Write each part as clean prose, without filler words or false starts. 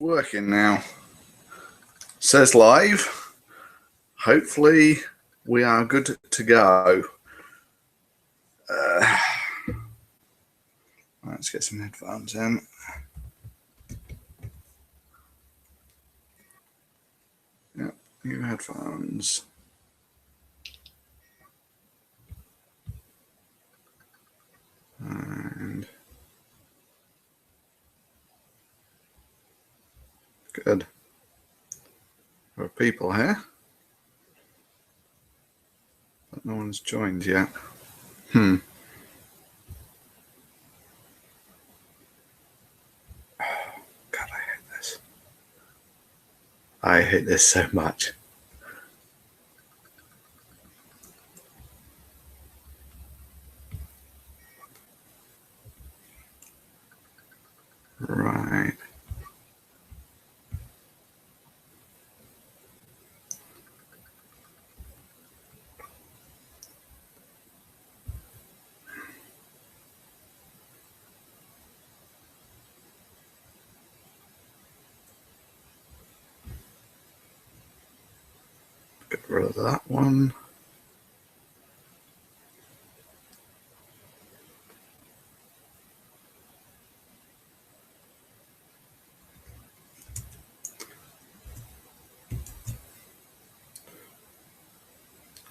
working now. Says live. Hopefully we are good to go. Let's get some headphones in. Yep, new headphones. And good. There are people here, but no one's joined yet. God, I hate this. I hate this so much. Right. Get rid of that one.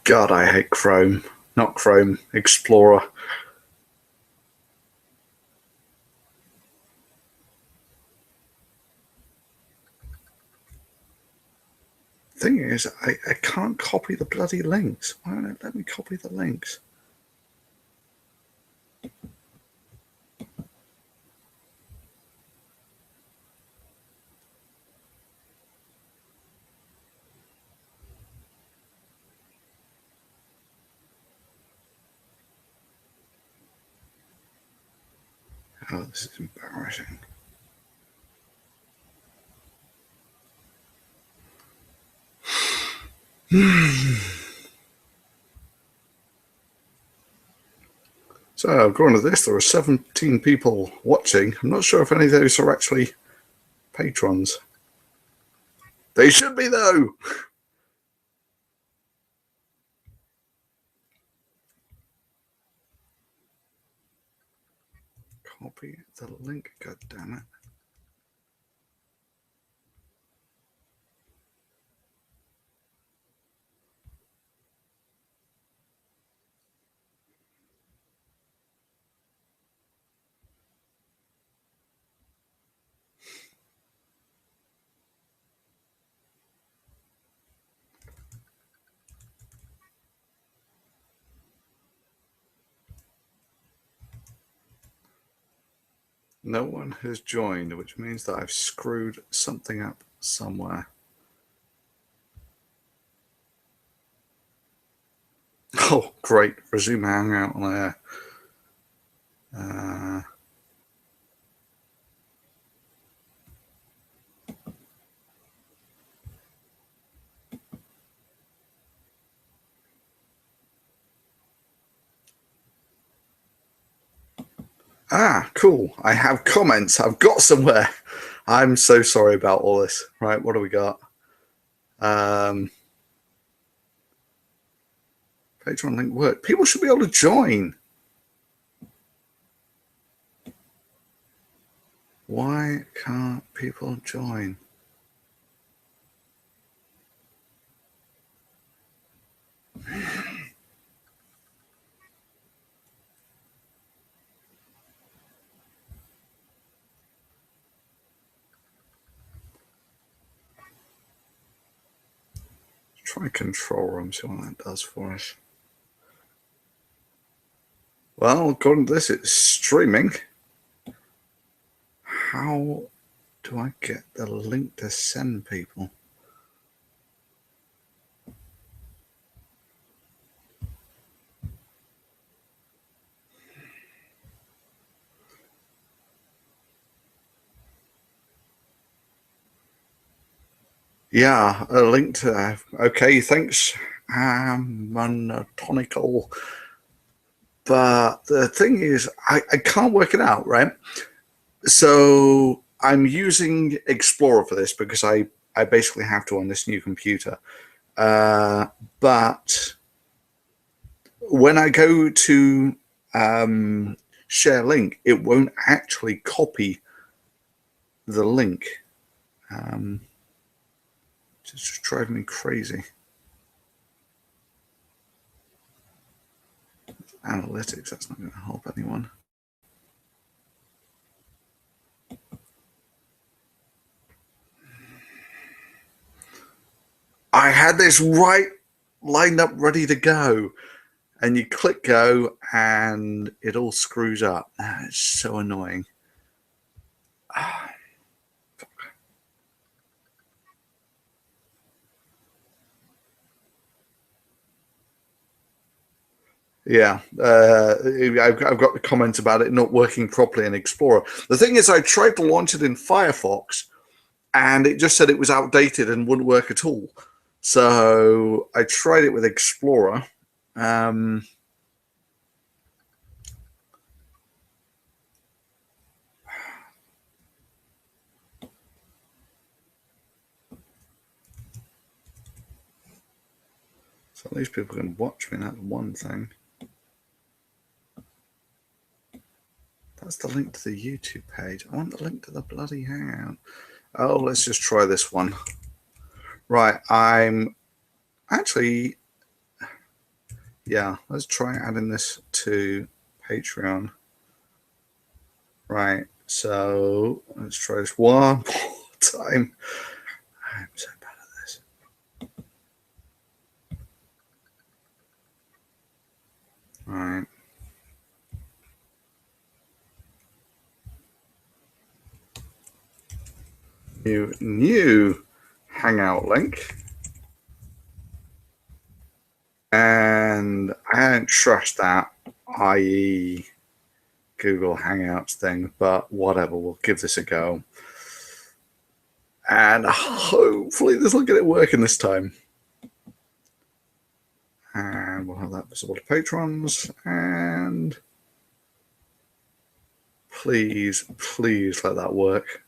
God, I hate Chrome. Not Chrome, Explorer. Thing is, I can't copy the bloody links. Why don't it let me copy the links? Oh, this is embarrassing. So, according to this, there are 17 people watching. I'm not sure if any of those are actually patrons. They should be, though. Copy the link, god damn it. No one has joined, which means that I've screwed something up somewhere. Oh, great. Resume hangout on air. Cool. I have comments. I've got somewhere. I'm so sorry about all this. Right, what do we got? Patreon link work. People should be able to join. Why can't people join? Try control room, see what that does for us. Well, according to this, it's streaming. How do I get the link to send people? Yeah, a link to. Okay, thanks, monotonical. But the thing is, I can't work it out, right? So I'm using Explorer for this because I basically have to on this new computer. But when I go to share link, it won't actually copy the link. It's just driving me crazy. Analytics, that's not going to help anyone. I had this right lined up, ready to go, and you click go, and it all screws up. It's so annoying. Yeah, I've got the comments about it not working properly in Explorer. The thing is, I tried to launch it in Firefox, and it just said it was outdated and wouldn't work at all. So I tried it with Explorer. So at least people can watch me, that's one thing. That's the link to the YouTube page. I want the link to the bloody Hangout. Oh, let's just try this one. Right, I'm actually, yeah, let's try adding this to Patreon. Right, so let's try this one more time. I'm so bad at this. All right. New Hangout link. And I don't trust that, i.e. Google Hangouts thing, but whatever, we'll give this a go. And hopefully this will get it working this time. And we'll have that visible to patrons. And please, please let that work.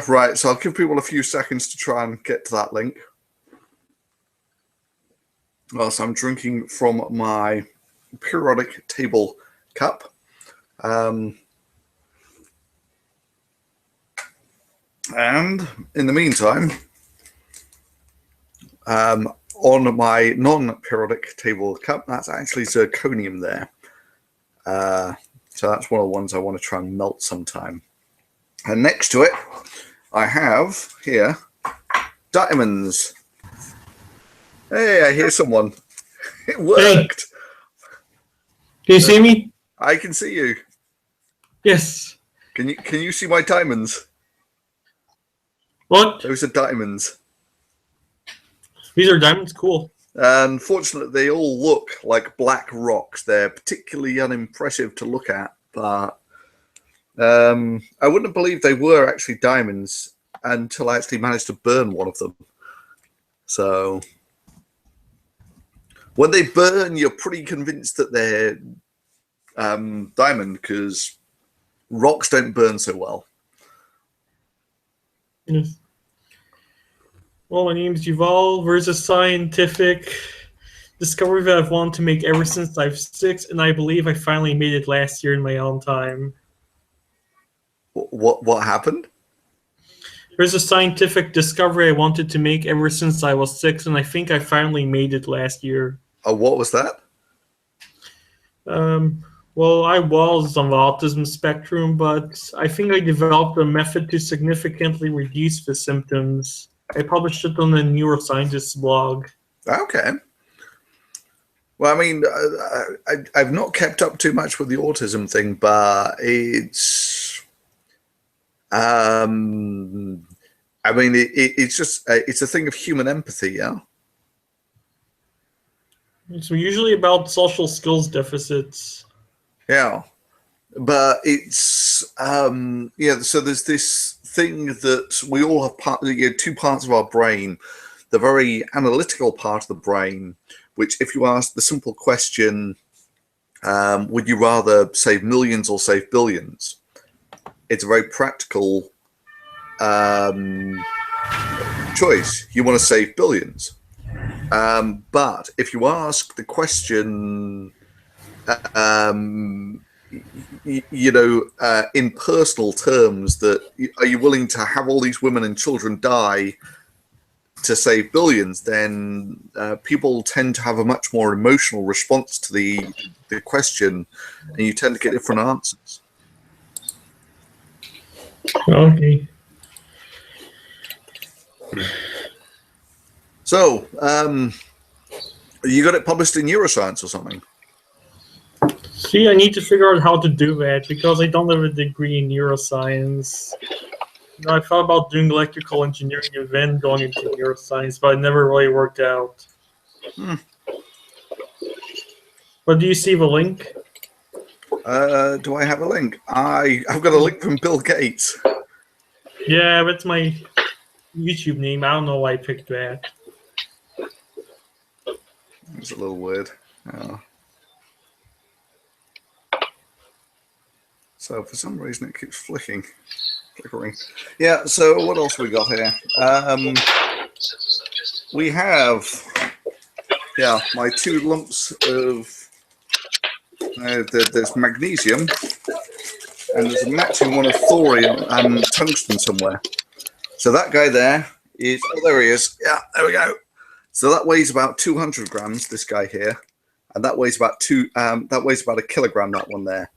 Right, so I'll give people a few seconds to try and get to that link. Whilst I'm drinking from my periodic table cup. And in the meantime, on my non-periodic table cup, that's actually zirconium there. So that's one of the ones I want to try and melt sometime. And next to it, I have here diamonds. Hey, I hear someone. It worked. Hey. Can you see me? I can see you. Yes. Can you see my diamonds? What? Those are diamonds. These are diamonds? Cool. Unfortunately, they all look like black rocks. They're particularly unimpressive to look at, but I wouldn't have believed they were actually diamonds until I actually managed to burn one of them. So when they burn, you're pretty convinced that they're diamond, because rocks don't burn so well. Yes. Well, my name is Yuval. There's a scientific discovery that I've wanted to make ever since I was 6, and I believe I finally made it last year in my own time. What happened? There's a scientific discovery I wanted to make ever since I was 6, and I think I finally made it last year. Oh, what was that? Well, I was on the autism spectrum, but I think I developed a method to significantly reduce the symptoms. I published it on the neuroscientist's blog. Okay. Well, I mean, I've not kept up too much with the autism thing, but it's, I mean, it's just, it's a thing of human empathy, yeah? It's usually about social skills deficits. Yeah. But it's, yeah, so there's this thing that we all have two parts of our brain, the very analytical part of the brain, which if you ask the simple question, would you rather save millions or save billions? It's a very practical choice. You want to save billions. But if you ask the question, in personal terms, that are you willing to have all these women and children die to save billions, then people tend to have a much more emotional response to the question, and you tend to get different answers. Okay. So, you got it published in Neuroscience or something? See, I need to figure out how to do that because I don't have a degree in neuroscience. I thought about doing electrical engineering and then going into neuroscience, but it never really worked out. But do you see the link? Do I have a link? I've got a link from Bill Gates. Yeah, that's my YouTube name. I don't know why I picked that. It's a little weird. Oh. So for some reason it keeps flickering. Yeah, so what else we got here? We have, my 2 lumps of, there's magnesium, and there's a matching one of thorium and tungsten somewhere. So that guy there is, oh, there he is. Yeah, there we go. So that weighs about 200 grams, this guy here, and that weighs about a kilogram, that one there.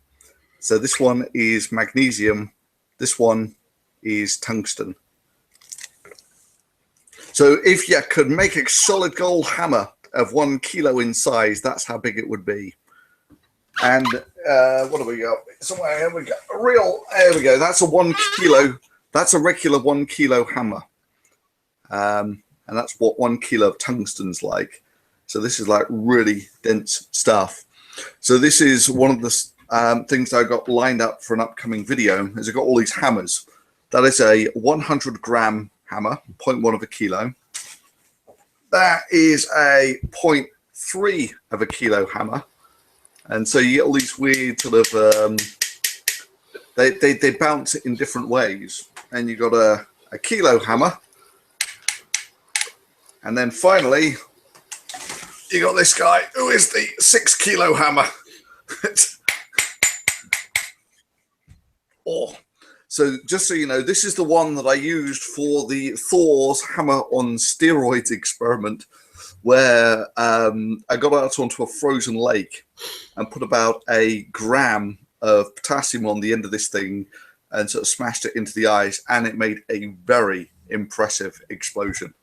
So this one is magnesium, this one is tungsten. So if you could make a solid gold hammer of 1 kilo in size, that's how big it would be. And what do we got? Somewhere here we go. There we go. That's a 1 kilo. That's a regular 1 kilo hammer. And that's what 1 kilo of tungsten's like. So this is like really dense stuff. So this is one of the things I got lined up for an upcoming video. Is I got all these hammers. That is a 100 gram hammer, 0.1 of a kilo. That is a 0.3 of a kilo hammer. And so you get all these weird sort of, they bounce in different ways. And you got a kilo hammer. And then finally, you got this guy who is the 6 kilo hammer. Oh, so just so you know, this is the one that I used for the Thor's hammer on steroids experiment, where I got out onto a frozen lake and put about a gram of potassium on the end of this thing and sort of smashed it into the ice, and it made a very impressive explosion.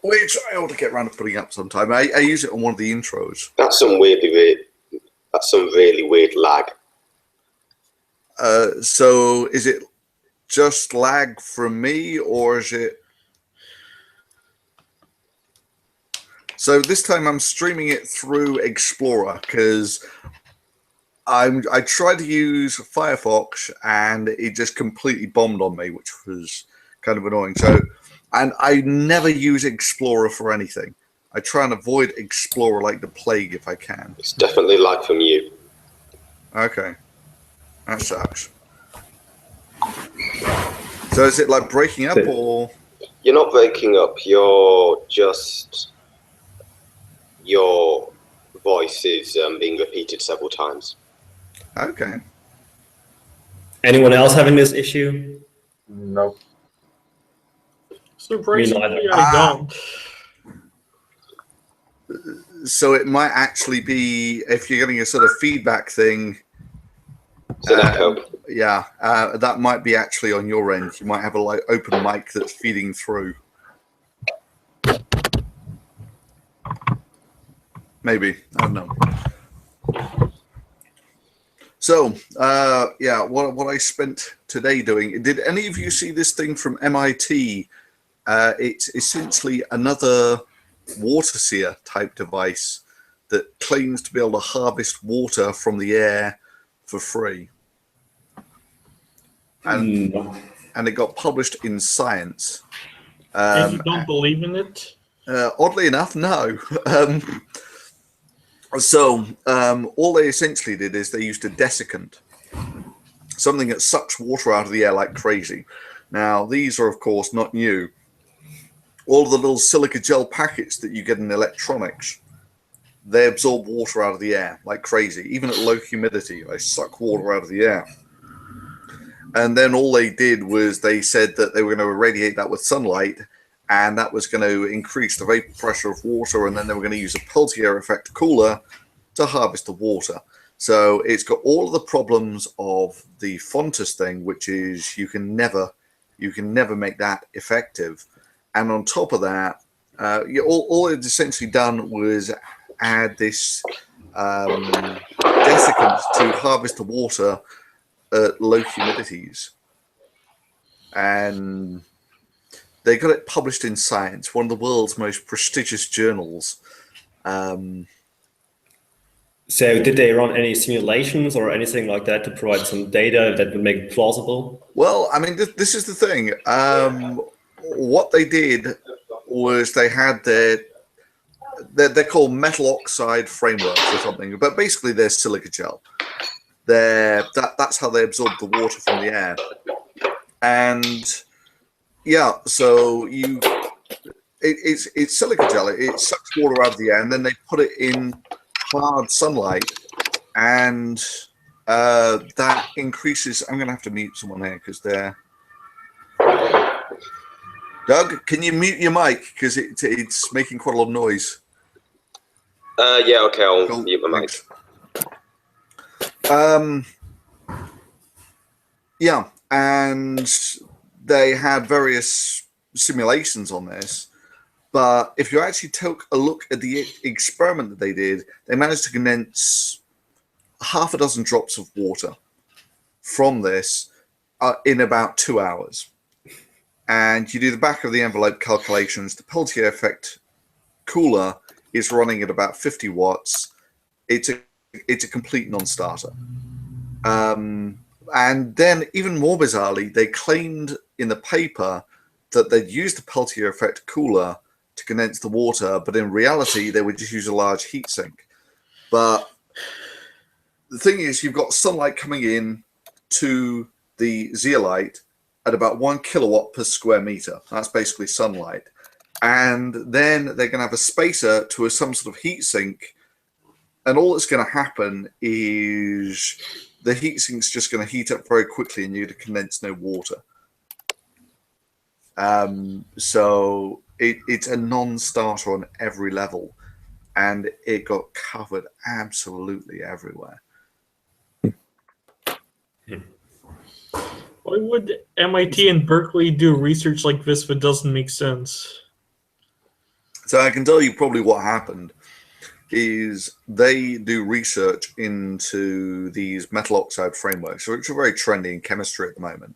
Which I ought to get around to putting up sometime. I use it on one of the intros. That's some really weird lag. So is it just lag from me, or is it? So this time I'm streaming it through Explorer because I tried to use Firefox and it just completely bombed on me, which was kind of annoying. So, and I never use Explorer for anything. I try and avoid Explorer like the plague if I can. It's definitely lag from you. Okay. That sucks. So is it like breaking up, or? You're not breaking up. You're just, your voice is being repeated several times. Okay. Anyone else having this issue? No. Surprisingly, I don't. So it might actually be, if you're getting a sort of feedback thing. It's an echo. Yeah, that might be actually on your end. You might have a like open mic that's feeding through. Maybe, I don't know. So, yeah, what I spent today doing. Did any of you see this thing from MIT? It's essentially another water seer type device that claims to be able to harvest water from the air for free. And it got published in Science. And you don't believe in it? Oddly enough, no. All they essentially did is they used a desiccant, something that sucks water out of the air like crazy. Now, these are, of course, not new. All of the little silica gel packets that you get in electronics, they absorb water out of the air like crazy. Even at low humidity, they suck water out of the air. And then all they did was they said that they were going to irradiate that with sunlight, and that was going to increase the vapor pressure of water, and then they were going to use a Peltier effect cooler to harvest the water. So it's got all of the problems of the Fontus thing, which is you can never make that effective. And on top of that, all it's essentially done was add this desiccant to harvest the water at low humidities. And they got it published in Science, one of the world's most prestigious journals. So did they run any simulations or anything like that to provide some data that would make it plausible? Well, I mean, this is the thing. What they did was they had they're called metal oxide frameworks or something, but basically they're silica gel. That's how they absorb the water from the air. And yeah, so it's silica gel. It sucks water out of the air, and then they put it in hard sunlight, and that increases. I'm going to have to mute someone here because they're. Doug, can you mute your mic because it's making quite a lot of noise? Yeah, okay, I'll mute my mic. Yeah, and they had various simulations on this, but if you actually took a look at the experiment that they did, they managed to condense half a dozen drops of water from this in about 2 hours. And you do the back of the envelope calculations, the Peltier effect cooler is running at about 50 watts. It's a complete non-starter. And then, even more bizarrely, they claimed in the paper that they'd used the Peltier effect cooler to condense the water, but in reality, they would just use a large heat sink. But the thing is, you've got sunlight coming in to the zeolite at about 1 kilowatt per square meter. That's basically sunlight. And then they're going to have a spacer to some sort of heat sink. And all that's going to happen is the heat sink's just going to heat up very quickly and you're going to condense no water. So it's a non-starter on every level. And it got covered absolutely everywhere. Why would MIT and Berkeley do research like this if it doesn't make sense? So I can tell you probably what happened is they do research into these metal oxide frameworks, which are very trendy in chemistry at the moment.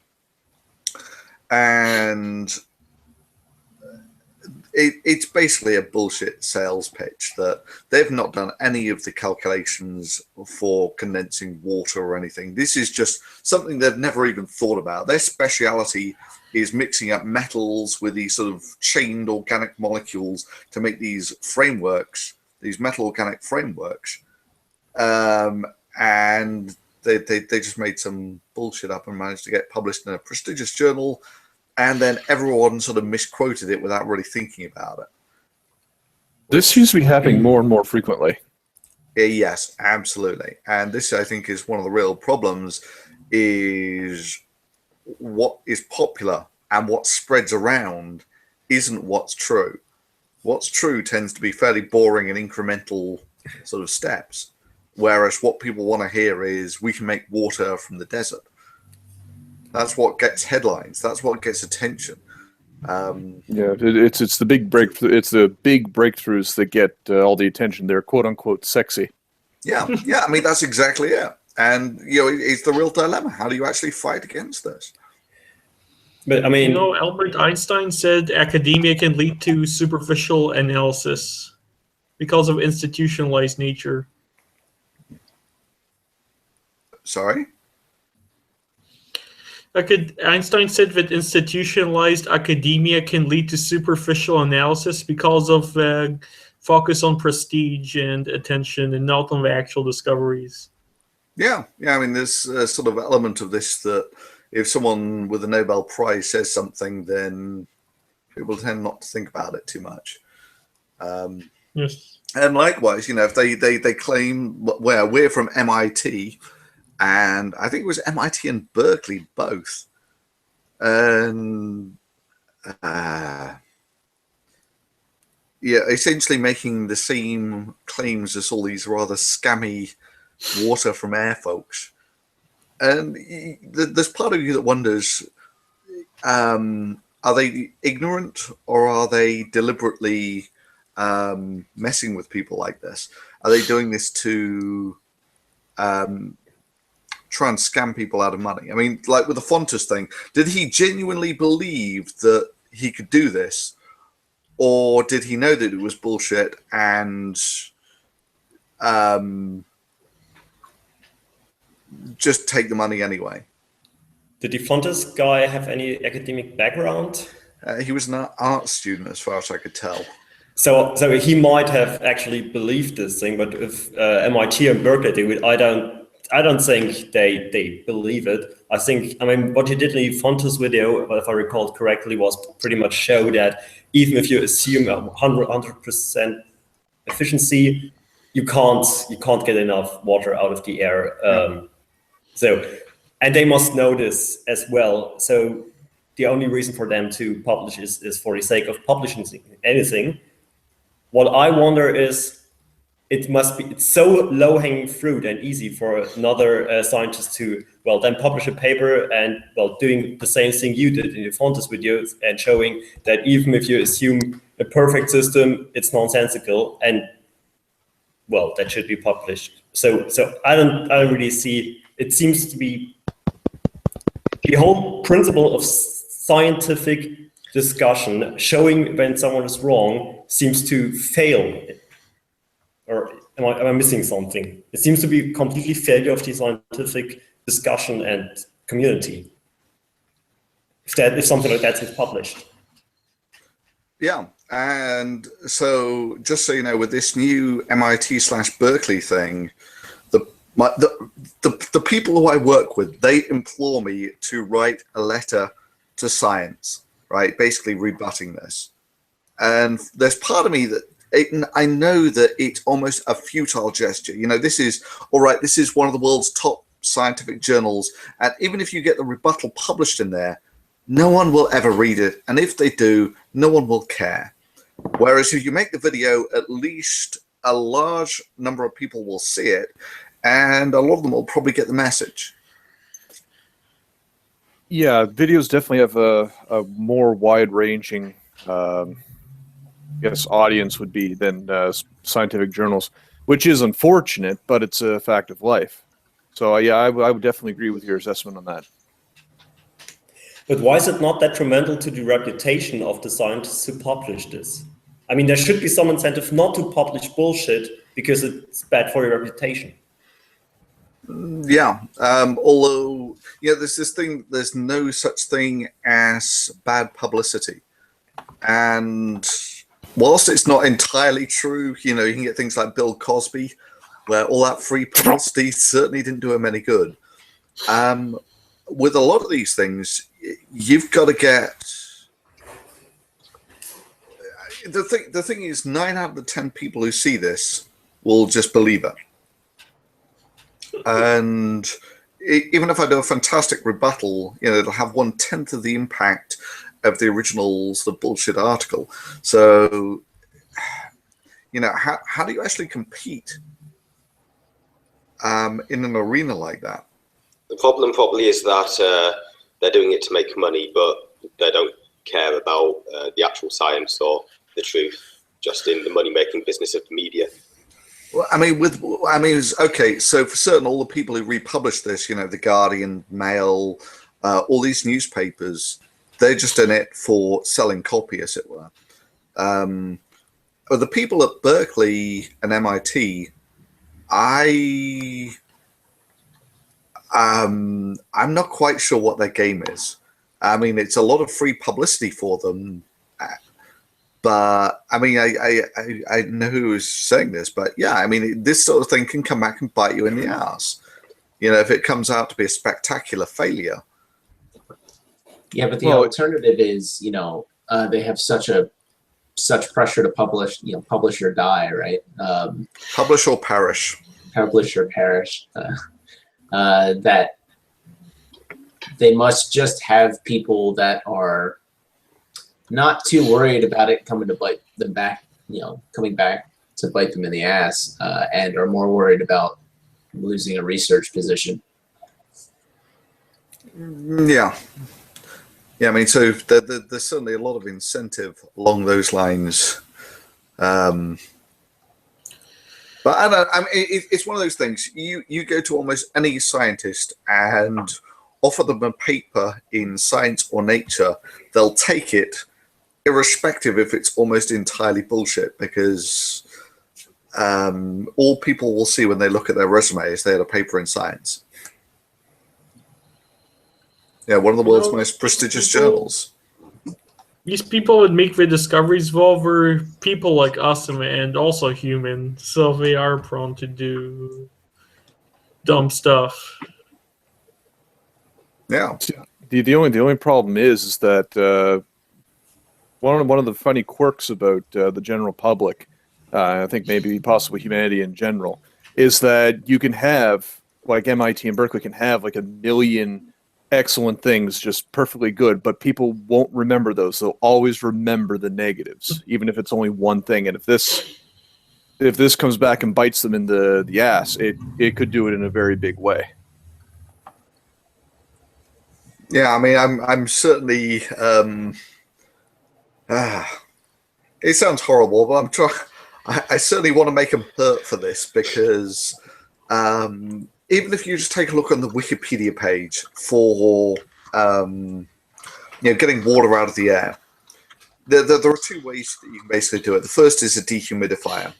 And it's basically a bullshit sales pitch that they've not done any of the calculations for condensing water or anything. This is just something they've never even thought about. Their speciality is mixing up metals with these sort of chained organic molecules to make these frameworks, these metal organic frameworks. And they just made some bullshit up and managed to get published in a prestigious journal. And then everyone sort of misquoted it without really thinking about it. This seems to be happening more and more frequently. Yes, absolutely. And this, I think, is one of the real problems is what is popular and what spreads around isn't what's true. What's true tends to be fairly boring and incremental sort of steps, whereas what people want to hear is we can make water from the desert. That's what gets headlines. That's what gets attention. Yeah, it's the big breakthrough. It's the big breakthroughs that get all the attention. They're quote unquote sexy. Yeah. I mean, that's exactly it. And it's the real dilemma. How do you actually fight against this? But I mean, Albert Einstein said academia can lead to superficial analysis because of institutionalized nature. Einstein said that institutionalized academia can lead to superficial analysis because of focus on prestige and attention and not on the actual discoveries. Yeah. I mean, there's a sort of element of this that if someone with a Nobel Prize says something, then people tend not to think about it too much. Yes. And likewise, if they claim, well, we're from MIT, and I think it was MIT and Berkeley both, and essentially making the same claims as all these rather scammy water from air folks. And there's part of you that wonders, are they ignorant or are they deliberately messing with people like this? Are they doing this to try and scam people out of money? I mean, like with the Fontes thing, did he genuinely believe that he could do this? Or did he know that it was bullshit and just take the money anyway? Did the Fontes guy have any academic background? He was an art student, as far as I could tell. So he might have actually believed this thing, but if MIT and Berkeley, I don't think they believe it. I mean, what he did in the Fontes video, if I recall correctly, was pretty much show that even if you assume 100% efficiency, you can't get enough water out of the air. And they must know this as well. So the only reason for them to publish is for the sake of publishing anything. What I wonder is, it's so low-hanging fruit and easy for another scientist to, then publish a paper and, doing the same thing you did in the Fontes videos and showing that even if you assume a perfect system, it's nonsensical and, that should be published. So I don't really see, it seems to be the whole principle of scientific discussion, showing when someone is wrong, seems to fail. Or am I missing something? It seems to be completely failure of the scientific discussion and community. If something like that is published. Yeah, and so just so you know, with this new MIT/Berkeley thing, the people who I work with, they implore me to write a letter to science, right? Basically rebutting this. And there's part of me that I know that it's almost a futile gesture. This is, all right, this is one of the world's top scientific journals. And even if you get the rebuttal published in there, no one will ever read it. And if they do, no one will care. Whereas if you make the video, at least a large number of people will see it. And a lot of them will probably get the message. Yeah, videos definitely have a more wide-ranging, audience would be than scientific journals, which is unfortunate, but it's a fact of life. So I would definitely agree with your assessment on that. But why is it not detrimental to the reputation of the scientists who publish this? I mean, there should be some incentive not to publish bullshit because it's bad for your reputation. Yeah, although, there's this thing, there's no such thing as bad publicity. And whilst it's not entirely true, you can get things like Bill Cosby, where all that free publicity certainly didn't do him any good. With a lot of these things, you've got to get... The thing is, 9 out of the 10 people who see this will just believe it. And even if I do a fantastic rebuttal, it'll have 1/10 of the impact of the original sort of bullshit article. So, how do you actually compete in an arena like that? The problem probably is that they're doing it to make money, but they don't care about the actual science or the truth, just in the money-making business of the media. Well, okay. So for certain, all the people who republish this, the Guardian, Mail, all these newspapers, they're just in it for selling copy, as it were. But the people at Berkeley and MIT, I'm not quite sure what their game is. I mean, it's a lot of free publicity for them. But I mean, I know who was saying this, but yeah, I mean, this sort of thing can come back and bite you in the ass. You know, if it comes out to be a spectacular failure. Yeah, but the alternative is, you know, they have such pressure to publish, you know, publish or die, right? Publish or perish. Publish or perish. That they must just have people that are not too worried about it coming to bite them back, you know, coming back to bite them in the ass, and are more worried about losing a research position. Yeah. Yeah, I mean, so there's certainly a lot of incentive along those lines. But I mean, it's one of those things. You go to almost any scientist and offer them a paper in Science or Nature, they'll take it, irrespective if it's almost entirely bullshit, because all people will see when they look at their resume is they had a paper in Science. Yeah, one of the world's most prestigious journals. These people that make the discoveries were people like us and also human, so they are prone to do dumb stuff. Yeah. The only problem is that one of the funny quirks about the general public, I think maybe possibly humanity in general, is that you can have, like MIT and Berkeley can have like 1 million excellent things, just perfectly good, but people won't remember those. They'll always remember the negatives, even if it's only one thing. And if this comes back and bites them in the ass, it could do it in a very big way. Yeah, I mean, I'm certainly. It sounds horrible, but I'm trying. I certainly want to make them hurt for this, because even if you just take a look on the Wikipedia page for getting water out of the air, there are two ways that you can basically do it. The first is a dehumidifier.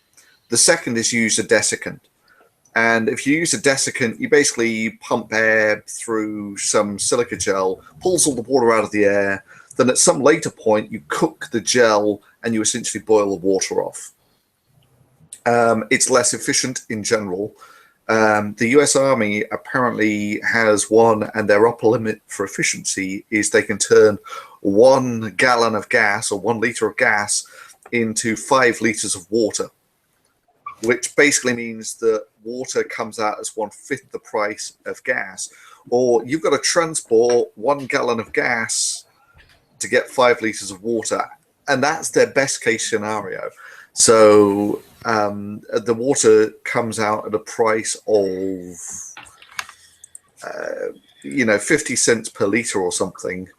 The second is use a desiccant. And if you use a desiccant, you basically pump air through some silica gel, pulls all the water out of the air. Then at some later point, you cook the gel and you essentially boil the water off. It's less efficient in general. The US Army apparently has one, and their upper limit for efficiency is they can turn 1 gallon of gas or 1 liter of gas into 5 liters of water, which basically means that water comes out as 1/5 the price of gas. Or you've got to transport 1 gallon of gas to get 5 liters of water, and that's their best case scenario. So the water comes out at a price of 50 cents per liter or something.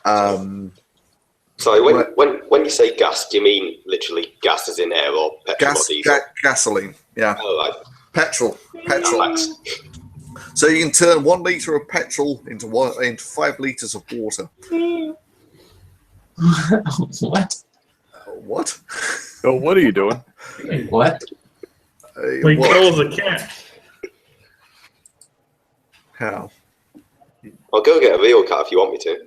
Sorry, when you say gas, do you mean literally gas as in air or petrol or diesel? Gasoline, yeah. Oh, right. Petrol. Thanks. So you can turn 1 liter of petrol into 5 liters of water. What? What? So what are you doing? What? Like kills a cat. How? I'll go get a real cat if you want me to.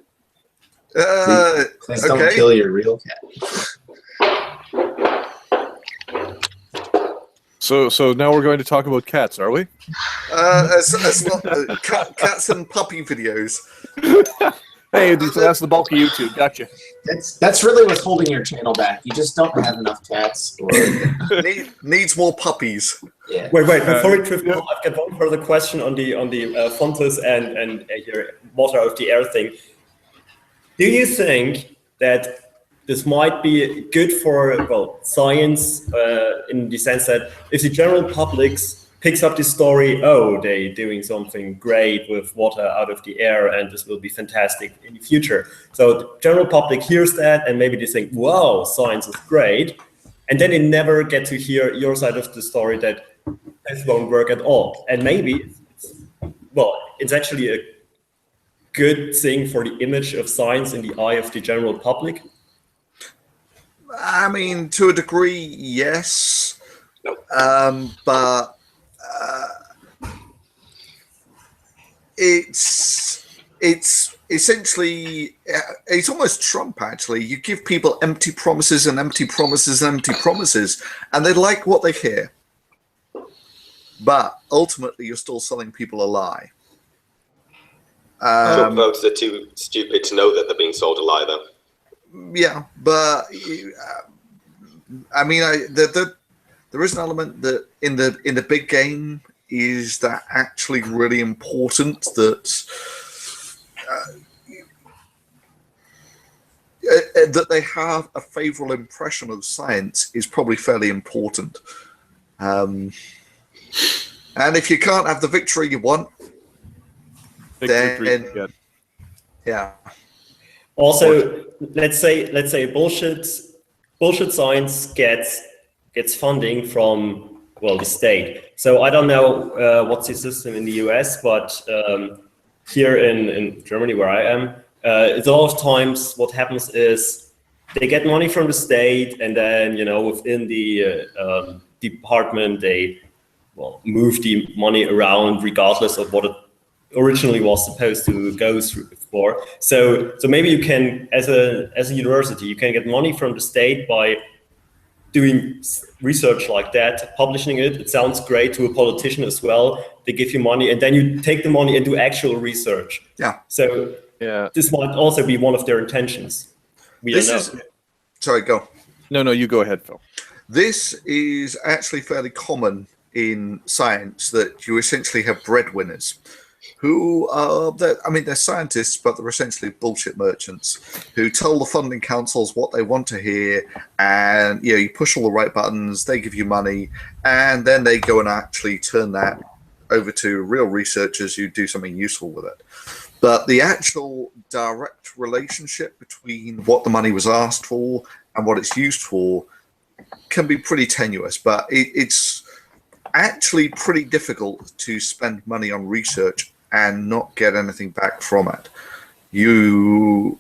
Please don't kill your real cat. So now we're going to talk about cats, are we? It's not cats and puppy videos. Hey, that's the bulk of YouTube. Gotcha. That's really what's holding your channel back. You just don't have enough cats. Or... Needs more puppies. Yeah. Wait, before we drift off, I've got one further question on the Fontes and your water out of the air thing. Do you think that this might be good for science in the sense that if the general public picks up this story, they're doing something great with water out of the air and this will be fantastic in the future. So the general public hears that and maybe they think, wow, science is great. And then they never get to hear your side of the story that this won't work at all. And maybe, it's actually a good thing for the image of science in the eye of the general public. I mean, to a degree, yes. But it's essentially it's almost Trump. Actually, you give people empty promises and empty promises and empty promises, and they like what they hear. But ultimately, you're still selling people a lie. Trump voters are too stupid to know that they're being sold a lie, though. Yeah, but I mean, there is an element that in the big game is that actually really important that that they have a favorable impression of science is probably fairly important. And if you can't have the victory you want, then yeah. Also, let's say bullshit science gets funding from, well, the state. So I don't know what's the system in the US, but here in Germany, where I am, it's a lot of times what happens is they get money from the state, and then within the department they move the money around regardless of what it originally was supposed to go through for. So maybe you can, as a university, you can get money from the state by doing research like that, publishing it. It sounds great to a politician as well. They give you money, and then you take the money and do actual research. Yeah. So this might also be one of their intentions. We don't know. Sorry, go. No, you go ahead, Phil. This is actually fairly common in science, that you essentially have breadwinners who are, they're scientists, but they're essentially bullshit merchants who tell the funding councils what they want to hear, and you push all the right buttons, they give you money, and then they go and actually turn that over to real researchers who do something useful with it. But the actual direct relationship between what the money was asked for and what it's used for can be pretty tenuous, but it's actually pretty difficult to spend money on research and not get anything back from it. You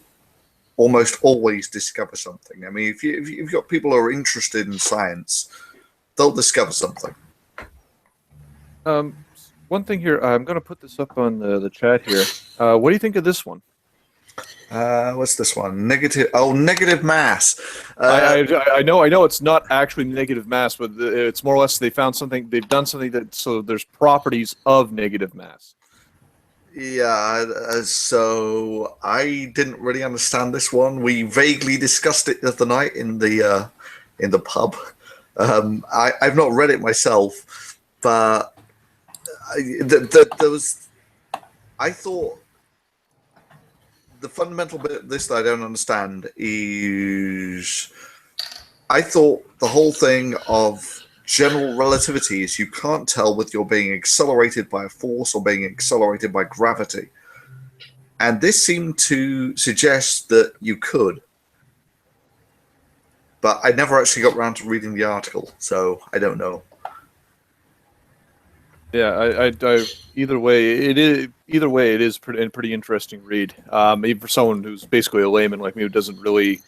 almost always discover something. I mean, if you've got people who are interested in science, they'll discover something. One thing here, I'm going to put this up on the chat here. What do you think of this one? What's this one? Negative mass. I know it's not actually negative mass, but it's more or less they've done something that, so there's properties of negative mass. Yeah, so I didn't really understand this one. We vaguely discussed it the other night in the pub. I've not read it myself, but I thought the fundamental bit of this that I don't understand is I thought the whole thing of general relativity is you can't tell whether you're being accelerated by a force or being accelerated by gravity. And this seemed to suggest that you could. But I never actually got around to reading the article, so I don't know. Yeah, either way, it is pretty interesting read. Even for someone who's basically a layman like me who doesn't really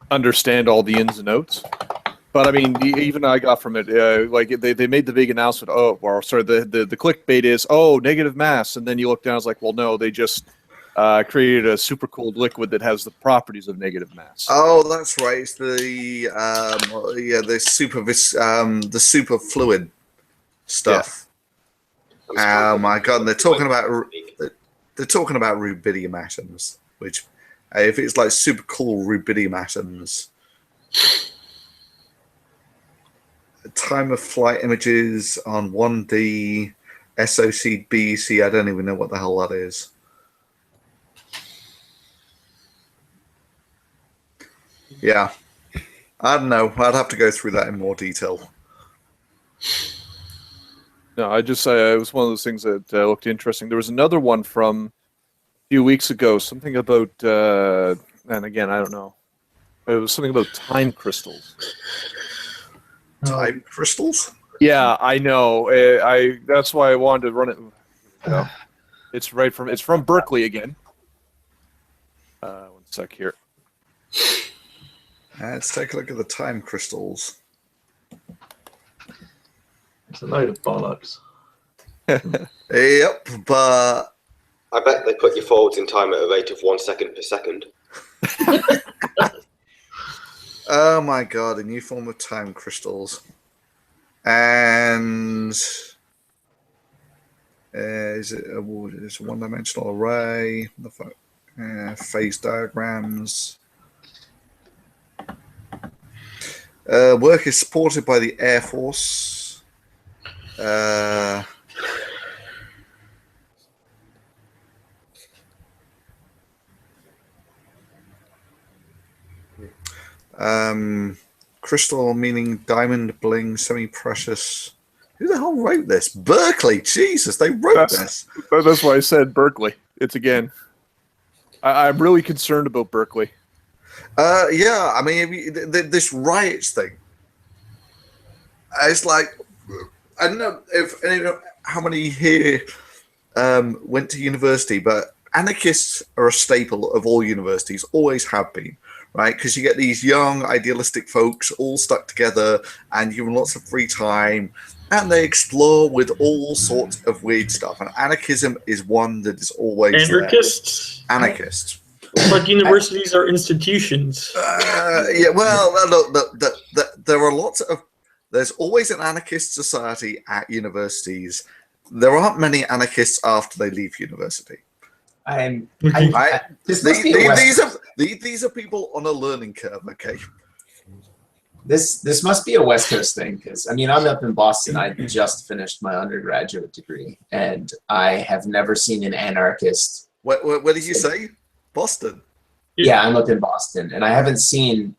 understand all the ins and outs. But I mean, even I got from it, like they made the big announcement. Oh, well, sorry, the clickbait is, negative mass, and then you look down, it's like, well, no, they just created a super cooled liquid that has the properties of negative mass. Oh, that's right. It's the super fluid stuff. Yeah. Oh my god! And they're talking about rubidium atoms, which if it's like super cool rubidium atoms. Time of flight images on 1D SOC BC. I don't even know what the hell that is. Yeah, I don't know. I'd have to go through that in more detail. No, it was one of those things that looked interesting. There was another one from a few weeks ago, something about, and again, I don't know. It was something about time crystals. Time crystals? Yeah, I know. That's why I wanted to run it. It's from Berkeley again. One sec here. Let's take a look at the time crystals. It's a load of bollocks. Yep, but I bet they put your forwards in time at a rate of 1 second per second. Oh my god, a new form of time crystals. And is it it's a one-dimensional array? The phase diagrams. Work is supported by the Air Force. Crystal meaning diamond, bling, semi-precious. Who the hell wrote this? Berkeley. Jesus, they wrote this. That's why I said Berkeley. It's again. I'm really concerned about Berkeley. Yeah, I mean, this riots thing. It's like, I don't know how many here went to university, but anarchists are a staple of all universities, always have been, right? Because you get these young, idealistic folks all stuck together and given lots of free time, and they explore with all sorts of weird stuff. And anarchism is one that is always Anarchists? there. Anarchists. But universities are institutions. Yeah, well, look, there are lots of. There's always an anarchist society at universities. There aren't many anarchists after they leave university. These are people on a learning curve. Okay. This must be a West Coast thing, because I mean, I'm up in Boston. I just finished my undergraduate degree, and I have never seen an anarchist. What did you say? Boston. Yeah, I'm up in Boston, and I haven't seen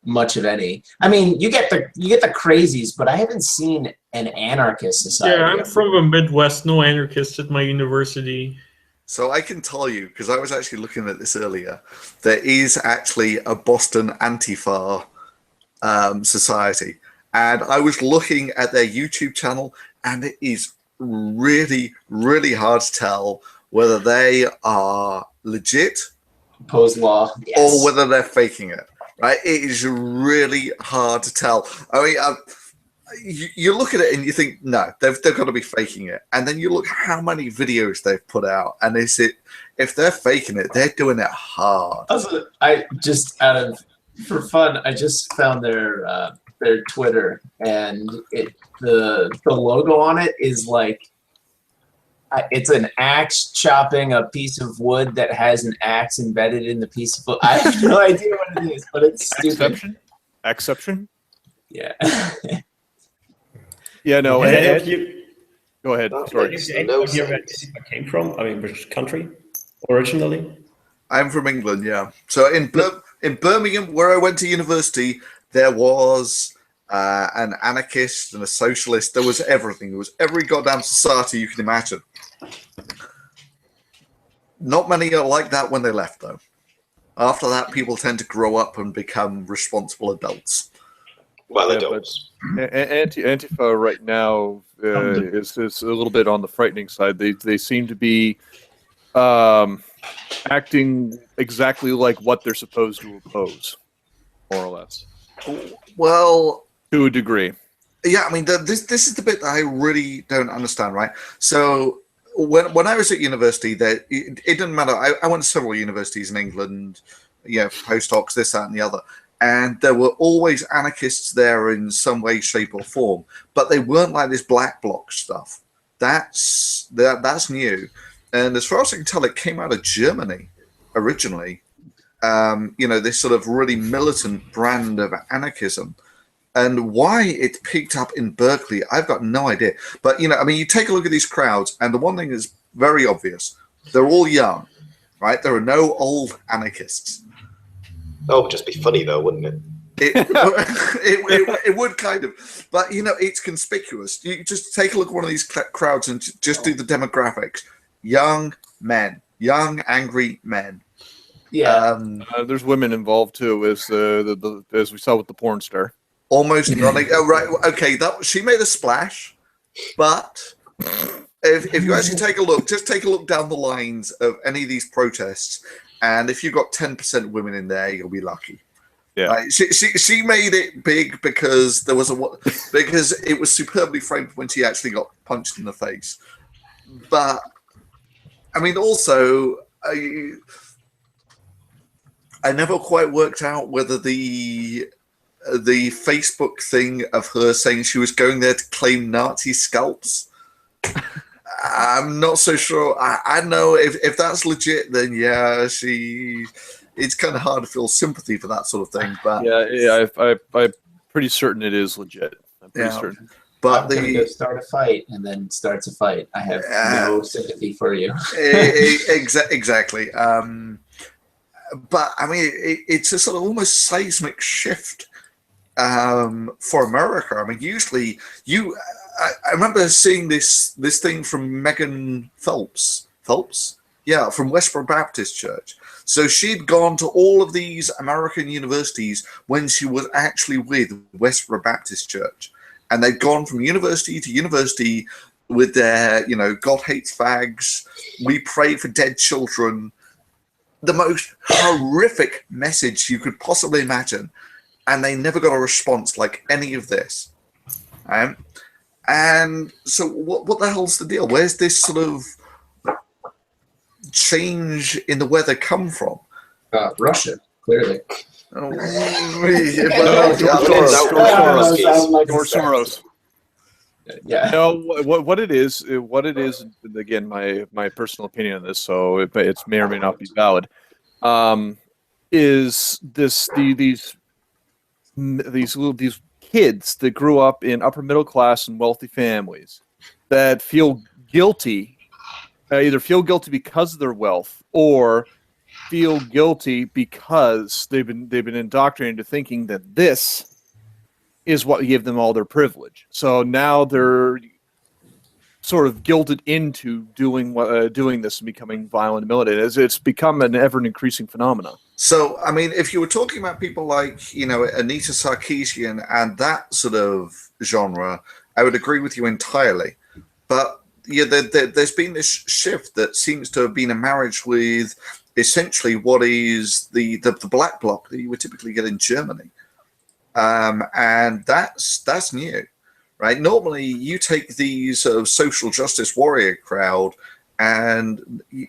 much of any. I mean, you get the crazies, but I haven't seen an anarchist society. Yeah, I'm from the Midwest. No anarchists at my university. So I can tell you, because I was actually looking at this earlier, there is actually a Boston Antifa society, and I was looking at their YouTube channel, and it is really, really hard to tell whether they are legit, Post law, yes, or whether they're faking it. Right? It is really hard to tell. I mean, you look at it and you think, no, they've got to be faking it. And then you look how many videos they've put out, and if they're faking it, they're doing it hard. I just for fun, I just found their Twitter, and the logo on it is like, it's an axe chopping a piece of wood that has an axe embedded in the piece of wood. I have no idea what it is, but it's stupid. Exception? Yeah. Yeah, no. Go ahead. Sorry. No Came from? I mean, which country originally? I'm from England, yeah. So in Birmingham, where I went to university, there was an anarchist and a socialist. There was everything. There was every goddamn society you can imagine. Not many are like that when they left, though. After that, people tend to grow up and become responsible adults. Well, adults. Antifa right now is a little bit on the frightening side. They seem to be acting exactly like what they're supposed to oppose, more or less. Well, to a degree. Yeah, I mean, this is the bit that I really don't understand, right? So when I was at university, it didn't matter. I went to several universities in England, postdocs, this, that, and the other. And there were always anarchists there in some way, shape, or form. But they weren't like this black bloc stuff. That's new. And as far as I can tell, it came out of Germany originally. This sort of really militant brand of anarchism. And why it picked up in Berkeley, I've got no idea. But, you take a look at these crowds, and the one thing is very obvious. They're all young, right? There are no old anarchists. Oh, it would just be funny, though, wouldn't it? It would kind of. But, it's conspicuous. You just take a look at one of these crowds and just do the demographics. Young men. Young, angry men. Yeah. There's women involved, too, as we saw with the porn star. Almost running. Oh, right. Okay, she made a splash, but if you actually take a look, just take a look down the lines of any of these protests, and if you've got 10% women in there, you'll be lucky. Yeah. Right? She made it big because because it was superbly framed when she actually got punched in the face. But I mean, also, I never quite worked out whether the Facebook thing of her saying she was going there to claim Nazi scalps. I'm not so sure. I know if that's legit, then yeah, it's kind of hard to feel sympathy for that sort of thing. But yeah, I'm pretty certain it is legit. I'm pretty certain. But I'm gonna go start a fight and then starts a fight. I have no sympathy for you. Exactly. But I mean, it's a sort of almost seismic shift for America. I mean, usually I remember seeing this thing from Megan Phelps, from Westboro Baptist Church. So she'd gone to all of these American universities when she was actually with Westboro Baptist Church, and they'd gone from university to university with their, God hates fags, we pray for dead children, the most horrific message you could possibly imagine, and they never got a response like any of this. And so what the hell's the deal? Where's this sort of change in the weather come from? Russia, clearly. George Soros. Yeah. No, what it is, and again, my personal opinion on this, so it may or may not be valid, is these kids that grew up in upper middle class and wealthy families that feel guilty, either feel guilty because of their wealth or feel guilty because they've been indoctrinated into thinking that this is what gave them all their privilege. So now they're sort of guilted into doing this and becoming violent and militant. It's become an ever-increasing phenomenon. So, I mean, if you were talking about people like, Anita Sarkeesian and that sort of genre, I would agree with you entirely. But yeah, there's been this shift that seems to have been a marriage with essentially what is the black bloc that you would typically get in Germany. And that's new, right? Normally, you take these sort of social justice warrior crowd, and you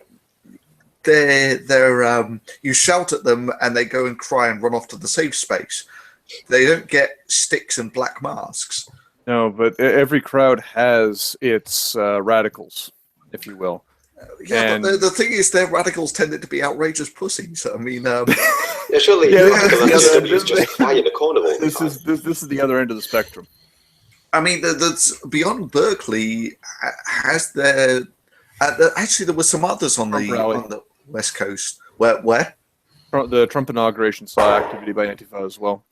shout at them, and they go and cry and run off to the safe space. They don't get sticks and black masks. No, but every crowd has its radicals, if you will. Yeah, but the thing is, their radicals tended to be outrageous pussies. I mean, yeah, surely is just crying in a corner all the time. This is the other end of the spectrum. I mean, that's beyond Berkeley. Has there? Actually, there were some others on the West Coast. Where? The Trump inauguration saw activity by Antifa as well.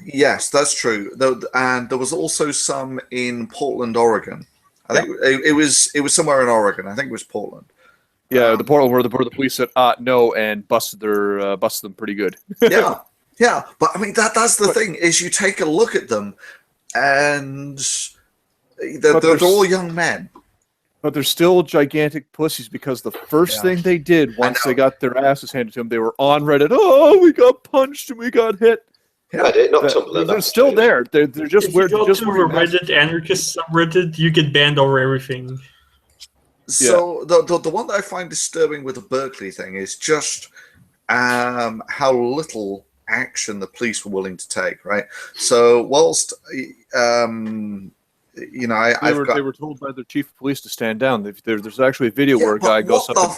Yes, that's true. And there was also some in Portland, Oregon. I think it was somewhere in Oregon. I think it was Portland. Yeah, the Portland where the police said no and busted them pretty good. yeah. But I mean that's the thing is you take a look at them, and they're all young men. But they're still gigantic pussies because the first thing they did once they got their asses handed to them, they were on Reddit. Oh, we got punched and we got hit. Yeah, they're still there. They're just if you go to a Reddit anarchist subreddit, you get banned over everything. So the one that I find disturbing with the Berkeley thing is just how little action the police were willing to take. Right. So whilst they were told by their chief of police to stand down. There's actually a video where a guy goes up.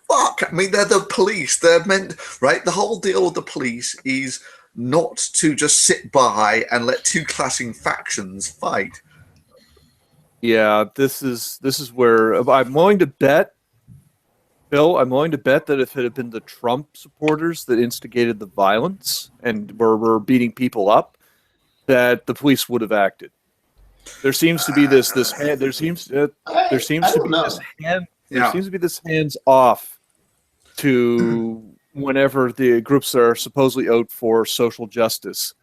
Fuck! I mean, they're the police. They're meant, right? The whole deal with the police is not to just sit by and let two clashing factions fight. Yeah, this is where I'm willing to bet, Bill. I'm willing to bet that if it had been the Trump supporters that instigated the violence and were beating people up, that the police would have acted. There seems to be this hands off to whenever the groups are supposedly out for social justice.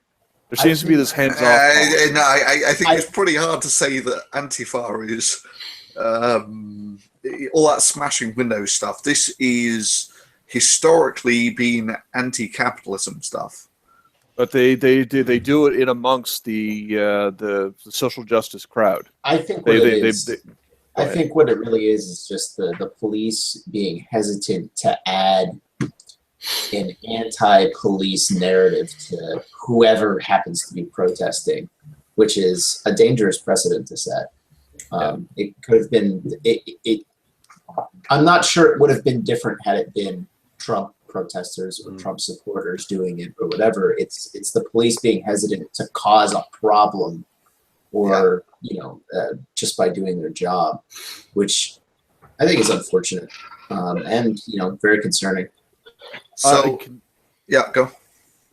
There seems to be this hands off. I think it's pretty hard to say that Antifa is all that smashing windows stuff. This is historically been anti-capitalism stuff. But they do it in amongst the social justice crowd. I think I think what it really is just the police being hesitant to add an anti-police narrative to whoever happens to be protesting, which is a dangerous precedent to set. It could have been. I'm not sure it would have been different had it been Trump protesters or Trump supporters doing it or whatever. It's the police being hesitant to cause a problem, or just by doing their job, which I think is unfortunate and very concerning. So, yeah, go.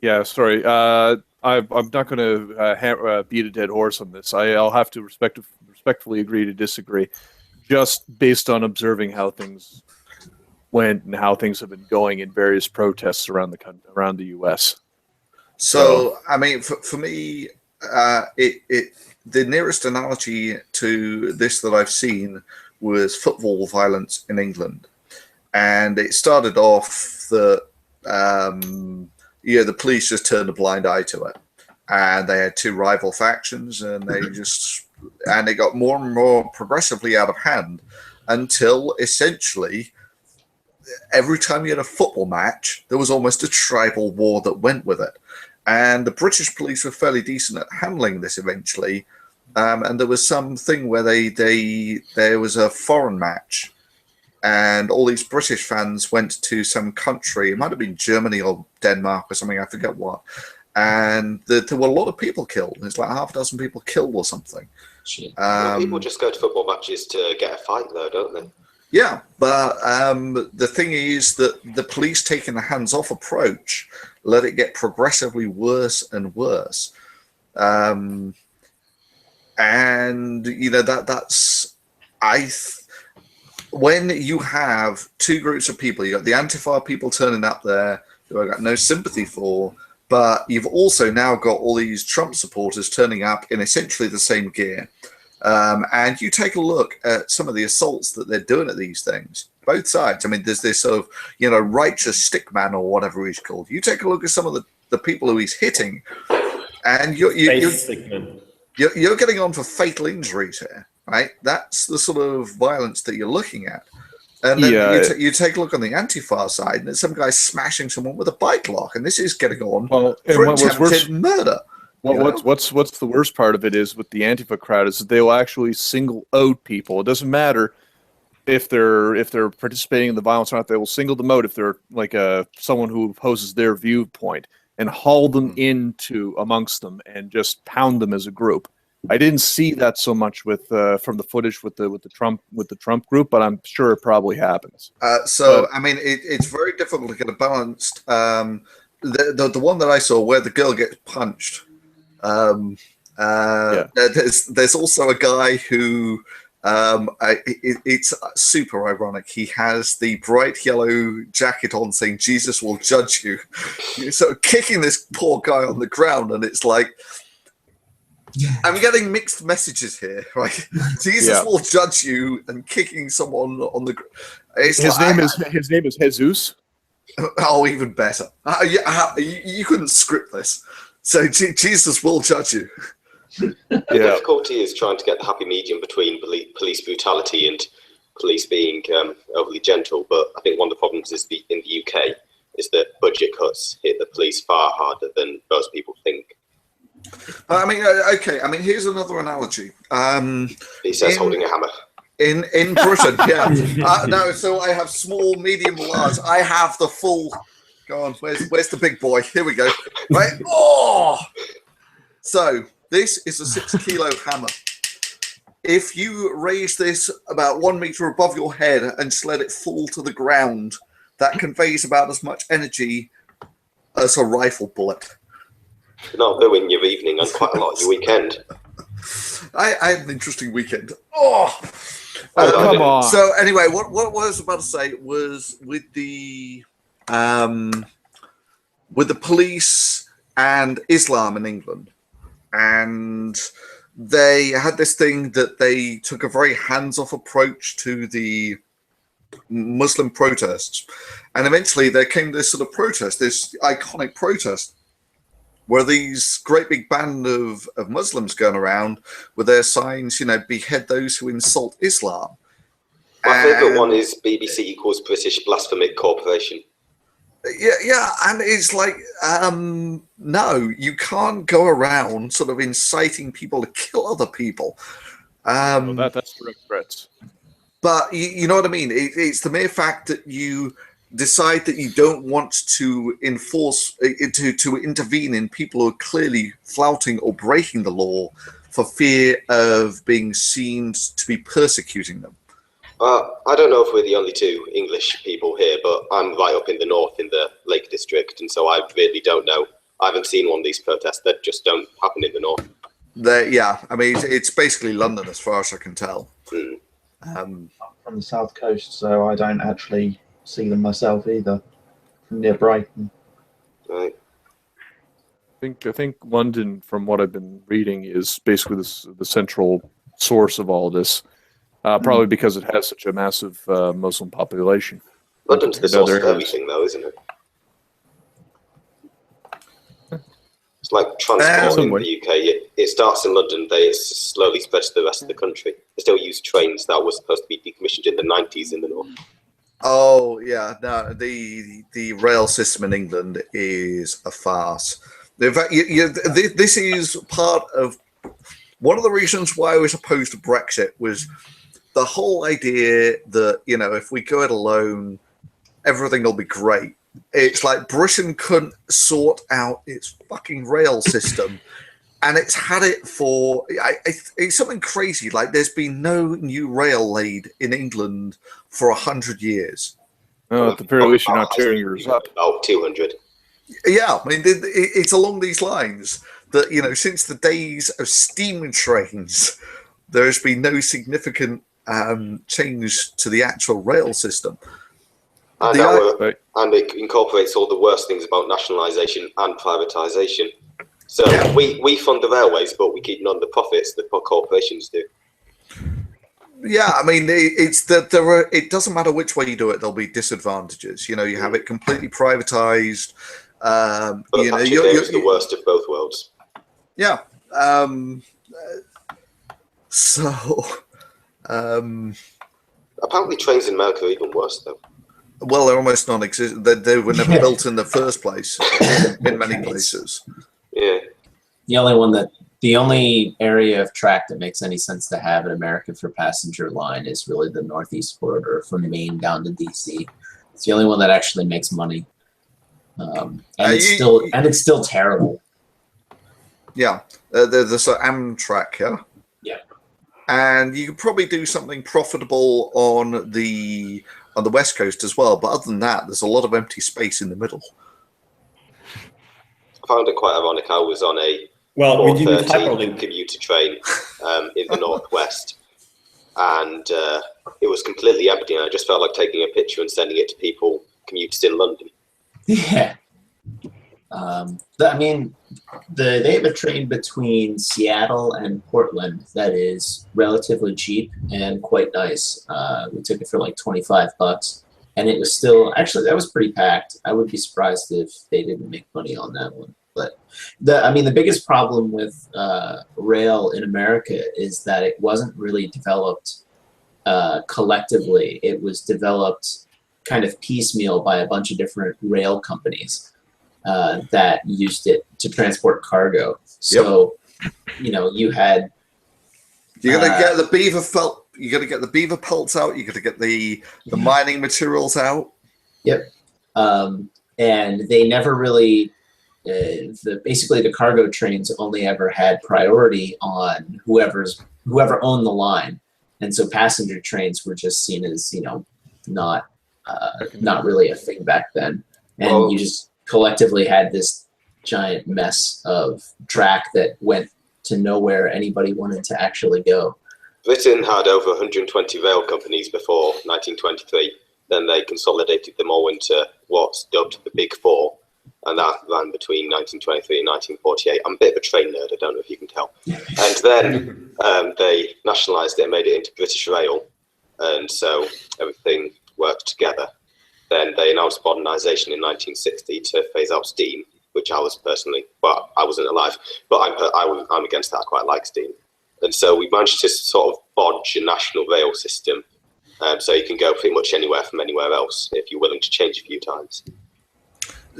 Yeah, sorry. I'm not going to beat a dead horse on this. I'll have to respectfully agree to disagree, just based on observing how things went and how things have been going in various protests around the U.S. So, I mean, for me, the nearest analogy to this that I've seen was football violence in England, and it started off that the police just turned a blind eye to it, and they had two rival factions, and it got more and more progressively out of hand until essentially every time you had a football match, there was almost a tribal war that went with it. And the British police were fairly decent at handling this eventually. And there was something where there was a foreign match, and all these British fans went to some country. It might have been Germany or Denmark or something. I forget what. And there were a lot of people killed. There's like half a dozen people killed or something. People just go to football matches to get a fight, though, don't they? Yeah, but the thing is that the police taking a hands-off approach let it get progressively worse and worse. And when you have two groups of people, you got the Antifa people turning up there who I've got no sympathy for, but you've also now got all these Trump supporters turning up in essentially the same gear. And you take a look at some of the assaults that they're doing at these things, both sides. I mean, there's this sort of, righteous stick man or whatever he's called. You take a look at some of the people who he's hitting, and you're getting on for fatal injuries here, right? That's the sort of violence that you're looking at. And then you take a look on the Antifa side, and there's some guy smashing someone with a bike lock, and this is getting on for attempted murder. What's the worst part of it is with the Antifa crowd is that they will actually single out people. It doesn't matter if they're participating in the violence or not. They will single them out if they're like someone who opposes their viewpoint and haul them into amongst them and just pound them as a group. I didn't see that so much with from the footage with the Trump group, but I'm sure it probably happens. I mean, it's very difficult to get a balanced. The one that I saw where the girl gets punched. There's also a guy who it's super ironic. He has the bright yellow jacket on saying Jesus will judge you. So kicking this poor guy on the ground, and it's like, I'm getting mixed messages here, right? Jesus will judge you, and kicking someone on the ground. His name is Jesus. Oh, even better. You couldn't script this. So Jesus will judge you. The difficulty is trying to get the happy medium between police brutality and police being overly gentle. But I think one of the problems is in the UK is that budget cuts hit the police far harder than most people think. I mean, okay. I mean, here's another analogy. He says holding a hammer. In Britain, yeah. No, so I have small, medium, large. I have the full. Go on. Where's the big boy? Here we go. Right. Oh. So this is a 6-kilo hammer. If you raise this about 1 meter above your head and just let it fall to the ground, that conveys about as much energy as a rifle bullet. Not ruin your evening and quite a lot of your weekend. I had an interesting weekend. Oh, come on. So anyway, what I was about to say was with the police and Islam in England, and they had this thing that they took a very hands-off approach to the Muslim protests, and eventually there came this sort of protest, this iconic protest, where these great big band of Muslims going around with their signs, behead those who insult Islam. My favourite one is BBC equals British Blasphemic Corporation. Yeah, and it's like, no, you can't go around sort of inciting people to kill other people. That's direct threats. But you know what I mean? It's the mere fact that you decide that you don't want to enforce, to intervene in people who are clearly flouting or breaking the law for fear of being seen to be persecuting them. I don't know if we're the only two English people here, but I'm right up in the north in the Lake District, and so I really don't know. I haven't seen one of these protests that just don't happen in the north. Yeah, I mean, it's basically London as far as I can tell. I'm from the south coast, so I don't actually see them myself either. From near Brighton. Right. I think London, from what I've been reading, is basically the central source of all of this. Probably because it has such a massive Muslim population. London's the source of everything, though, isn't it? It's like transport in the UK. It starts in London, it slowly spreads to the rest of the country. They still use trains that were supposed to be decommissioned in the 90s in the north. Oh yeah, no, the rail system in England is a farce. In fact, this is part of one of the reasons why I was opposed to Brexit was the whole idea that, if we go it alone, everything will be great. It's like Britain couldn't sort out its fucking rail system, and it's had it for it's something crazy. Like there's been no new rail laid in England for 100 years. At the very least, you're not tearing yours up. About 200. Yeah, I mean it's along these lines that since the days of steam trains, there's been no significant change to the actual rail system. And it incorporates all the worst things about nationalisation and privatisation. So we fund the railways, but we keep none of the profits that corporations do. Yeah, I mean, it's that it doesn't matter which way you do it, there'll be disadvantages. You have it completely privatised. But you're the worst of both worlds. Yeah. Apparently trains in America are even worse, though. Well, they're almost non-existent. They were never built in the first place in many places. Yeah. The only area of track that makes any sense to have in America for passenger line is really the Northeast corridor from Maine down to DC. It's the only one that actually makes money, and it's still terrible. Yeah, there's Amtrak, yeah. Yeah. And you could probably do something profitable on the West Coast as well, but other than that, there's a lot of empty space in the middle. I found it quite ironic. I was on a 4:13 commuter train in the northwest, and it was completely empty. And I just felt like taking a picture and sending it to people commuters in London. Yeah. They have a train between Seattle and Portland that is relatively cheap and quite nice. We took it for like $25, and it was still that was pretty packed. I would be surprised if they didn't make money on that one. But the biggest problem with rail in America is that it wasn't really developed collectively. It was developed kind of piecemeal by a bunch of different rail companies that used it to transport cargo. So, you had... You got to get the beaver felt. You got to get the beaver pelts out. You got to get the mining materials out. Yep. And they never really... basically the cargo trains only ever had priority on whoever owned the line, and so passenger trains were just seen as not really a thing back then, and you just collectively had this giant mess of track that went to nowhere anybody wanted to actually go. Britain had over 120 rail companies before 1923. Then they consolidated them all into what's dubbed the Big Four. And that ran between 1923 and 1948. I'm a bit of a train nerd, I don't know if you can tell. And then they nationalised it and made it into British Rail. And so everything worked together. Then they announced modernisation in 1960 to phase out steam. which I was personally, well, I wasn't alive, but I'm against that. I quite like steam. And so we managed to sort of bodge a national rail system, so you can go pretty much anywhere from anywhere else if you're willing to change a few times.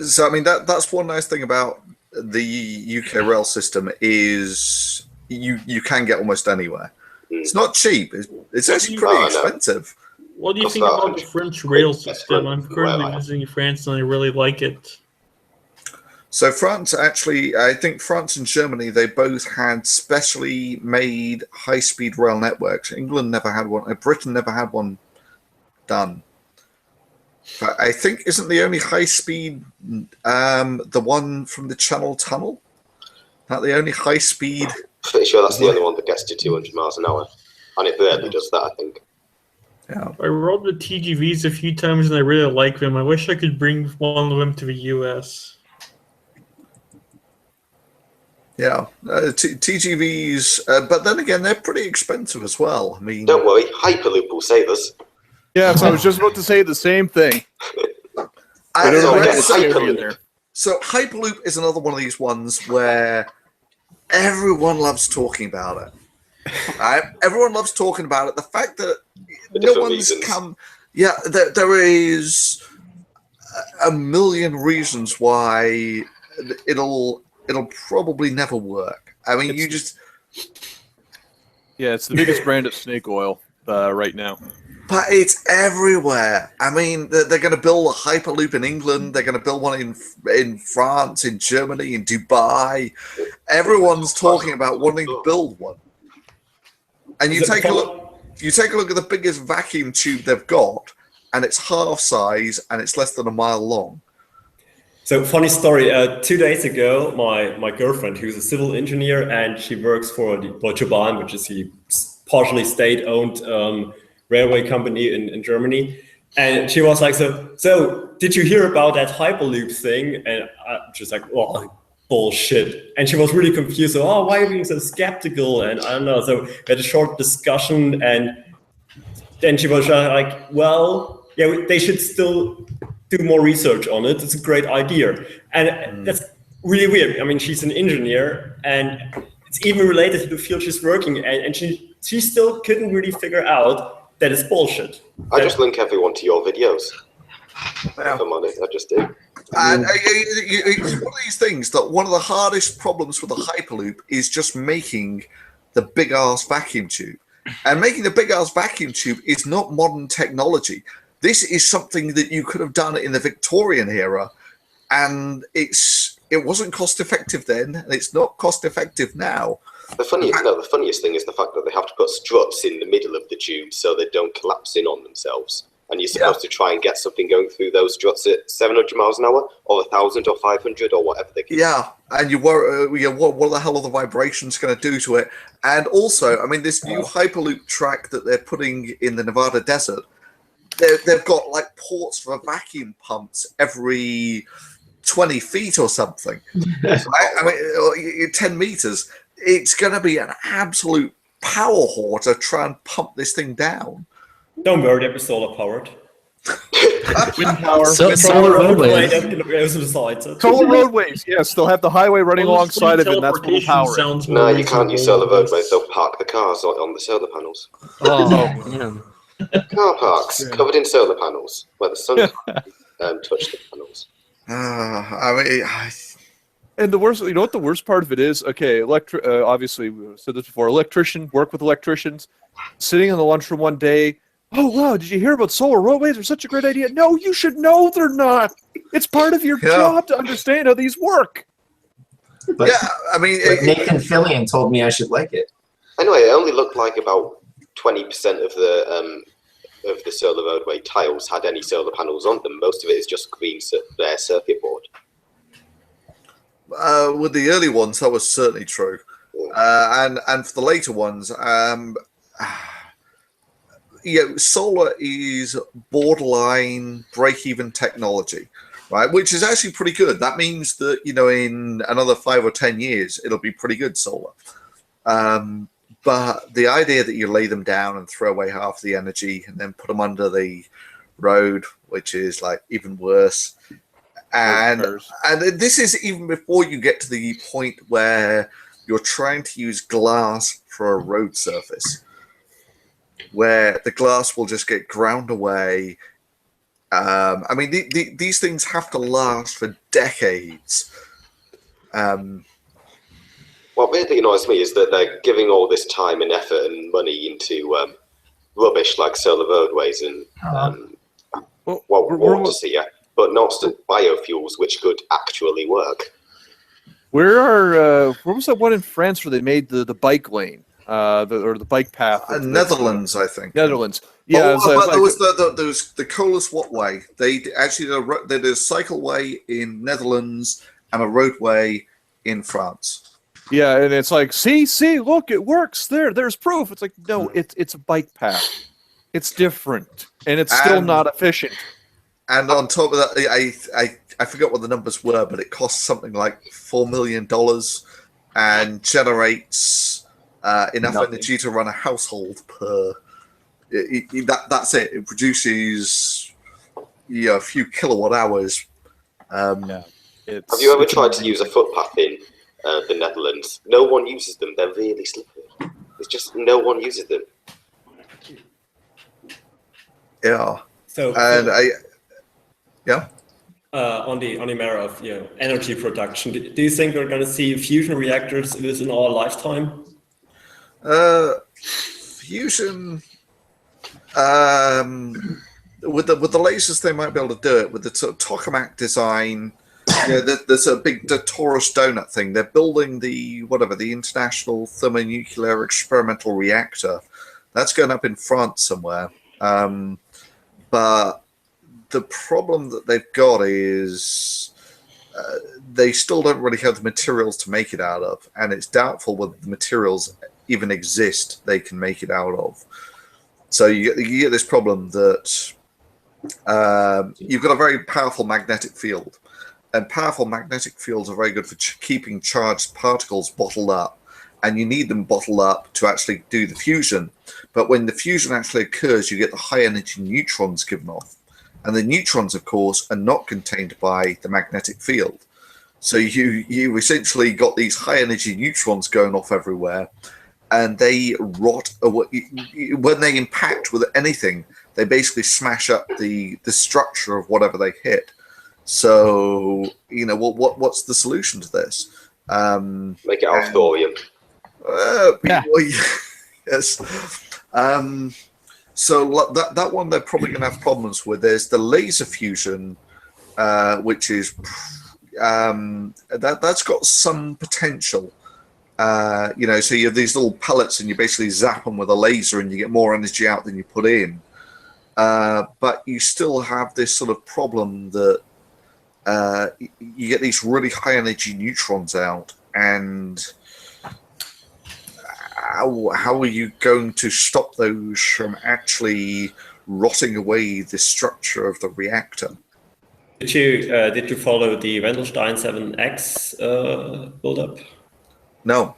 So, I mean, that's one nice thing about the UK rail system is you can get almost anywhere. It's not cheap. It's actually pretty expensive. What do you think about the French rail system? I'm currently visiting France and I really like it. So France actually, I think France and Germany, they both had specially made high-speed rail networks. England never had one. Britain never had one done. But I think, isn't the only high-speed the one from the Channel Tunnel? Not the only high-speed? Pretty sure that's the only one that gets to 200 miles an hour. And it barely does that, I think. Yeah. I rode the TGVs a few times and I really like them. I wish I could bring one of them to the US. Yeah, TGVs, but then again, they're pretty expensive as well. I mean, don't worry, Hyperloop will save us. Yeah, so I was just about to say the same thing. So Hyperloop is another one of these ones where everyone loves talking about it. Right? Everyone loves talking about it. The fact that no one's come, yeah, there is a million reasons why it'll probably never work. I mean, yeah, it's the biggest brand of snake oil right now. But it's everywhere. I mean, they're going to build a Hyperloop in England. They're going to build one in France, in Germany, in Dubai. Everyone's talking about wanting to build one. And you take a look at the biggest vacuum tube they've got, and it's half size, and it's less than a mile long. So funny story, 2 days ago, my girlfriend, who's a civil engineer, and she works for the Deutsche Bahn, which is the partially state-owned railway company in Germany. And she was like, so did you hear about that Hyperloop thing? And I'm just like, oh, bullshit. And she was really confused. So, why are you being so skeptical? And I don't know. So we had a short discussion, and then she was like, well, yeah, they should still do more research on it. It's a great idea. And that's really weird. I mean, she's an engineer, and it's even related to the field she's working in, and she still couldn't really figure out that it's bullshit. I just link everyone to your videos. Yeah. If I'm honest, I just do. And it's one of these things that one of the hardest problems with the Hyperloop is just making the big-ass vacuum tube. And making the big-ass vacuum tube is not modern technology. This is something that you could have done in the Victorian era, and it wasn't cost-effective then, and it's not cost-effective now. The funniest thing is the fact that they have to put struts in the middle of the tube so they don't collapse in on themselves. And you're supposed to try and get something going through those struts at 700 miles an hour, or 1,000 or 500 or whatever they can. Yeah, and you worry, what the hell are the vibrations going to do to it? And also, I mean, this new Hyperloop track that they're putting in the Nevada desert, they've got like ports for vacuum pumps every 20 feet or something. Right? I mean, 10 meters. It's going to be an absolute power whore to try and pump this thing down. Don't worry, they'll be solar powered. Wind power. Solar roadways. Solar roadways, yes. They'll have the highway running alongside of it, and that's what will power it. No, you can't use solar roadways. They'll park the cars on the solar panels. Oh, man. Car parks covered in solar panels where the sun can't touch the panels. And the worst, you know what the worst part of it is? Okay, obviously, we said this before, work with electricians, sitting in the lunchroom one day, oh, wow, did you hear about solar roadways? They're such a great idea. No, you should know they're not. It's part of your job to understand how these work. But, I mean, Nathan Fillion told me I should like it. Anyway, it only looked like about 20% of the solar roadway tiles had any solar panels on them. Most of it is just green bare circuit board. With the early ones, that was certainly true, and for the later ones, solar is borderline break-even technology, right? Which is actually pretty good. That means that in another 5 or 10 years, it'll be pretty good solar. But the idea that you lay them down and throw away half the energy and then put them under the road, which is like even worse. And cars. this is even before you get to the point where you're trying to use glass for a road surface, where the glass will just get ground away. I mean, these things have to last for decades. What really annoys me is that they're giving all this time and effort and money into rubbish like solar roadways and water to you, but not biofuels which could actually work. Where was that one in France where they made the bike lane, or the bike path? Netherlands, I think. Netherlands. Yeah, there was the Colas Wattway. They actually did a cycleway in Netherlands and a roadway in France. Yeah, and it's like, see, look, it works. There's proof. It's like, no, it's a bike path. It's different, and it's still not efficient. And on top of that, I forgot what the numbers were, but it costs something like $4 million and generates enough energy to run a household per. That's it. It produces a few kilowatt hours. Have you ever tried to use a footpath in the Netherlands? No one uses them. They're really slippery. It's just no one uses them. Yeah. On the matter of energy production, do you think we're going to see fusion reactors within our lifetime? Fusion. With the lasers, they might be able to do it. With the sort of tokamak design, there's a big torus donut thing. They're building the International Thermonuclear Experimental Reactor. That's going up in France somewhere. But the problem that they've got is they still don't really have the materials to make it out of, and it's doubtful whether the materials even exist they can make it out of. So you get this problem that you've got a very powerful magnetic field, and powerful magnetic fields are very good for keeping charged particles bottled up, and you need them bottled up to actually do the fusion. But when the fusion actually occurs, you get the high energy neutrons given off. And the neutrons, of course, are not contained by the magnetic field. So you essentially got these high energy neutrons going off everywhere, and they rot. When they impact with anything, they basically smash up the structure of whatever they hit. So what's the solution to this? Make it out of thorium. Yes. So that one they're probably going to have problems with. There's the laser fusion, which is that's got some potential. So you have these little pellets, and you basically zap them with a laser, and you get more energy out than you put in. But you still have this sort of problem that you get these really high energy neutrons out, and how are you going to stop those from actually rotting away the structure of the reactor? Did you follow the Wendelstein 7X build-up? No.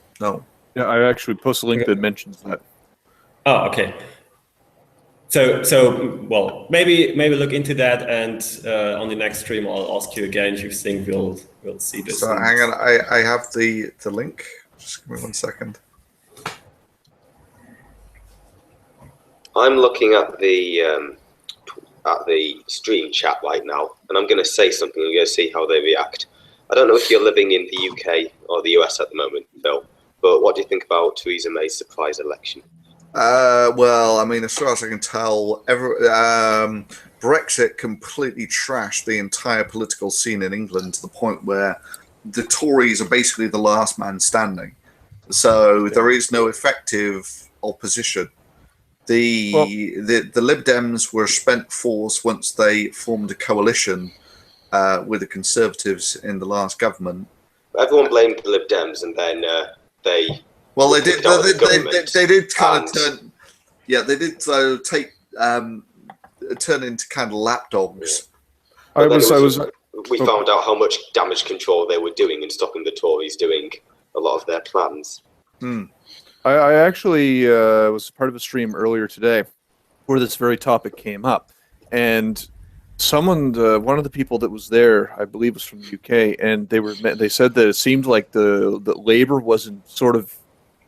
Yeah, I actually posted a link that mentions that. Oh, okay. So well, maybe look into that, and on the next stream I'll ask you again if you think we'll see this. So hang on, I have the link. Just give me 1 second. I'm looking at the stream chat right now, and I'm going to say something. I'm going to see how they react. I don't know if you're living in the UK or the US at the moment, Phil, but what do you think about Theresa May's surprise election? Well, I mean, as far as I can tell, Brexit completely trashed the entire political scene in England to the point where the Tories are basically the last man standing. So there is no effective opposition. The Lib Dems were a spent force once they formed a coalition with the Conservatives in the last government. Everyone blamed the Lib Dems, and then they. Well, they did. They did kind of turn. Yeah, they did turn into kind of lapdogs. We found out how much damage control they were doing in stopping the Tories doing a lot of their plans. I actually was part of a stream earlier today where this very topic came up, and someone, one of the people that was there, I believe, was from the UK, and they said that it seemed like the Labour wasn't sort of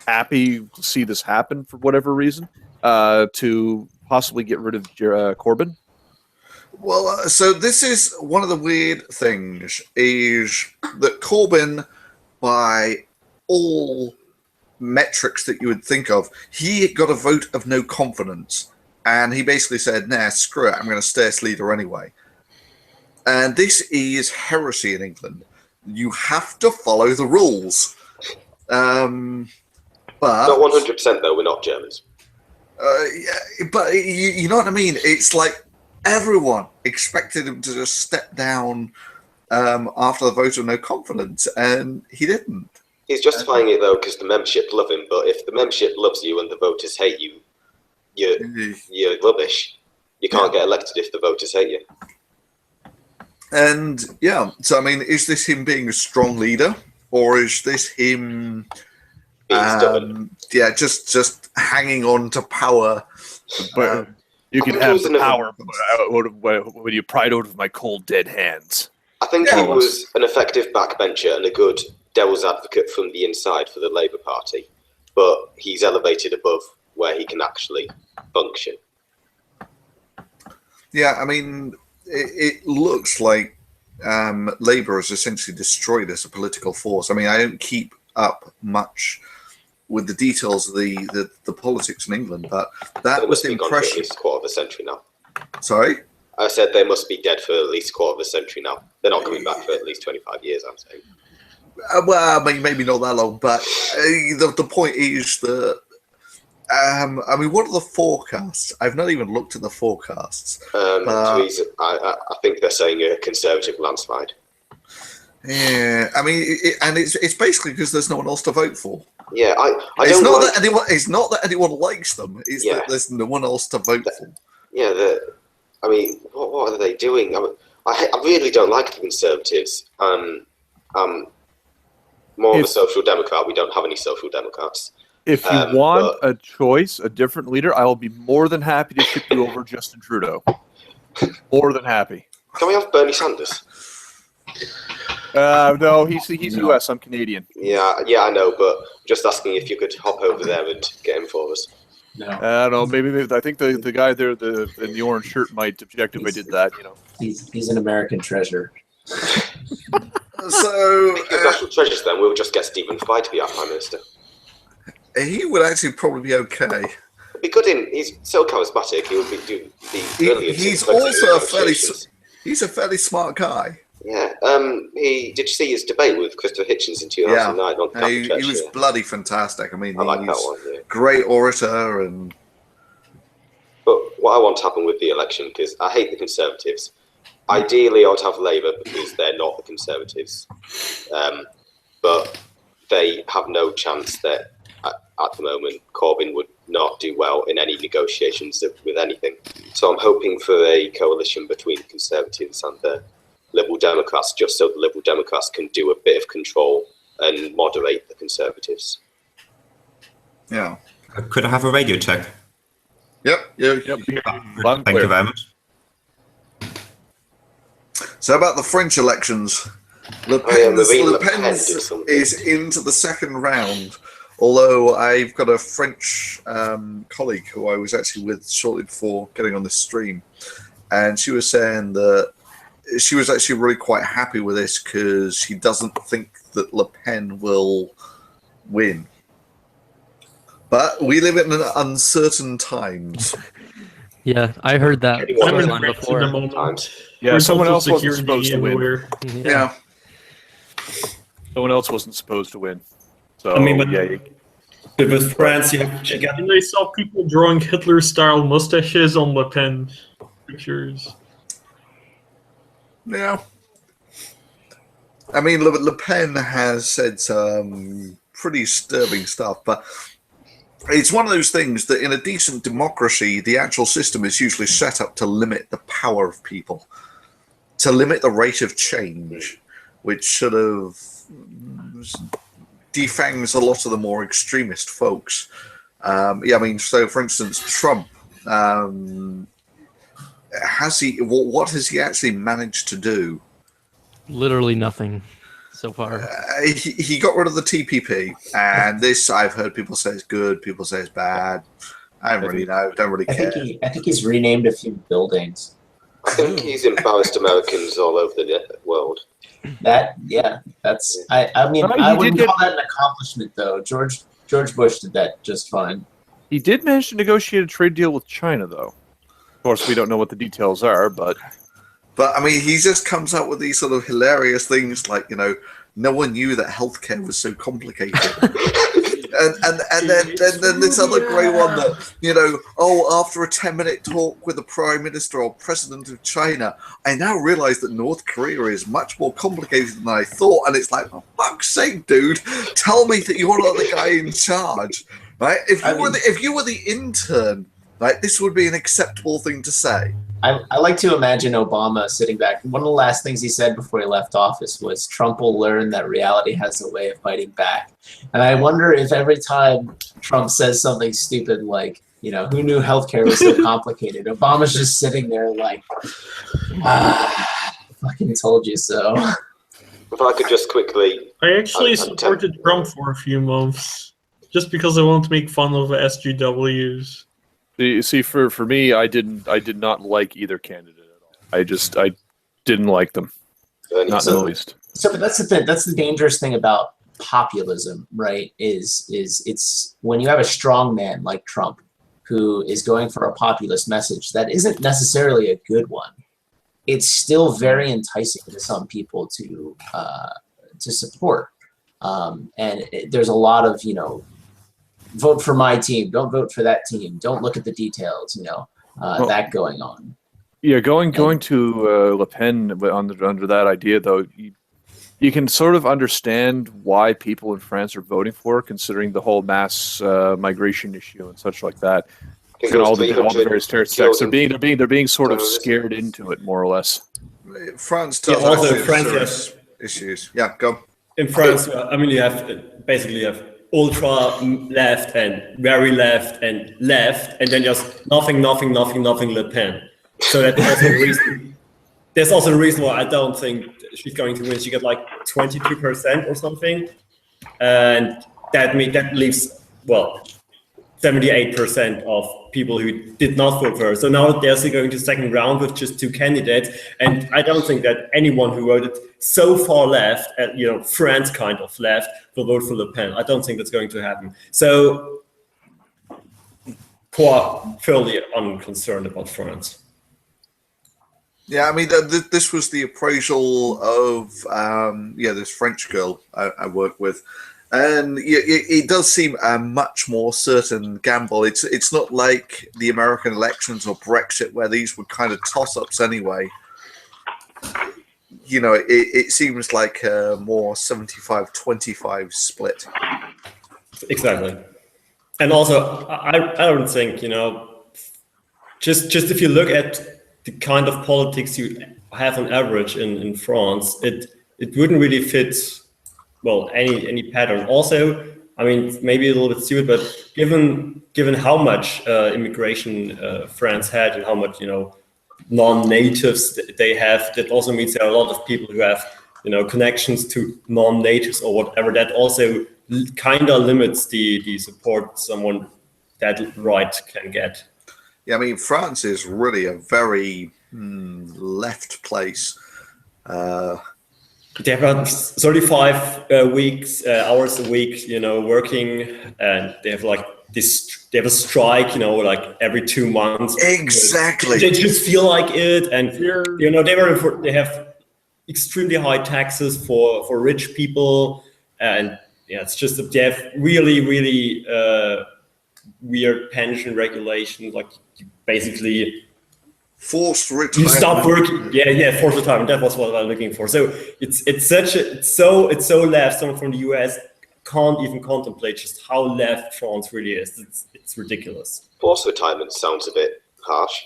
happy to see this happen for whatever reason, to possibly get rid of Corbyn. Well, so this is one of the weird things, is that Corbyn, by all metrics that you would think of, he got a vote of no confidence. And he basically said, nah, screw it, I'm going to stay as leader anyway. And this is heresy in England. You have to follow the rules. But Not 100% though, we're not Germans. Yeah, but you know what I mean? It's like everyone expected him to just step down after the vote of no confidence, and he didn't. He's justifying it though because the membership love him, but if the membership loves you and the voters hate you, you're rubbish. You can't get elected if the voters hate you. And yeah, so I mean, is this him being a strong leader, or is this him Being stubborn? yeah, just hanging on to power? But you can have the power when you pry it out of my cold, dead hands. I think he was an effective backbencher and a good devil's advocate from the inside for the Labour Party, but he's elevated above where he can actually function. Yeah, I mean, it looks like Labour is essentially destroyed as a political force. I mean, I don't keep up much with the details of the politics in England, but that was the impression. For at least a quarter of a century now. Sorry? I said they must be dead for at least a quarter of a century now. They're not coming back for at least 25 years, I'm saying. Well, I mean, maybe not that long, but the point is that I mean, what are the forecasts? I've not even looked at the forecasts. I think they're saying a Conservative landslide. Yeah, I mean, it's basically because there's no one else to vote for. Yeah, it's not that anyone likes them. It's that there's no one else to vote for. Yeah, I mean, what are they doing? I really don't like the Conservatives. More of a social democrat. We don't have any social democrats. If you want a choice, a different leader, I will be more than happy to ship you over Justin Trudeau. More than happy. Can we have Bernie Sanders? No, he's US. I'm Canadian. Yeah, I know, but just asking if you could hop over there and get him for us. No. I don't know. Maybe I think the guy there in the orange shirt might object if I did that. You know, he's an American treasure. So national treasures. Then we'll just get Stephen Fry to be our prime minister. He would actually probably be okay. It'd be good he's so charismatic. He would be brilliant. He's also he's a fairly smart guy. Yeah. Did you see his debate with Christopher Hitchens in 2009 on Catholic Church? He was bloody fantastic. I mean, I like that one. Yeah. Great orator But what I want to happen with the election, because I hate the Conservatives. Ideally, I would have Labour because they're not the Conservatives, but they have no chance that at the moment Corbyn would not do well in any negotiations with anything. So I'm hoping for a coalition between the Conservatives and the Liberal Democrats, just so the Liberal Democrats can do a bit of control and moderate the Conservatives. Yeah. Could I have a radio check? Yep. Thank you very much. So about the French elections, Le Pen is into the second round. Although I've got a French colleague who I was actually with shortly before getting on this stream, and she was saying that she was actually really quite happy with this because she doesn't think that Le Pen will win. But we live in uncertain times. Yeah, I heard that I'm in line before. the moment. Yeah, someone else wasn't supposed to win. Yeah. Someone else wasn't supposed to win. So, I mean, but yeah. with France, you have to get. And I saw people drawing Hitler-style mustaches on Le Pen pictures. Yeah. I mean, Le Pen has said some pretty disturbing stuff, but it's one of those things that in a decent democracy, the actual system is usually set up to limit the power of people, to limit the rate of change, which sort of defangs a lot of the more extremist folks. Yeah, I mean, so for instance, Trump, has he? What has he actually managed to do? Literally nothing so far. He got rid of the TPP, and this I've heard people say it's good, people say it's bad. I don't really know. Don't really care. I think he's renamed a few buildings. I think he's embarrassed Americans all over the world. That's. I mean, I wouldn't call that an accomplishment, though. George Bush did that just fine. He did manage to negotiate a trade deal with China, though. Of course, we don't know what the details are, but I mean, he just comes up with these sort of hilarious things, like, you know, no one knew that healthcare was so complicated. and then this other great one that, you know, after a 10-minute talk with the Prime Minister or President of China, I now realize that North Korea is much more complicated than I thought. And it's like, for fuck's sake, dude, tell me that you're not the guy in charge, right? If you were the intern, right, this would be an acceptable thing to say. I like to imagine Obama sitting back. One of the last things he said before he left office was Trump will learn that reality has a way of fighting back. And I wonder if every time Trump says something stupid like, you know, who knew healthcare was so complicated? Obama's just sitting there like, fucking told you so. If I could just quickly... I actually supported Trump for a few months, just because I wanted to make fun of SGWs. you see, for me, I did not like either candidate at all. I didn't like them, not in the least. So, but that's the thing. That's the dangerous thing about populism, right? Is it's when you have a strong man like Trump who is going for a populist message that isn't necessarily a good one. It's still very enticing to some people to support, there's a lot of, you know, vote for my team, don't vote for that team, don't look at the details, you know, that going on. Yeah, going to Le Pen under that idea, though, you can sort of understand why people in France are voting for her, considering the whole mass migration issue and such like that. And all the various terrorist attacks, they're being sort of scared into it, more or less. France does also France has issues. Yeah, go. In France, I mean, you have ultra left and very left, and then just nothing Le Pen. So that's also the reason. There's also a reason why I don't think she's going to win. She got like 22% or something, and that leaves 78% of people who did not vote for her. So now they're still going to second round with just two candidates, and I don't think that anyone who voted so far left, France kind of left, will vote for Le Pen. I don't think that's going to happen. So, fairly unconcerned about France. Yeah, I mean, this was the appraisal of this French girl I work with, and it does seem a much more certain gamble. It's not like the American elections or Brexit, where these were kind of toss-ups anyway. You know, it seems like a more 75-25 split. Exactly. And also, I don't think, just if you look at the kind of politics you have on average in France, it wouldn't really fit, any pattern. Also, I mean, maybe a little bit stupid, but given how much immigration France had and how much, non-natives they have, that also means there are a lot of people who have, connections to non-natives or whatever. That also kind of limits the support someone that right can get. Yeah, I mean, France is really a very left place. They have about 35 hours a week, working, and they have they have a strike, every 2 months. Exactly. They just feel like it, and they have extremely high taxes for rich people, and it's just that they have really, really weird pension regulations, like basically forced retirement. You stop working. Yeah, forced retirement. That was what I'm looking for. So it's so left. Someone from the US can't even contemplate just how left France really is. It's ridiculous. Forced retirement sounds a bit harsh.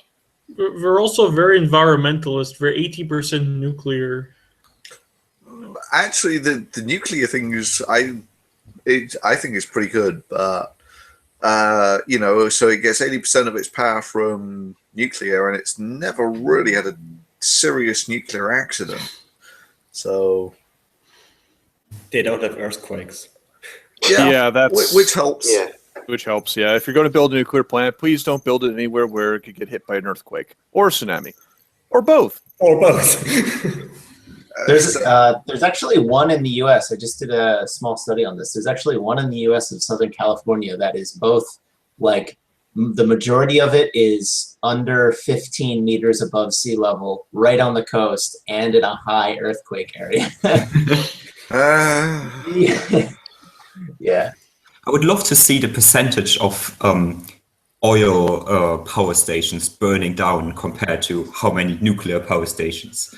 We're also very environmentalist. We're 80% nuclear. Actually, the nuclear thing is I think is pretty good, but so it gets 80% of its power from nuclear, and it's never really had a serious nuclear accident. So they don't have earthquakes. yeah, that's which helps. Yeah. Which helps, yeah. If you're going to build a nuclear plant, please don't build it anywhere where it could get hit by an earthquake or a tsunami, or both. Or both. There's actually one in the U.S. I just did a small study on this. There's actually one in the U.S. of Southern California that is both, like, the majority of it is under 15 meters above sea level, right on the coast, and in a high earthquake area. Yeah. I would love to see the percentage of oil power stations burning down compared to how many nuclear power stations,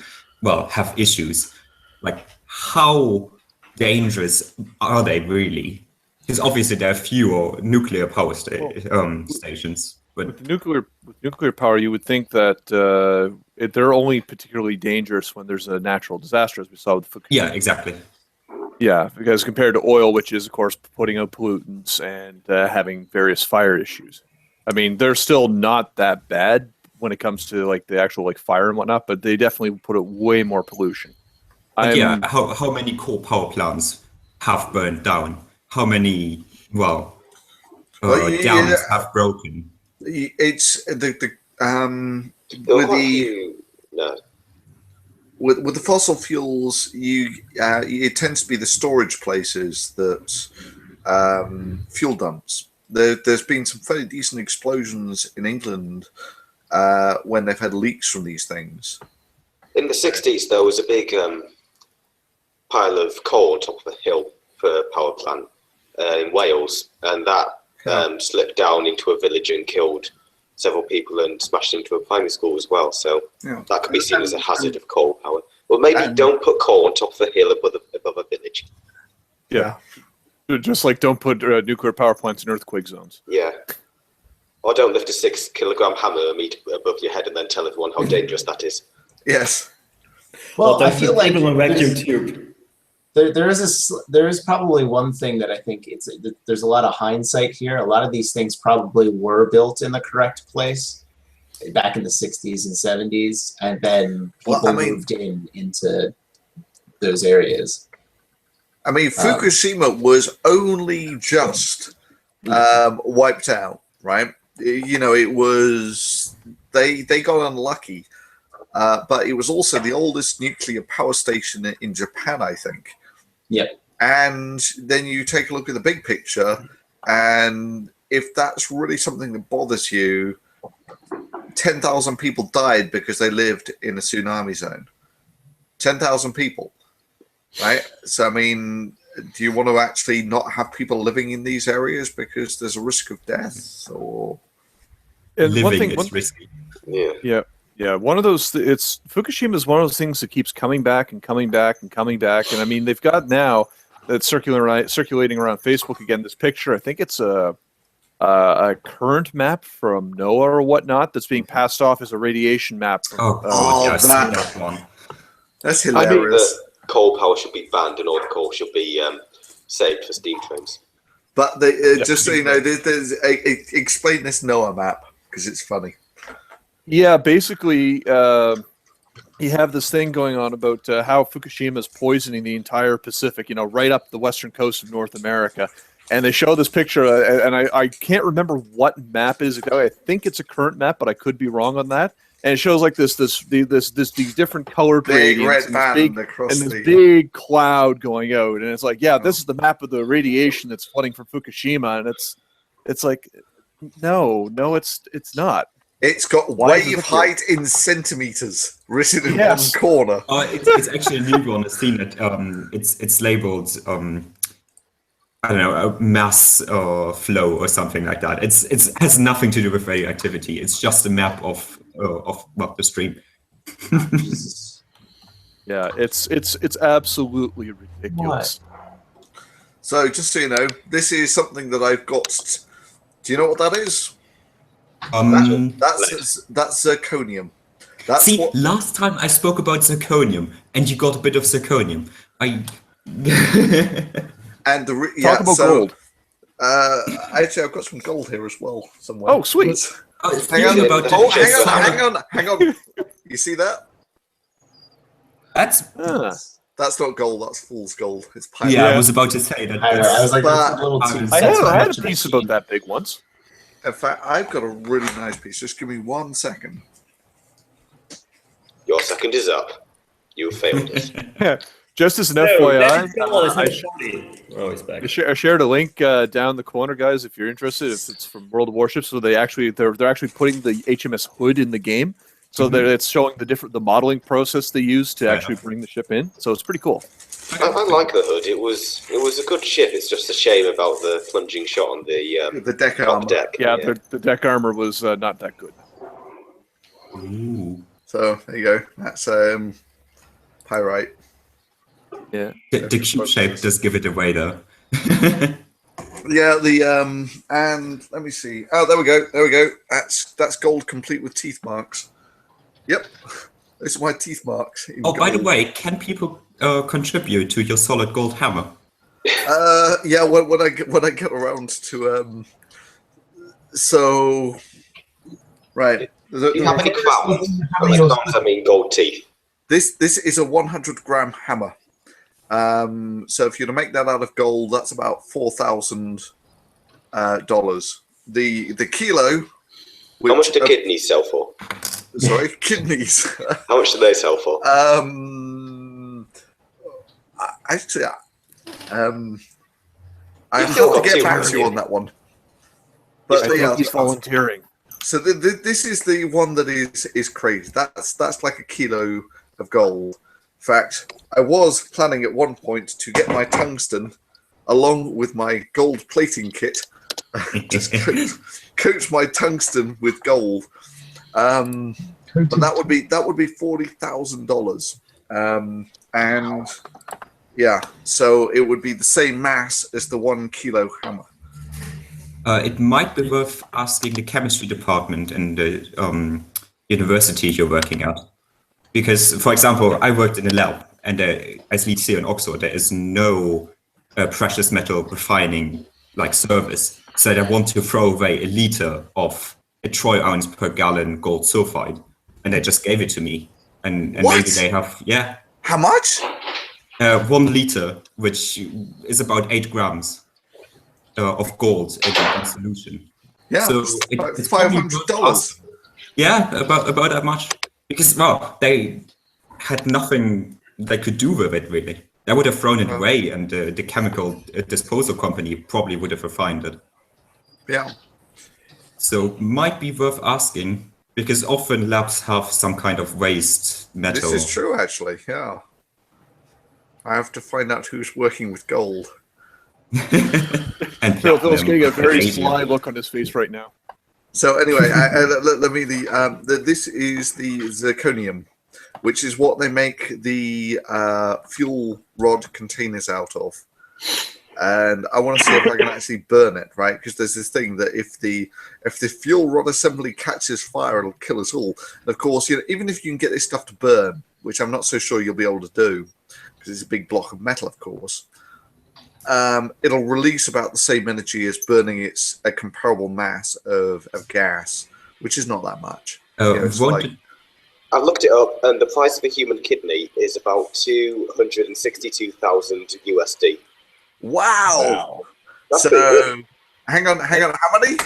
have issues. Like, how dangerous are they really? Because obviously there are fewer nuclear power stations. But with nuclear power, you would think that they're only particularly dangerous when there's a natural disaster, as we saw with Fukushima. yeah, exactly. Yeah, because compared to oil, which is, of course, putting out pollutants and having various fire issues. I mean, they're still not that bad when it comes to like the actual like fire and whatnot, but they definitely put out way more pollution. But how many coal power plants have burned down? How many, dams have broken? It's with the fossil fuels, it tends to be the storage places that fuel dumps. There's been some fairly decent explosions in England when they've had leaks from these things. In the 60s, there was a big pile of coal on top of a hill for a power plant in Wales, and that slipped down into a village and killed several people and smashed into a primary school as well. So that could be seen as a hazard of coal power. Well, maybe don't put coal on top of a hill above a village. Yeah. Just like don't put nuclear power plants in earthquake zones. Yeah. Or don't lift a 6-kilogram hammer and meet above your head and then tell everyone how dangerous that is. Yes. Well, I feel like vacuum tube. There is probably one thing that I think there's a lot of hindsight here. A lot of these things probably were built in the correct place back in the 60s and 70s, and then people moved into those areas. I mean, Fukushima was only just wiped out, right? You know, it was they got unlucky, but it was also the oldest nuclear power station in Japan, I think. Yep. And then you take a look at the big picture, and if that's really something that bothers you, 10,000 people died because they lived in a tsunami zone. 10,000 people, right? So, I mean, do you want to actually not have people living in these areas because there's a risk of death? Or living is risky. Yeah. Yeah, one of those. Fukushima is one of those things that keeps coming back and coming back and coming back. And I mean, they've got now that's circulating around Facebook again. This picture, I think it's a current map from NOAA or whatnot that's being passed off as a radiation map. That one. That's hilarious. I think that coal power should be banned and all the coal should be saved for steam trains. But just so you know, explain this NOAA map because it's funny. Yeah, basically, you have this thing going on about how Fukushima is poisoning the entire Pacific, right up the western coast of North America. And they show this picture, and I can't remember what map it is. I think it's a current map, but I could be wrong on that. And it shows like these different colored gradients and this big cloud going out. And it's like, this is the map of the radiation that's flooding from Fukushima. And it's like, no, it's not. It's got wave height in centimeters written in one corner. It's actually a new one. I've seen it. It's labeled, I don't know, a mass flow or something like that. It has nothing to do with radioactivity. It's just a map of the stream. Yeah, it's absolutely ridiculous. What? So just so you know, this is something that I've got. Do you know what that is? That's zirconium. Last time I spoke about zirconium, and you got a bit of zirconium. Talk about gold. Actually, I've got some gold here as well somewhere. Oh, sweet! Hang on, about hang on. You see that? That's That's not gold. That's fool's gold. It's yeah. pyrite. I was about to say that. I was like, that's a little But too. I that's not had much a of a piece key. about that big once. In fact, I've got a really nice piece. Just give me 1 second. Your second is up. You failed it. Just as an No, FYI, that is cool. It's I, not shorty. Oh, he's back. I shared a link down the corner, guys. If you're interested, if it's from World of Warships, so they're actually putting the HMS Hood in the game, so that it's showing the modeling process they use to actually bring the ship in. So it's pretty cool. I like the Hood. It was a good ship. It's just a shame about the plunging shot on The deck top armor. deck. Yeah, the deck armor was not that good. Ooh. So there you go. That's pyrite. Yeah. The cube shape does give it away, though. Yeah, and let me see. Oh, there we go. That's gold complete with teeth marks. Yep, those are my teeth marks. Oh, by the way, can people contribute to your solid gold hammer? Yeah, when I get around to so right. Do you have any crowns? Crowns, I mean gold teeth. This is a 100-gram hammer. So if you're to make that out of gold, that's about $4,000. The kilo. How much do kidneys sell for? Sorry, kidneys. How much do they sell for? Actually, I have to get back to you on that one. But He's volunteering. So this is the one that is crazy. That's like a kilo of gold. In fact, I was planning at one point to get my tungsten along with my gold plating kit. Just coat my tungsten with gold. But that would be $40,000. And yeah, so it would be the same mass as the 1 kilo hammer. It might be worth asking the chemistry department in the university you're working at. Because, for example, I worked in a lab, and as we see in Oxford, there is no precious metal refining service. So they want to throw away a liter of a troy ounce per gallon gold sulfide, and they just gave it to me. And maybe they have, yeah. How much? 1 liter, which is about 8 grams. Of gold in solution. Yeah, so it's $500. Yeah, about that much. Because they had nothing they could do with it really. They would have thrown it away, and the chemical disposal company probably would have refined it. Yeah. So might be worth asking, because often labs have some kind of waste metal. This is true, actually. Yeah. I have to find out who's working with gold. And Phil's getting a very sly look on his face right now. So anyway, let me this is the zirconium, which is what they make the fuel rod containers out of. And I want to see if I can actually burn it, right? Because there's this thing that if the fuel rod assembly catches fire, it'll kill us all. And of course, even if you can get this stuff to burn, which I'm not so sure you'll be able to do, because it's a big block of metal, of course. It'll release about the same energy as burning a comparable mass of gas, which is not that much. I looked it up, and the price of a human kidney is about $262,000 USD. Wow! That's so, hang on, how many?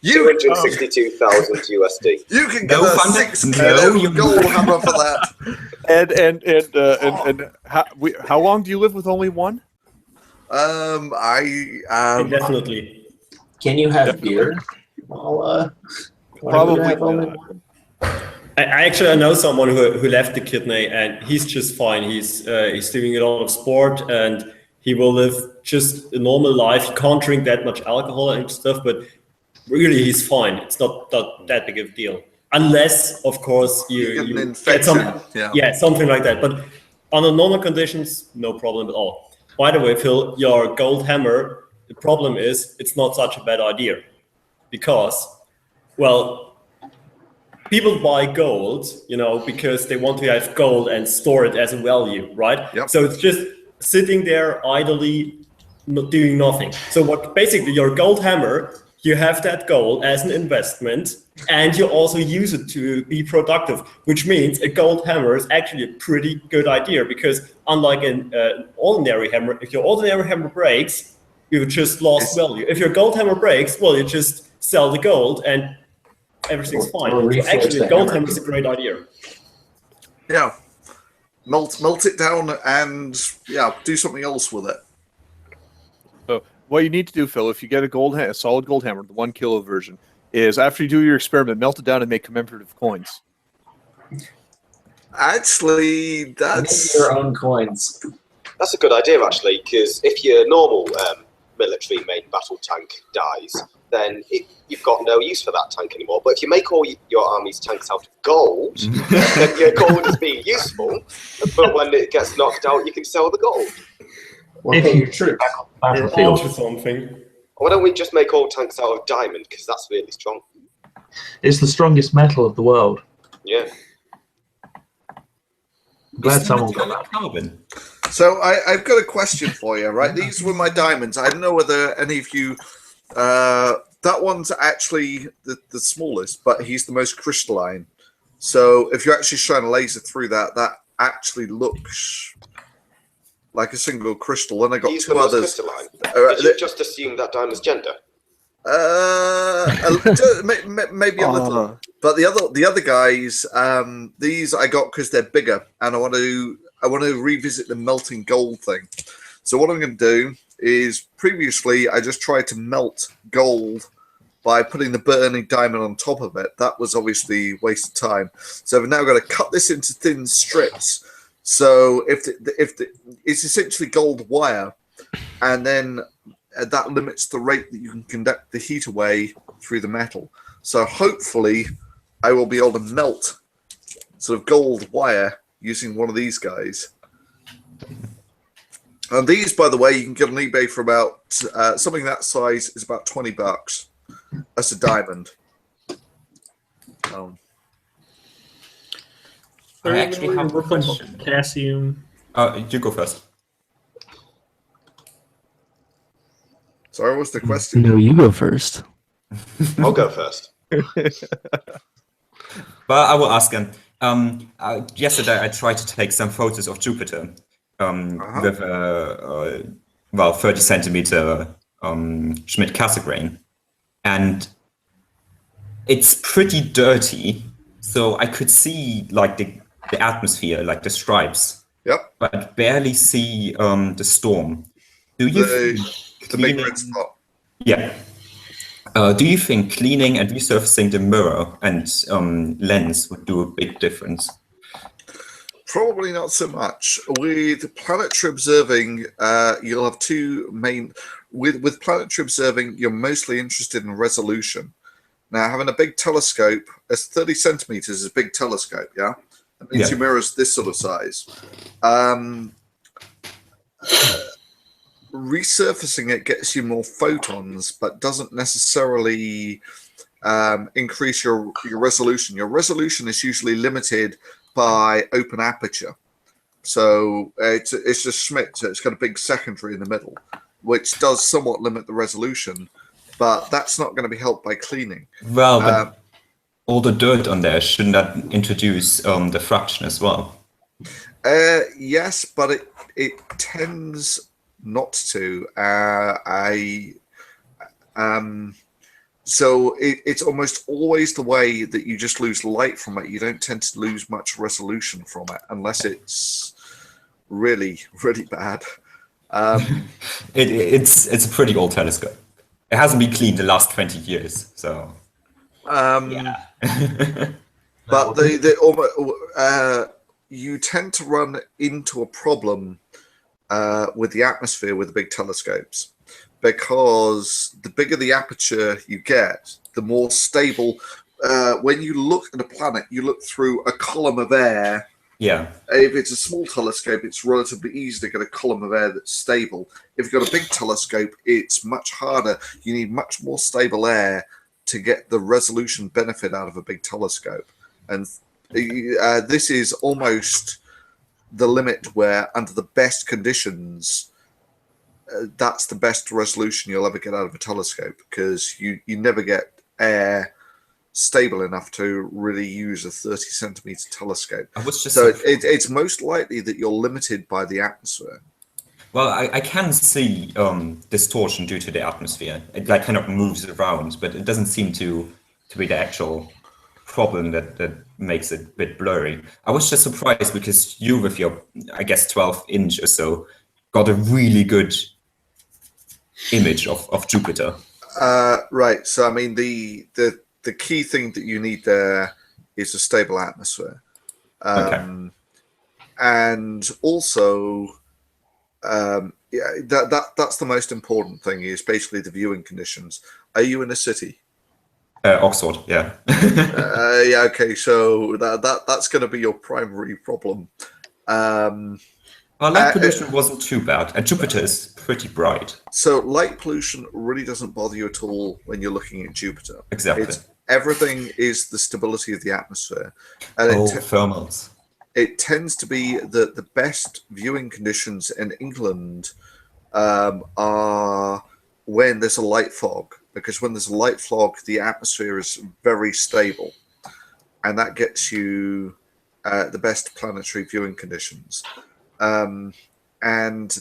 $262,000 USD. You can get a 6 kilo gold hammer for that. And how long do you live with only one? Definitely. Can you have beer? Probably not. I know someone who left the kidney, and he's just fine. He's doing a lot of sport, and he will live just a normal life. He can't drink that much alcohol and stuff, but really he's fine. It's not that big of a deal, unless of course you get something like that. But under normal conditions, no problem at all. By the way, Phil, your gold hammer, the problem is it's not such a bad idea because, well, people buy gold, because they want to have gold and store it as a value, right? Yep. So it's just sitting there idly, doing nothing. So basically your gold hammer, you have that gold as an investment and you also use it to be productive, which means a gold hammer is actually a pretty good idea, because unlike an ordinary hammer, if your ordinary hammer breaks, you just lost value. If your gold hammer breaks, well, you just sell the gold and everything's fine. So actually, a gold hammer is a great idea. Yeah. Melt it down and do something else with it. So what you need to do, Phil, if you get a solid gold hammer, the 1 kilo version, is after you do your experiment, melt it down and make commemorative coins. Actually, that's Make your own coins. That's a good idea, actually, because if your normal military main battle tank dies, then you've got no use for that tank anymore. But if you make all your army's tanks out of gold, then your gold is being useful. But when it gets knocked out, you can sell the gold. If you troops Or something. Why don't we just make all tanks out of diamond? Because that's really strong. It's the strongest metal of the world. Yeah. I'm glad someone got that. Carbon. So I've got a question for you, right? These were my diamonds. I don't know whether any of you... that one's actually the smallest, but he's the most crystalline. So if you actually shine a laser through that, that actually looks like a single crystal. And I got He's two the most others. crystalline. Did you just assume that diamond's gender? Maybe a little. But the other guys, these I got because they're bigger, and I want to revisit the melting gold thing. So what I'm going to do is, previously I just tried to melt gold by putting the burning diamond on top of it. That was obviously a waste of time. So I've now got to cut this into thin strips. So if it's essentially gold wire, and then that limits the rate that you can conduct the heat away through the metal. So hopefully I will be able to melt sort of gold wire using one of these guys. And these, by the way, you can get on eBay for about something that size is about $20. That's a diamond. I actually have a question. Potassium. You go first. Sorry, what's the question? No, you go first. I'll go first. But I will ask him. Yesterday I tried to take some photos of Jupiter with a 30 centimeter Schmidt Cassegrain, and it's pretty dirty. So I could see like the atmosphere, like the stripes. Yep. But barely see the storm. Do you the big red spot? Yeah. Do you think cleaning and resurfacing the mirror and lens would do a big difference? Probably not so much. With planetary observing, you'll have two main... With planetary observing, you're mostly interested in resolution. Now, having a big telescope, 30 centimeters is a big telescope, yeah? That means your mirror's this sort of size. Resurfacing it gets you more photons, but doesn't necessarily increase your resolution. Your resolution is usually limited by open aperture. So it's just Schmidt, so it's got a big secondary in the middle, which does somewhat limit the resolution, but that's not going to be helped by cleaning. Well, but all the dirt on there, shouldn't that introduce diffraction as well? Yes, but it tends not to. So it's almost always the way that you just lose light from it. You don't tend to lose much resolution from it unless it's really, really bad. It's a pretty old telescope. It hasn't been cleaned the last 20 years, so yeah. But you tend to run into a problem with the atmosphere with the big telescopes, because the bigger the aperture you get, the more stable. When you look at a planet, you look through a column of air. Yeah. If it's a small telescope, it's relatively easy to get a column of air that's stable. If you've got a big telescope, it's much harder. You need much more stable air to get the resolution benefit out of a big telescope. And this is almost the limit where, under the best conditions, that's the best resolution you'll ever get out of a telescope, because you never get air stable enough to really use a 30 centimeter telescope. I was just So it's most likely that you're limited by the atmosphere. Well, I can see distortion due to the atmosphere. It like kind of moves around, but it doesn't seem to be the actual problem that makes it a bit blurry. I was just surprised because you, with your, I guess, 12-inch or so, got a really good image of Jupiter. Right. So, I mean, the key thing that you need there is a stable atmosphere. Okay. And also, that's the most important thing, is basically the viewing conditions. Are you in a city? Oxford, yeah. Yeah, okay, so that's going to be your primary problem. Well, light pollution wasn't too bad, and Jupiter is pretty bright. So light pollution really doesn't bother you at all when you're looking at Jupiter. Exactly. Everything is the stability of the atmosphere. And thermals. It tends to be that the best viewing conditions in England are when there's a light fog, because when there's a light fog, the atmosphere is very stable, and that gets you the best planetary viewing conditions. And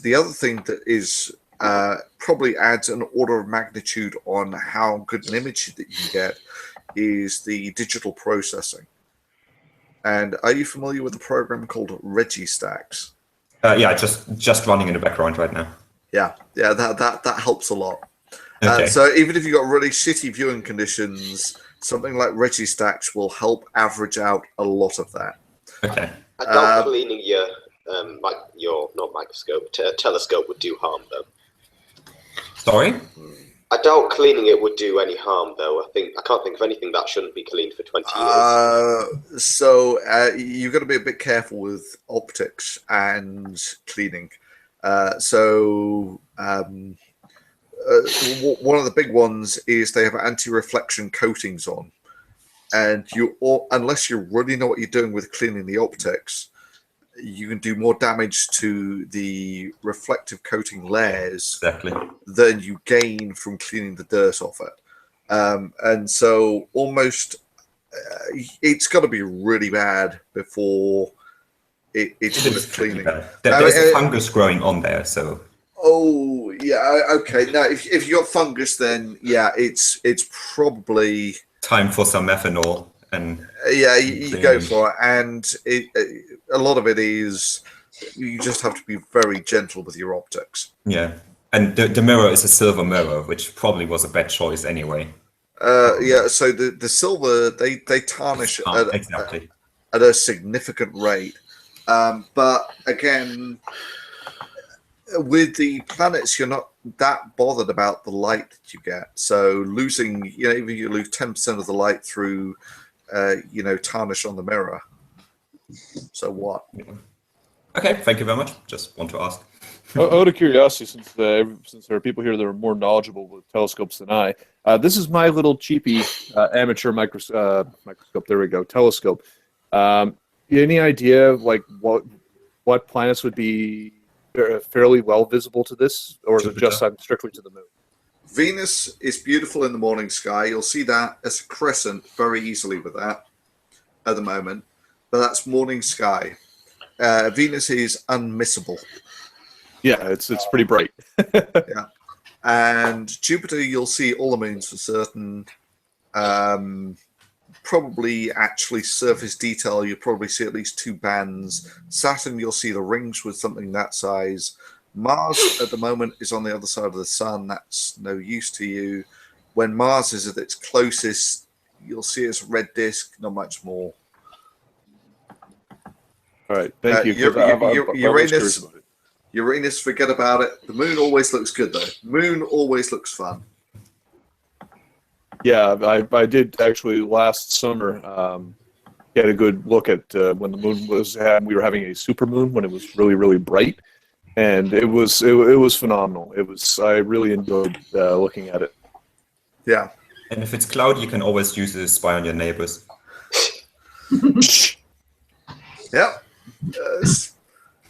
the other thing that is probably adds an order of magnitude on how good an image that you can get is the digital processing. And are you familiar with a program called Registax? Yeah, just running in the background right now. Yeah, that helps a lot. Okay. So even if you've got really shitty viewing conditions, something like Registax will help average out a lot of that. Okay. I doubt cleaning your not microscope, telescope would do harm though. Sorry? I doubt cleaning it would do any harm though. I can't think of anything that shouldn't be cleaned for 20 years. So you've got to be a bit careful with optics and cleaning. One of the big ones is they have anti-reflection coatings on, and unless you really know what you're doing with cleaning the optics, you can do more damage to the reflective coating layers than you gain from cleaning the dirt off it. And so almost it's got to be really bad before it's worth cleaning. There's a fungus growing on there, so. Oh yeah, okay. Now, if you got fungus, then yeah, it's probably time for some methanol. And yeah, you go for it. And a lot of it is you just have to be very gentle with your optics. Yeah, and the mirror is a silver mirror, which probably was a bad choice anyway. Yeah, so the silver they tarnish at a significant rate, but again, with the planets, you're not that bothered about the light that you get. So losing, even if you lose 10% of the light through, tarnish on the mirror. So what? Okay, thank you very much. Just want to ask. Out of curiosity, since there are people here that are more knowledgeable with telescopes than I, this is my little cheapy amateur microscope. There we go, telescope. Any idea like what planets would be fairly well visible to this, or is it just strictly to the moon? Venus is beautiful in the morning sky. You'll see that as a crescent very easily with that at the moment, but that's morning sky. Venus is unmissable. Yeah, it's pretty bright. Yeah, and Jupiter, you'll see all the moons for certain. Probably actually surface detail, you'll probably see at least 2 bands. Saturn, you'll see the rings with something that size. Mars at the moment is on the other side of the sun. That's no use to you. When Mars is at its closest, you'll see its red disk, not much more. All right, thank you. Uranus, forget about it. The moon always looks good though. Moon always looks fun. Yeah, I did actually last summer get a good look at when the moon was we were having a supermoon when it was really, really bright, and it was phenomenal. I really enjoyed looking at it. Yeah. And if it's cloudy, you can always use it to spy on your neighbors. Yeah.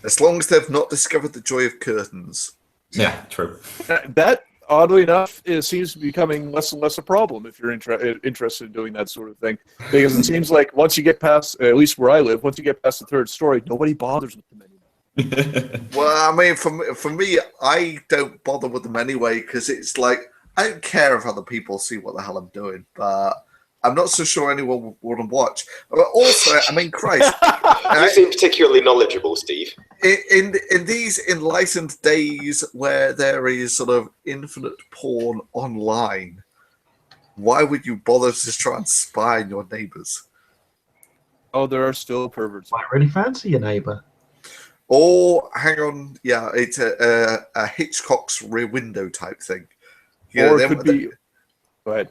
As long as they've not discovered the joy of curtains. Yeah, true. That oddly enough, it seems to be becoming less and less a problem if you're interested in doing that sort of thing. Because it seems like once you get past, at least where I live, once you get past the third story, nobody bothers with them anymore. Well, I mean, for me, I don't bother with them anyway because it's like I don't care if other people see what the hell I'm doing, but I'm not so sure anyone would want to watch. But also, I mean, Christ, You seem particularly knowledgeable, Steve. in these enlightened days where there is sort of infinite porn online, why would you bother to try and spy on your neighbors? Oh, there are still perverts. Might really fancy your neighbour. Or hang on, yeah, it's a Hitchcock's Rear Window type thing. You know, Or it could be. Go ahead.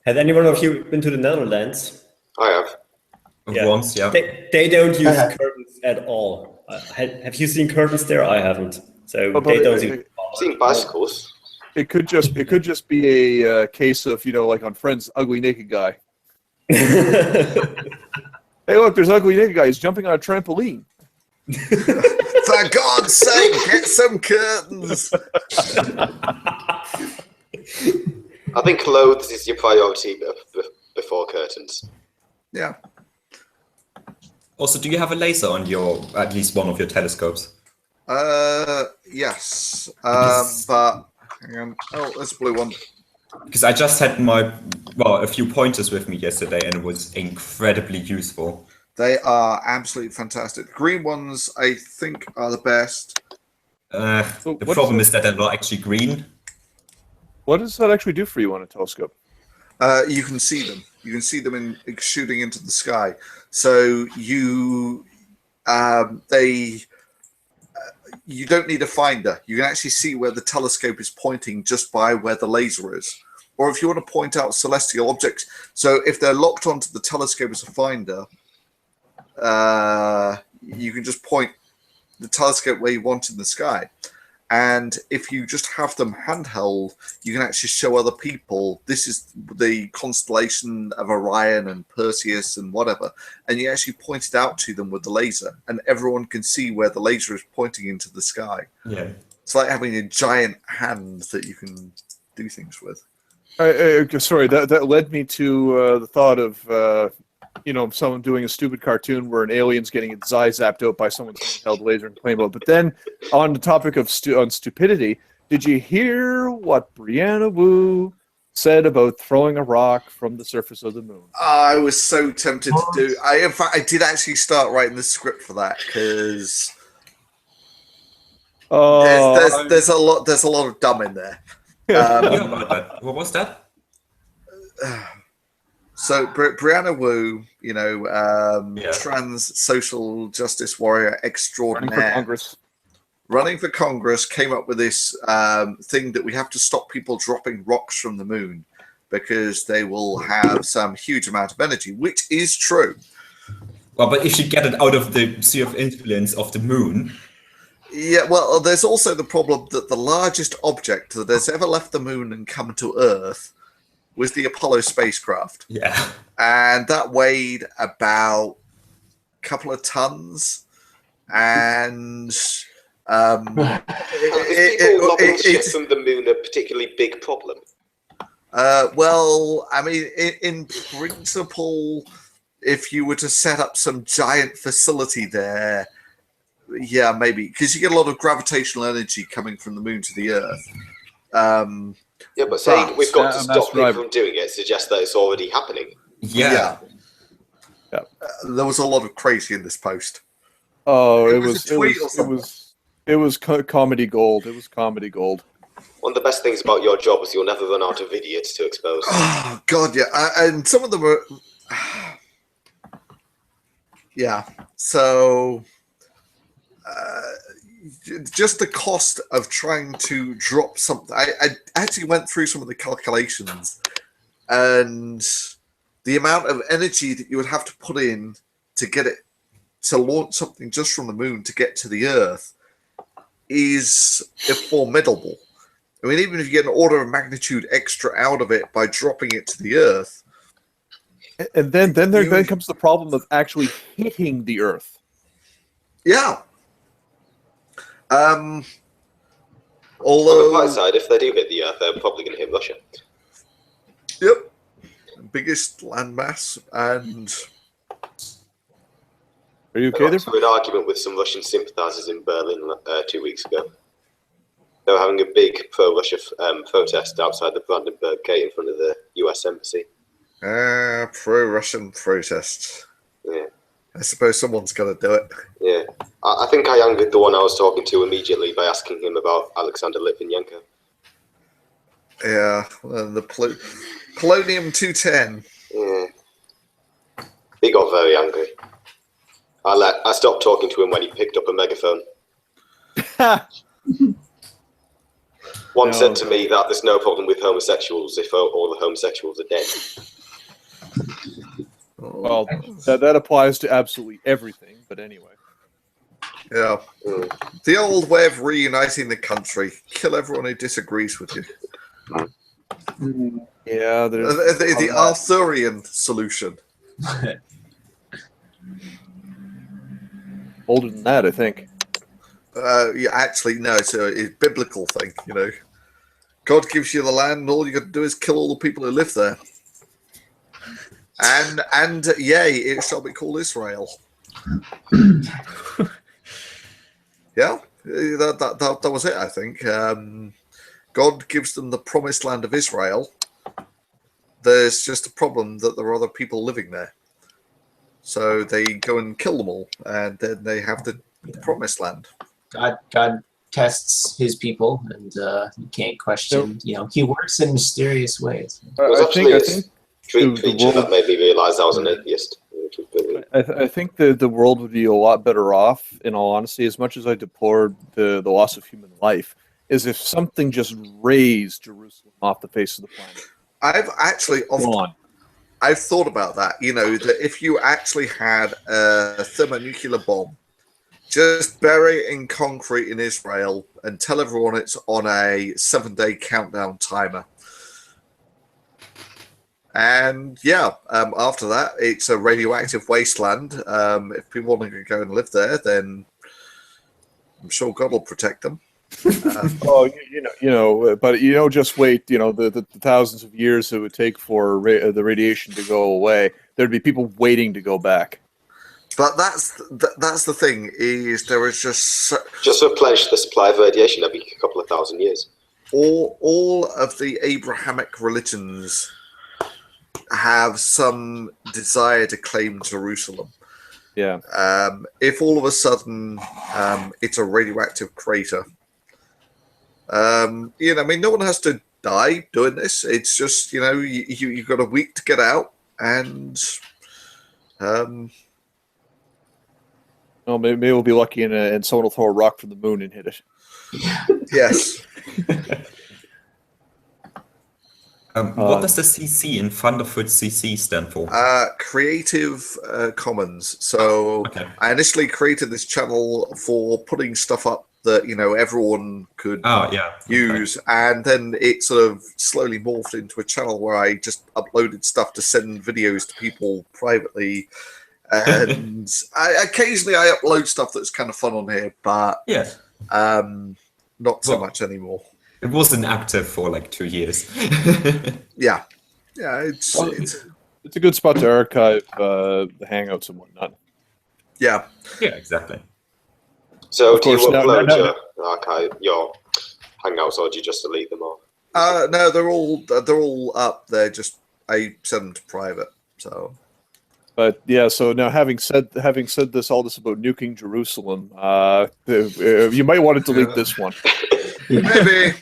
Has anyone of you been to the Netherlands? I have. Yeah. Once, yeah. They don't use curtains at all. Have you seen curtains there? I haven't. So they don't use. I've seen bicycles. It could just be a case of, you know, like on Friends, ugly naked guy. Hey, look, there's ugly naked guy. He's jumping on a trampoline. For God's sake, get some curtains. I think clothes is your priority before curtains. Yeah. Also, do you have a laser on at least one of your telescopes? Yes. But hang on. Oh, there's a blue one. Because I just had a few pointers with me yesterday, and it was incredibly useful. They are absolutely fantastic. Green ones, I think, are the best. The problem is that they're not actually green. What does that actually do for you on a telescope? You can see them. You can see them shooting into the sky. So you don't need a finder. You can actually see where the telescope is pointing just by where the laser is. Or if you want to point out celestial objects, so if they're locked onto the telescope as a finder, you can just point the telescope where you want in the sky. And if you just have them handheld, you can actually show other people, this is the constellation of Orion and Perseus and whatever. And you actually point it out to them with the laser. And everyone can see where the laser is pointing into the sky. Yeah. It's like having a giant hand that you can do things with. Sorry, that led me to the thought of, someone doing a stupid cartoon where an alien's getting its eye zapped out by someone's handheld laser and playing about. But then, on the topic of stupidity, did you hear what Brianna Wu said about throwing a rock from the surface of the moon? I was so tempted to do. In fact, I did actually start writing the script for that because there's a lot of dumb in there. What was that? So Brianna Wu, trans social justice warrior extraordinaire, running for Congress, came up with this thing that we have to stop people dropping rocks from the moon because they will have some huge amount of energy, which is true. Well, but if you get it out of the sphere of influence of the moon. Yeah, well, there's also the problem that the largest object that has ever left the moon and come to Earth was the Apollo spacecraft. Yeah. And that weighed about a couple of tons. And is people lobbing shit from the moon a particularly big problem? Well, I mean, in principle, if you were to set up some giant facility there, yeah, maybe, because you get a lot of gravitational energy coming from the moon to the Earth. Yeah, but saying we've got to stop people from doing it suggests that it's already happening. Yeah. There was a lot of crazy in this post. Oh, it was comedy gold. It was comedy gold. One of the best things about your job is you'll never run out of idiots to expose. Oh God, yeah, and some of them are. Yeah, so. Just the cost of trying to drop something. I actually went through some of the calculations, and the amount of energy that you would have to put in to get it to launch something just from the moon to get to the Earth is formidable. I mean, even if you get an order of magnitude extra out of it by dropping it to the Earth, and then there comes the problem of actually hitting the Earth. Yeah. Although, on the bright side, if they do hit the Earth, they're probably going to hit Russia. Yep, biggest landmass, and Are you I okay got there? into an argument with some Russian sympathisers in Berlin 2 weeks ago. They were having a big pro-Russia protest outside the Brandenburg Gate in front of the US Embassy. pro-Russian protests. Yeah. I suppose someone's got to do it. Yeah. I think I angered the one I was talking to immediately by asking him about Alexander Litvinenko. Yeah, the Polonium 210. Yeah. He got very angry. I stopped talking to him when he picked up a megaphone. One said to me that there's no problem with homosexuals if all the homosexuals are dead. Well, that applies to absolutely everything, but anyway. Yeah. The old way of reuniting the country. Kill everyone who disagrees with you. Yeah, there's The Arthurian solution. older than that, I think. Yeah, actually, no, it's a biblical thing, you know. God gives you the land, and all you got to do is kill all the people who live there. And yea, it shall be called Israel. Yeah, that was it, I think. God gives them the promised land of Israel. There's just a problem that there are other people living there. So they go and kill them all, and then they have the promised land. God tests his people, and you can't question. You know, he works in mysterious ways. I think street the preacher world- that made me realise I was an atheist. I think the world would be a lot better off, in all honesty, as much as I deplored the loss of human life, is if something just raised Jerusalem off the face of the planet. I've actually I've thought about that. You know, that if you actually had a thermonuclear bomb, just bury it in concrete in Israel and tell everyone it's on a 7-day countdown timer. And yeah, after that, it's a radioactive wasteland. If people want to go and live there, then I'm sure God will protect them. Oh, but just wait. The thousands of years it would take for the radiation to go away. There'd be people waiting to go back. But that's the thing, is there is just replenish the supply of radiation every couple of thousand years. All of the Abrahamic religions have some desire to claim Jerusalem. Yeah. If all of a sudden it's a radioactive crater, no one has to die doing this. It's just, you've got a week to get out, and well, maybe we'll be lucky and someone will throw a rock from the moon and hit it. Yes. What does the CC in front of CC stand for? Creative Commons. So okay. I initially created this channel for putting stuff up that everyone could use, and then it sort of slowly morphed into a channel where I just uploaded stuff to send videos to people privately. And occasionally I upload stuff that's kind of fun on here, but yes, not so much anymore. It wasn't active for like 2 years. Yeah, it's a good spot to archive the hangouts and whatnot. Yeah, exactly. So do you upload your hangouts, or do you just delete them all? No, they're all up. They're just I send them to private. So. But yeah, so now having said this, all this about nuking Jerusalem, you might want to delete this one. Maybe.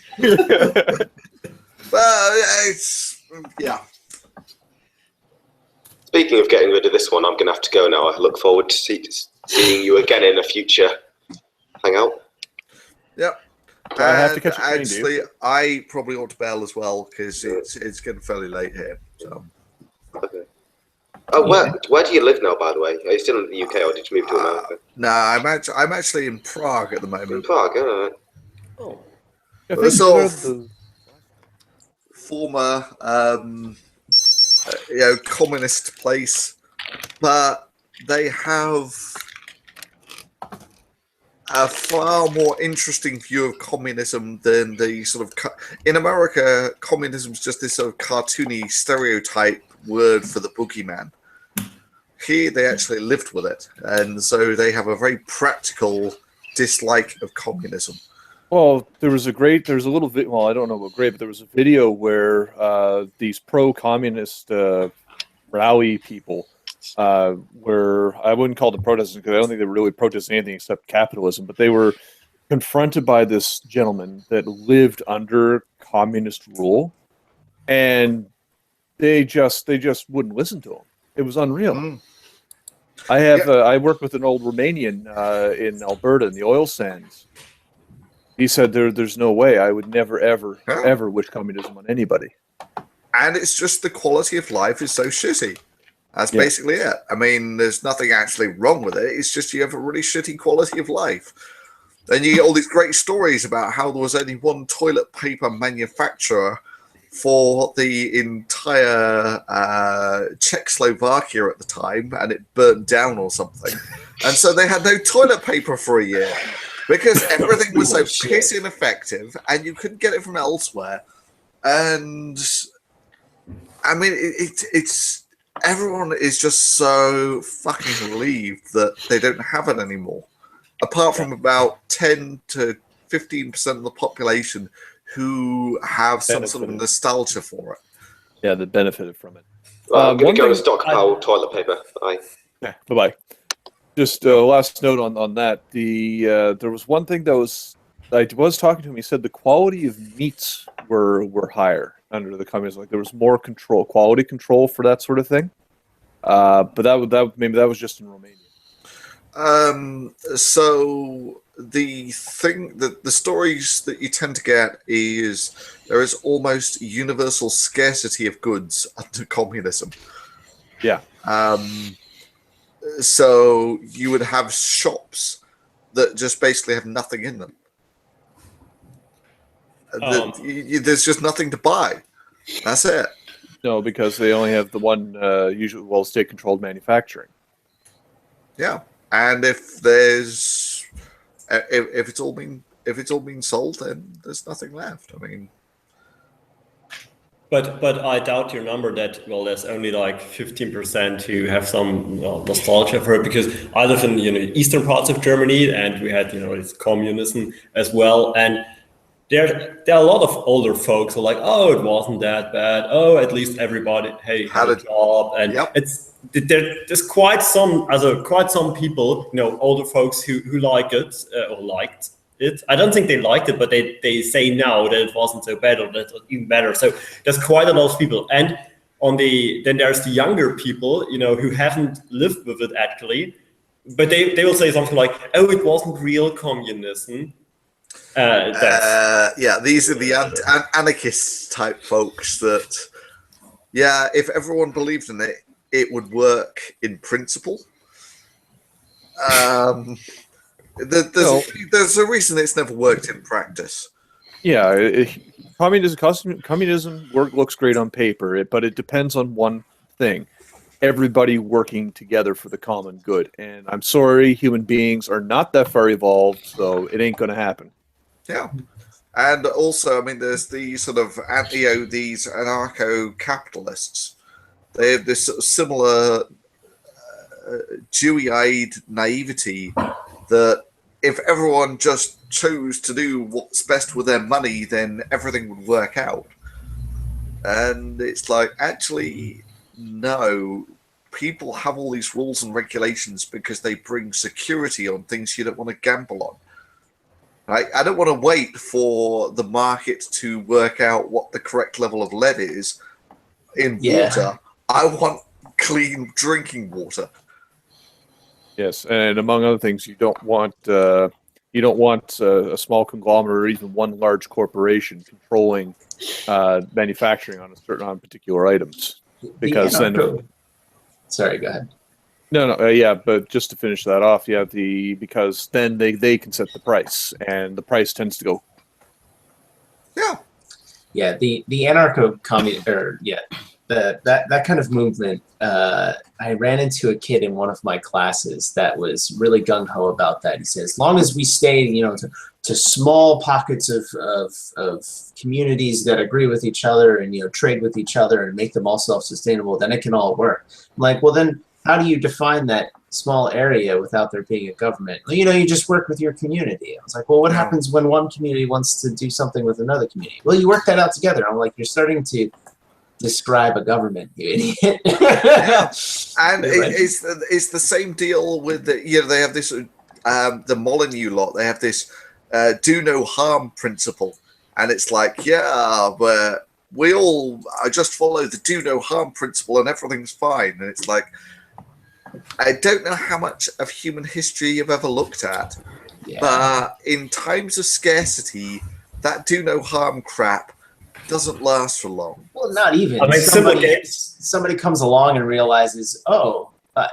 Well, it's yeah. Speaking of getting rid of this one, I'm going to have to go now. I look forward to seeing you again in a future hangout. Yep. I have to catch a train, actually, I probably ought to bail as well because it's getting fairly late here. So. Okay. Oh, where do you live now, by the way? Are you still in the UK, or did you move to America? No, I'm actually in Prague at the moment. In Prague, all right. Oh. Sort of former, communist place, but they have a far more interesting view of communism than the sort of in America, communism is just this sort of cartoony stereotype word for the boogeyman. Here, they actually lived with it, and so they have a very practical dislike of communism. Well, there was a little bit. Well, I don't know about great, but there was a video where these pro-communist rally people were, I wouldn't call them protesters because I don't think they were really protesting anything except capitalism, but they were confronted by this gentleman that lived under communist rule, and they just wouldn't listen to him. It was unreal. I worked with an old Romanian in Alberta in the oil sands. He said there's no way. I would never, ever wish communism on anybody. And it's just the quality of life is so shitty. That's basically it. I mean, there's nothing actually wrong with it. It's just you have a really shitty quality of life. And you get all these great stories about how there was only one toilet paper manufacturer for the entire Czechoslovakia at the time, and it burnt down or something. And so they had no toilet paper for a year. Because everything was so piss ineffective, and you couldn't get it from elsewhere. And I mean, it's everyone is just so fucking relieved that they don't have it anymore. Apart from about 10 to 15% of the population who have some sort of nostalgia for it. Yeah, that benefited from it. I'm going to go and stockpile toilet paper. Bye. Yeah, bye-bye. Just last note on that. There was one thing that I was talking to him. He said the quality of meats were higher under the communism. Like there was more quality control for that sort of thing. But maybe that was just in Romania. So the thing that the stories that you tend to get is there is almost universal scarcity of goods under communism. Yeah. So you would have shops that just basically have nothing in them. There's just nothing to buy. That's it. No, because they only have the one usually state-controlled manufacturing. Yeah, and if there's if it's all been sold, then there's nothing left. I mean. But I doubt your number that, there's only like 15% who have some nostalgia for it, because I live in eastern parts of Germany, and we had it's communism as well, and there are a lot of older folks who are like, oh, it wasn't that bad, oh, at least everybody had a job, and there's quite some people, older folks who like it or liked it. I don't think they liked it, but they say now that it wasn't so bad or that it was even better. So there's quite a lot of people. And then there's the younger people, who haven't lived with it actually, but they will say something like, oh, it wasn't real communism. These are the anarchist type folks that, if everyone believed in it, it would work in principle. There's a reason it's never worked in practice. Yeah, communism looks great on paper, but it depends on one thing: everybody working together for the common good. And I'm sorry, human beings are not that far evolved, so it ain't going to happen. Yeah, and also, I mean, there's the sort of these anarcho-capitalists. They have this sort of similar dewy-eyed naivety that if everyone just chose to do what's best with their money, then everything would work out. And it's like, actually, no. People have all these rules and regulations because they bring security on things you don't want to gamble on. Right? I don't want to wait for the market to work out what the correct level of lead is in water. I want clean drinking water. Yes, and among other things, you don't want a small conglomerate or even one large corporation controlling manufacturing on particular items, because Sorry, go ahead. No, but just to finish that off, because then they can set the price, and the price tends to go. Yeah, the anarcho-communist, that kind of movement. I ran into a kid in one of my classes that was really gung ho about that. He said, as long as we stay, to small pockets of communities that agree with each other and trade with each other and make them all self-sustainable, then it can all work. I'm like, well, then how do you define that small area without there being a government? Well, you just work with your community. I was like, well, what happens when one community wants to do something with another community? Well, you work that out together. I'm like, you're starting to describe a government, you idiot. And it's the same deal with they have this the Molyneux lot. They have this do no harm principle, and it's like, but we all just follow the do no harm principle and everything's fine. And it's like, I don't know how much of human history you've ever looked at, but in times of scarcity, that do no harm crap doesn't last for long. Well, not even. I mean, somebody comes along and realizes,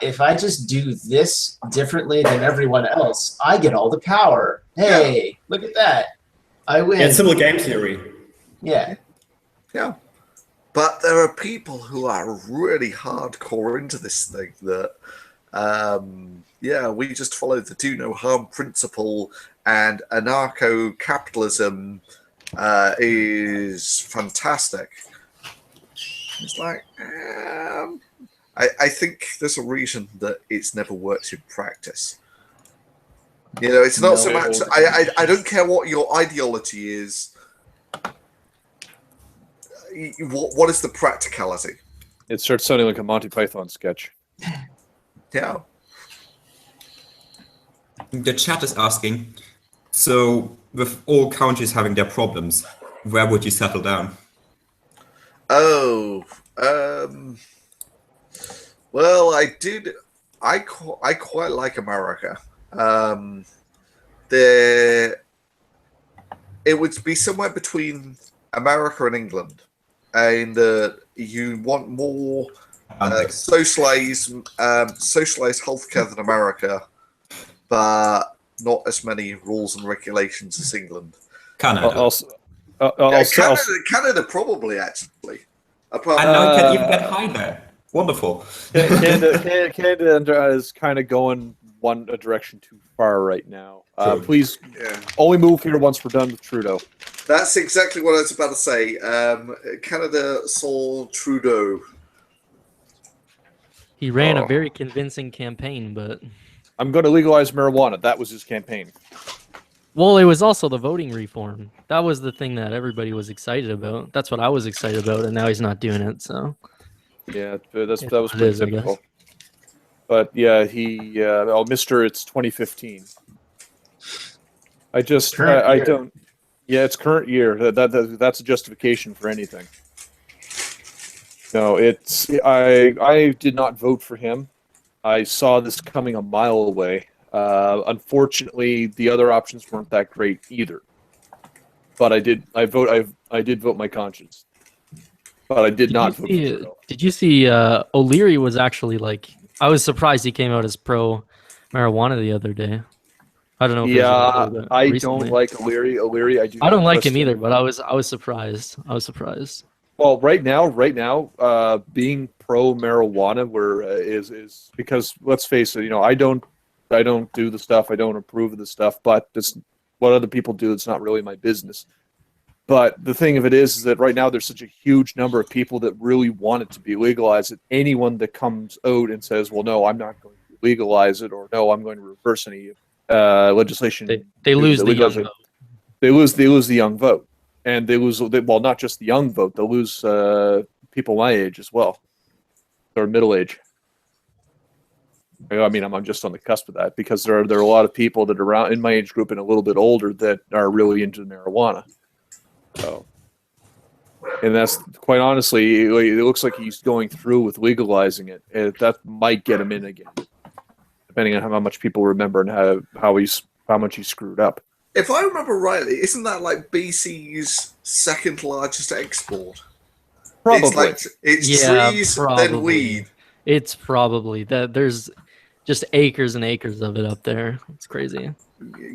if I just do this differently than everyone else, I get all the power. Hey, look at that. I win. Yeah, simple game theory. Yeah. Yeah. But there are people who are really hardcore into this thing that, we just follow the do no harm principle, and anarcho-capitalism is fantastic. It's like, I think there's a reason that it's never worked in practice. It's not so much. I don't care what your ideology is. What is the practicality? It starts sounding like a Monty Python sketch. Yeah. The chat is asking, so with all countries having their problems, where would you settle down? Well, I quite like America. It would be somewhere between America and England, and you want more socialized healthcare than America, but not as many rules and regulations as England. Canada. Canada probably, actually. And now you can even get high there. Wonderful. Canada is kind of going a direction too far right now. Please only move here once we're done with Trudeau. That's exactly what I was about to say. Canada saw Trudeau. He ran a very convincing campaign, but... I'm going to legalize marijuana. That was his campaign. Well, it was also the voting reform. That was the thing that everybody was excited about. That's what I was excited about, and now he's not doing it, so... Yeah, that was pretty typical. But yeah, Mr. It's 2015. I don't. Yeah, it's current year. That's a justification for anything. No, I did not vote for him. I saw this coming a mile away. Unfortunately, the other options weren't that great either. But I did vote my conscience. But I did not vote for Trudeau. Did you see O'Leary was actually I was surprised he came out as pro marijuana the other day. I don't know. If I don't like O'Leary. I don't like him either, but I was surprised. Well, right now, being pro marijuana is because, let's face it, I don't do the stuff. I don't approve of the stuff, but it's what other people do. It's not really my business. But the thing of it is that right now there's such a huge number of people that really want it to be legalized that anyone that comes out and says, well, no, I'm not going to legalize it, or no, I'm going to reverse any legislation. They lose the young vote. They lose the young vote. And they lose, not just the young vote, they'll lose people my age as well, or middle age. I mean, I'm just on the cusp of that because there are a lot of people that are around in my age group and a little bit older that are really into marijuana. So, and that's quite honestly, it looks like he's going through with legalizing it, and that might get him in again, depending on how much people remember and how much he screwed up. If I remember rightly, isn't that like BC's second largest export? Probably. It's trees, then weed. It's probably that. just acres and acres of it up there. It's crazy.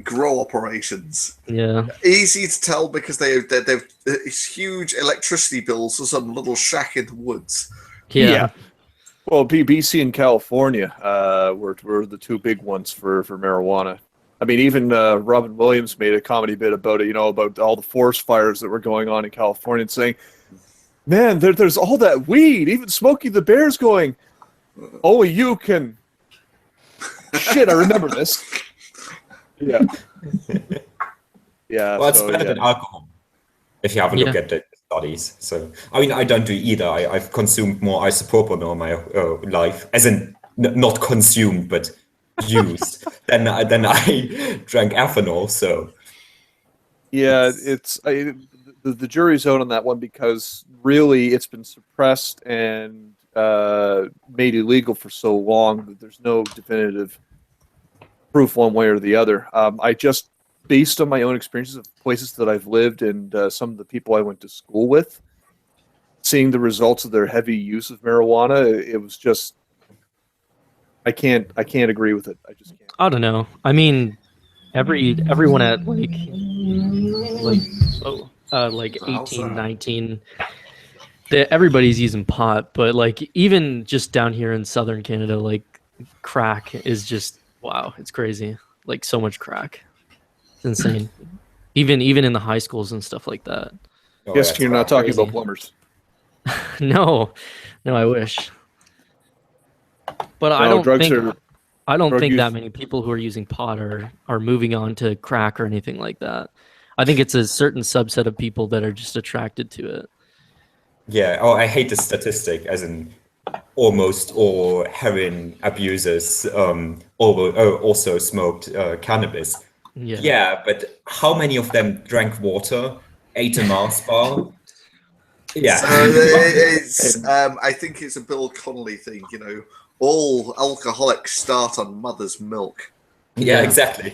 Grow operations. Yeah. Easy to tell because they've huge electricity bills for some little shack in the woods. Yeah. Well, BC and California were the two big ones for marijuana. I mean, even Robin Williams made a comedy bit about it, about all the forest fires that were going on in California, and saying, man, there's all that weed. Even Smokey the Bear's going, only you can. Shit, I remember this. Yeah. Yeah. Well, it's better than alcohol if you have a look at the studies. So, I mean, I don't do either. I've consumed more isopropyl all my life, as in not consumed, but used. then I drank ethanol. So, yeah, the jury's out on that one because really it's been suppressed and made illegal for so long that there's no definitive proof one way or the other. I just, based on my own experiences of places that I've lived and some of the people I went to school with, seeing the results of their heavy use of marijuana, it was just, I can't agree with it. I just can't. I don't know. I mean, everyone at like 18, 19, everybody's using pot, but like even just down here in southern Canada, like crack is just, wow, it's crazy. Like so much crack. It's insane. Even in the high schools and stuff like that. Guess you're not talking about plumbers. No, I wish. But I don't think that many people who are using pot are moving on to crack or anything like that. I think it's a certain subset of people that are just attracted to it. Yeah. Oh, I hate the statistic, as in almost all heroin abusers also smoked cannabis. Yeah, but how many of them drank water, ate a Mars bar? Yeah. I think it's a Bill Connolly thing, all alcoholics start on mother's milk. Yeah, exactly.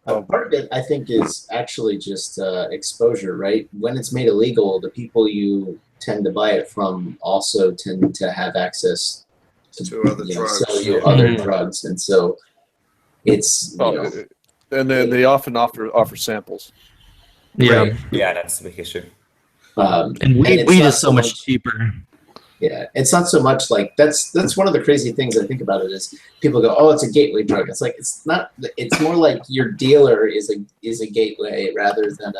Part of it, I think, is actually just exposure, right? When it's made illegal, the people you tend to buy it from also tend to have access to other drugs. Sell you other drugs, and so it's and then they often offer samples. Yeah, right. Yeah, that's the big issue. And weed is so much cheaper. Yeah, it's not so much like that's one of the crazy things I think about it is people go, oh, it's a gateway drug. It's like it's not. It's more like your dealer is a gateway rather than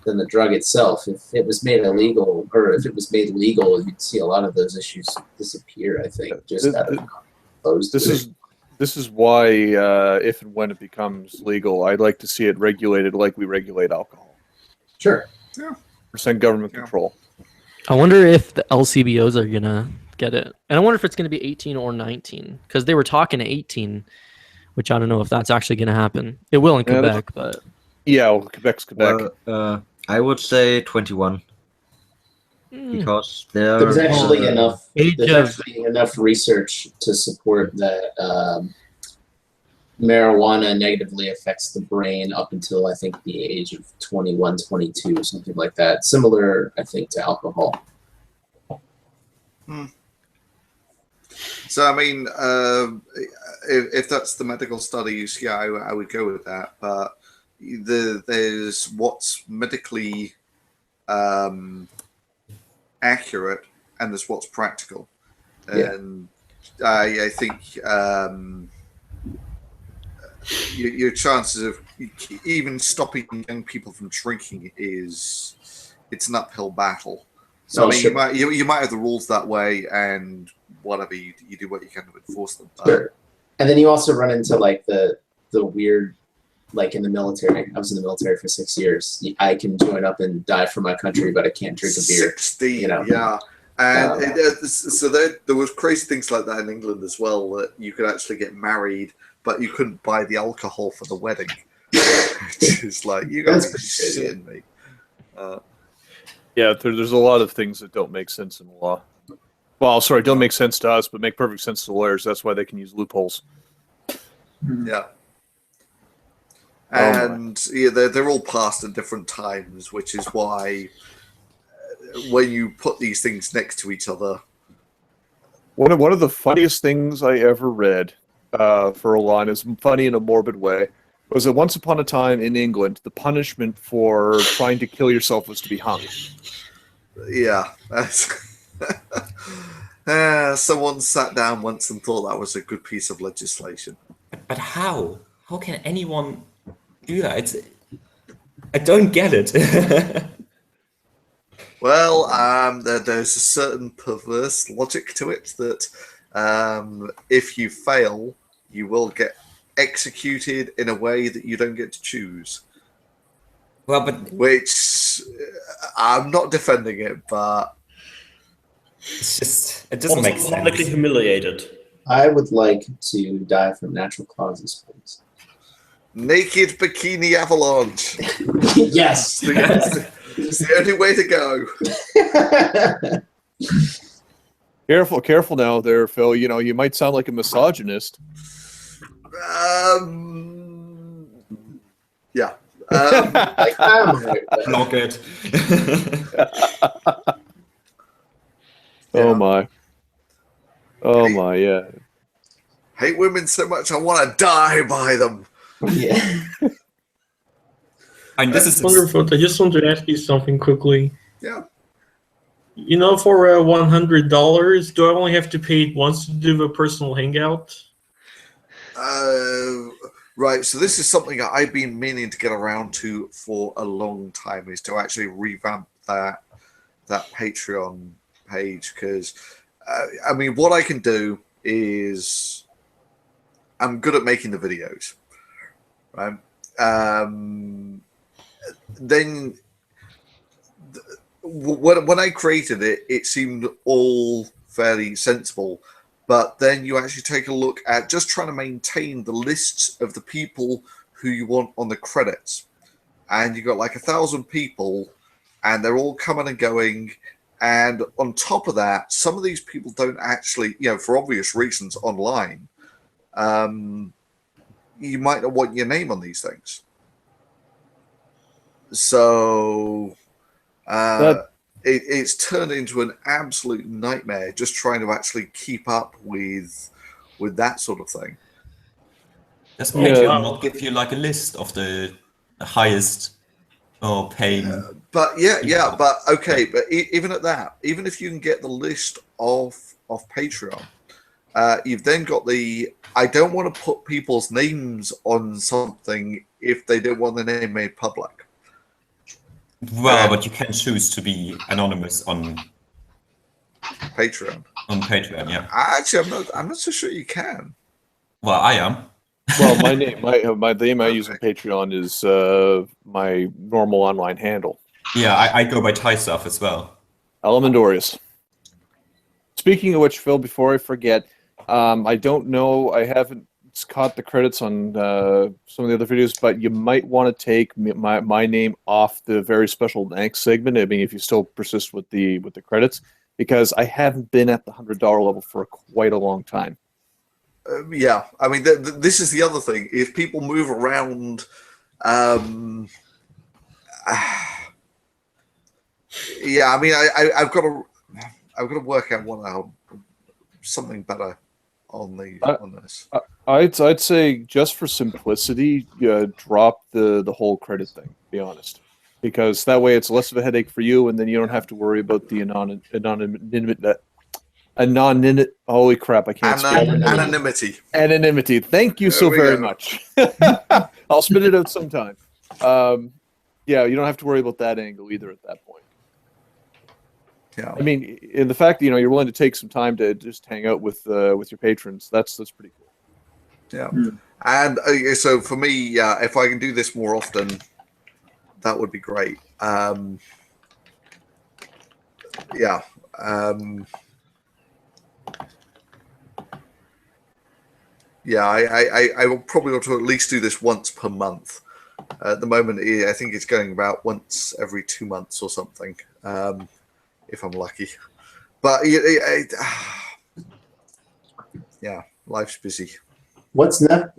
the drug itself. If it was made illegal or if it was made legal, you'd see a lot of those issues disappear. I think This is why if and when it becomes legal, I'd like to see it regulated like we regulate alcohol. Sure. Yeah. % government control. I wonder if the LCBOs are gonna get it, and I wonder if it's gonna be 18 or 19 because they were talking 18, which I don't know if that's actually gonna happen. It will in Quebec, but Quebec's Quebec. Well, I would say 21 because there's actually enough research to support that marijuana negatively affects the brain up until I think the age of 21, 22, something like that. Similar, I think, to alcohol. So, I mean, if that's the medical studies, yeah, I would go with that. But there's what's medically accurate and there's what's practical. And I think your chances of even stopping young people from drinking it's an uphill battle. So you might have the rules that way, and whatever you do what you can to enforce them. Sure. And then you also run into like the weird, like in the military. I was in the military for 6 years. I can join up and die for my country, but I can't drink a beer. 60, yeah. And so there was crazy things like that in England as well, that you could actually get married, but you couldn't buy the alcohol for the wedding. It's like, you guys are shitting me. There's a lot of things that don't make sense in law. Well, sorry, don't make sense to us, but make perfect sense to lawyers. That's why they can use loopholes. Yeah. And they're all passed at different times, which is why when you put these things next to each other, One of the funniest things I ever read for a line is funny in a morbid way. Was that once upon a time in England, the punishment for trying to kill yourself was to be hung. Yeah. Someone sat down once and thought that was a good piece of legislation. But how? How can anyone do that? I don't get it. Well, there's a certain perverse logic to it that if you fail, you will get executed in a way that you don't get to choose. Well, but which I'm not defending it, but it doesn't make sense. Publicly humiliated. I would like to die from natural causes, please. Naked bikini avalanche. Yes. It's the only way to go. Careful now there, Phil. You know, you might sound like a misogynist. Yeah. Block it. Oh my. Oh my, yeah. Hate women so much I want to die by them. Yeah. And this is wonderful. I just want to ask you something quickly. Yeah. You know, for $100, do I only have to pay it once to do a personal hangout? Right. So this is something that I've been meaning to get around to for a long time, is to actually revamp that Patreon page, because I mean, what I can do is I'm good at making the videos, right? Then when I created it, it seemed all fairly sensible. But then you actually take a look at just trying to maintain the lists of the people who you want on the credits. And you got like 1,000 people, and they're all coming and going. And on top of that, some of these people don't actually, you know, for obvious reasons online, you might not want your name on these things. So it's turned into an absolute nightmare just trying to actually keep up with that sort of thing. Does Patreon not give you like a list of the highest or paying? But but okay, but even at that, even if you can get the list of Patreon, you've then got the I don't want to put people's names on something if they don't want their name made public. Well, but you can choose to be anonymous on Patreon. On Patreon, yeah. Actually, I'm not so sure you can. Well, I am. Well, my name I use on Patreon is my normal online handle. Yeah, I go by Thai stuff as well. Elemendorius. Speaking of which, Phil, before I forget, I don't know, I haven't caught the credits on some of the other videos, but you might want to take my name off the very special thanks segment. I mean, if you still persist with the credits, because I haven't been at the $100 level for quite a long time. Yeah, I mean, this is the other thing. If people move around, yeah, I mean, I've got to work out something better on this. I'd say just for simplicity, drop the whole credit thing. To be honest, because that way it's less of a headache for you, and then you don't have to worry about the holy crap, I can't speak. Anonymity. Thank you so very much. I'll spit it out sometime. Yeah, you don't have to worry about that angle either at that point. Yeah. I mean, in the fact that you're willing to take some time to just hang out with your patrons, that's pretty cool. Yeah. And so for me, yeah, if I can do this more often, that would be great. Yeah. Yeah, I will probably want to at least do this once per month. At the moment, I think it's going about once every 2 months or something, if I'm lucky. But yeah, life's busy. What's up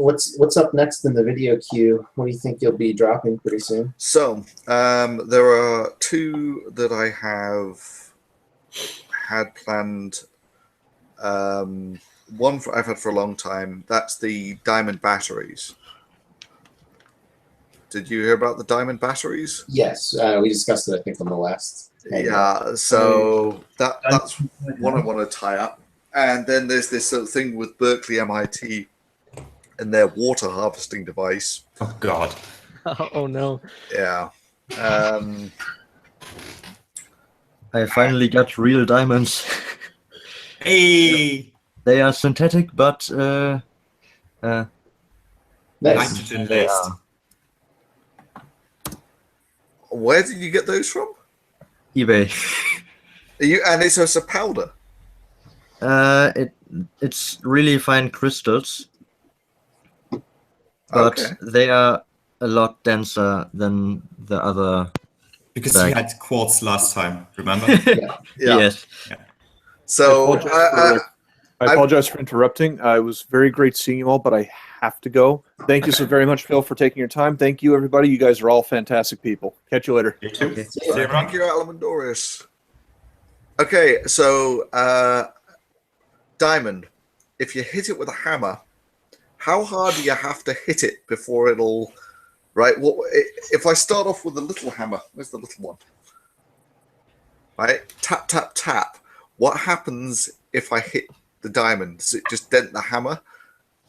next in the video queue? What do you think you'll be dropping pretty soon? So there are 2 that I have had planned One I've had for a long time. That's the diamond batteries. Did you hear about the diamond batteries? Yes, we discussed it, I think, on the last. Yeah, so that's one I want to tie up. And then there's this sort of thing with Berkeley, MIT, and their water harvesting device. Oh God. Oh no. Yeah. I finally got real diamonds. Hey, They are synthetic, but Nice. nitrogen they based. are Where did you get those from? eBay. And it's a powder. It's really fine crystals, but Okay. they are a lot denser than the other. Because Back. you had quartz last time, remember? Yeah. Yes. So I apologize for interrupting. It was very great seeing you all, but I have to go. Thank you so very much, Phil, for taking your time. Thank you, everybody. You guys are all fantastic people. Catch you later. You too. Okay. See you around. thank you, Alamandorius. Okay, so diamond. If you hit it with a hammer, how hard do you have to hit it before it'll? Right. Well, if I start off with a little hammer, where's the little one? Right. Tap, tap, tap. What happens if I hit the diamond? Does it just dent the hammer?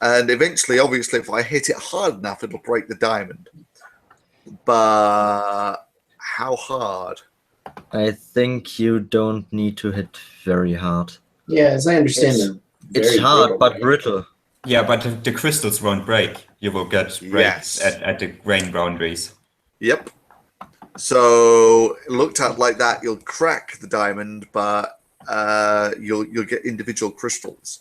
And eventually, obviously, if I hit it hard enough, it'll break the diamond. But how hard? I think you don't need to hit very hard. Yeah, as I understand them. It's hard, but brittle. Yeah, but the crystals won't break. You will get breaks Yes. at the grain boundaries. Yep. So looked at like that, you'll crack the diamond, but you'll get individual crystals.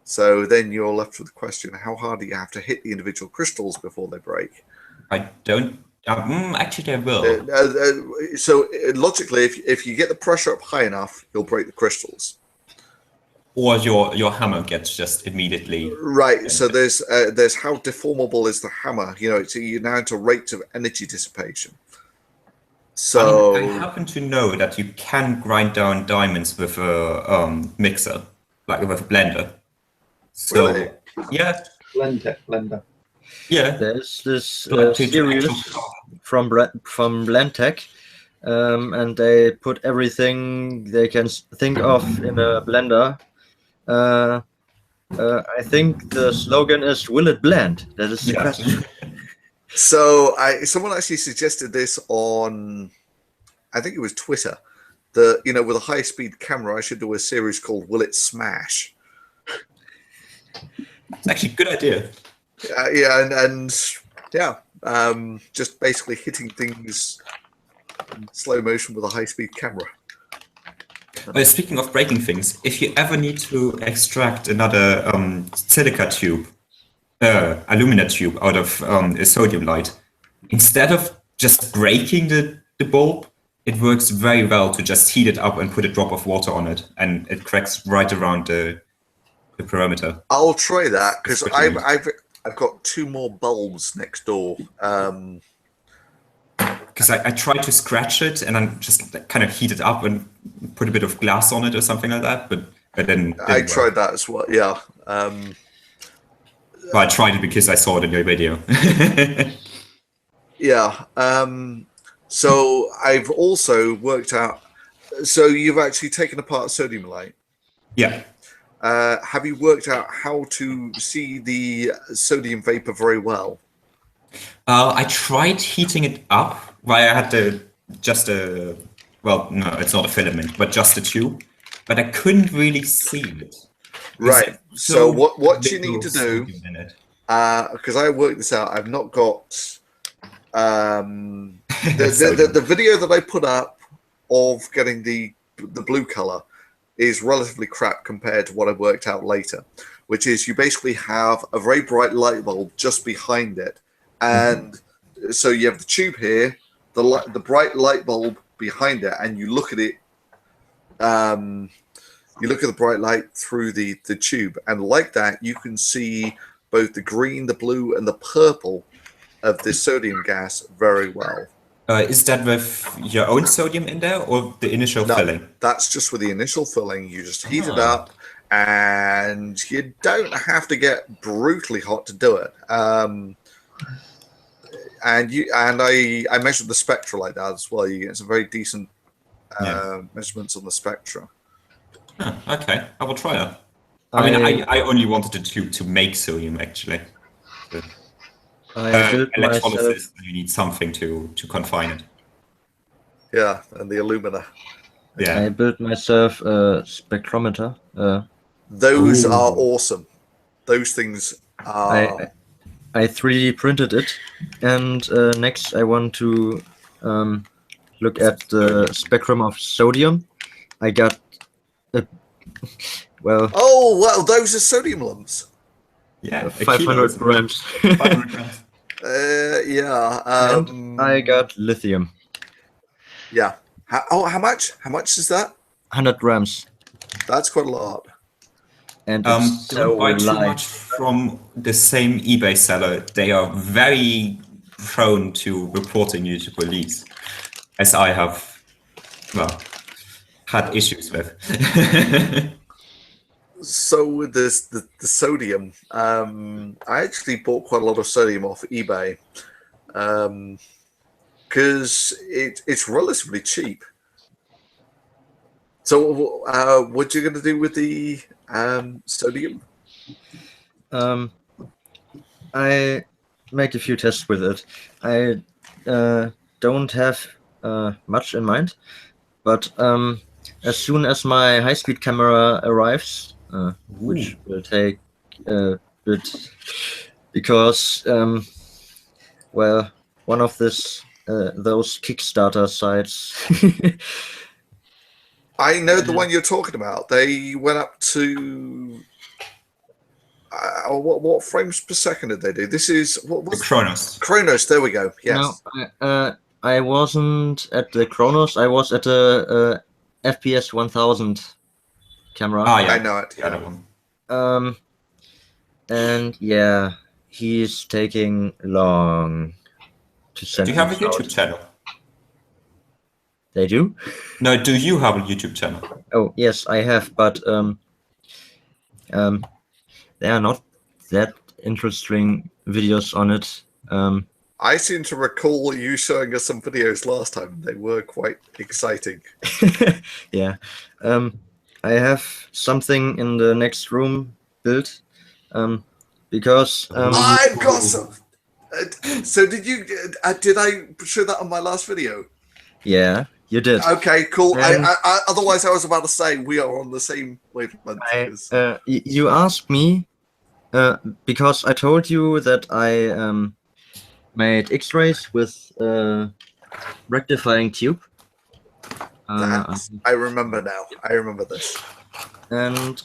So then you're left with the question: how hard do you have to hit the individual crystals before they break? I don't. Actually, I will. So logically, if you get the pressure up high enough, you'll break the crystals. Or your hammer gets just immediately. Right. So there's how deformable is the hammer? You know, you're now into rates of energy dissipation. So I happen to know that you can grind down diamonds with a mixer, like with a blender. So Really? yeah, Blender. yeah. There's this So to series actual- from Blendtec, and they put everything they can think of in a blender. I think the slogan is "Will it blend?" That is the Yeah. question. So someone actually suggested this on, I think it was Twitter, that with a high-speed camera, I should do a series called "Will It Smash?" It's actually a good idea. Just basically hitting things in slow motion with a high-speed camera. Speaking of breaking things, if you ever need to extract another silica tube, alumina tube out of a sodium light, instead of just breaking the bulb, it works very well to just heat it up and put a drop of water on it, and it cracks right around the perimeter. I'll try that because It's pretty I've got 2 more bulbs next door. Because I tried to scratch it and then just kind of heat it up and put a bit of glass on it or something like that, but then I tried that as well. Yeah. Well, I tried it because I saw it in your video. Yeah. So I've also worked out. So you've actually taken apart sodium light. Yeah. Have you worked out how to see the sodium vapor very well? I tried heating it up while I had well, no, it's not a filament, but just a tube. But I couldn't really see it. Right. So what you need to do, sodium in it. because I worked this out, I've not got the video that I put up of getting the blue color is relatively crap compared to what I worked out later, which is you basically have a very bright light bulb just behind it, and so you have the tube here, the bright light bulb behind it, and you look at it. You look at the bright light through the tube, and like that, you can see both the green, the blue, and the purple of the sodium gas very well. Is that with your own sodium in there or the initial filling? That's just with the initial filling. You just heat it up, and you don't have to get brutally hot to do it. And I measured the spectra like that as well. You get some very decent measurements on the spectra. Okay, I will try that. I mean, I only wanted to make sodium actually. I built myself. Electrolysis, you need something to confine it. Yeah, and the alumina. Yeah. I built myself a spectrometer. Those are awesome. Those things are. I 3D printed it, and next I want to look at the spectrum of sodium. I got a well. Oh well, those are sodium lumps. Yeah, 500 grams. 500 grams. Yeah. And I got lithium. Yeah. How much? How much is that? 100 grams. That's quite a lot. And it's don't buy too light. much from the same eBay seller. They are very prone to reporting you to police, as I have, well, had issues with. So with this, the sodium, I actually bought quite a lot of sodium off eBay because it's relatively cheap. So what you going to do with the sodium? I make a few tests with it. I don't have much in mind, but as soon as my high-speed camera arrives, which will take a bit, because well, one of those Kickstarter sites. I know the one you're talking about. They went up to what frames per second did they do? This is what was Chronos. Chronos. There we go. Yes. No, I wasn't at the Chronos. I was at the FPS 1000 camera. Ah, yeah. I know it. Yeah. That one. And yeah, he's taking long to send. Do you have a things YouTube out. channel? They do? No, do you have a YouTube channel? Oh yes, I have, but they are not that interesting videos on it. I seem to recall you showing us some videos last time. They were quite exciting. Yeah. I have something in the next room built. Because I've got some. So did you? Did I show that on my last video? Yeah, you did. Okay, cool. And Otherwise, I was about to say we are on the same wavelength. You asked me because I told you that I made X-rays with rectifying tube. I remember now. I remember this. And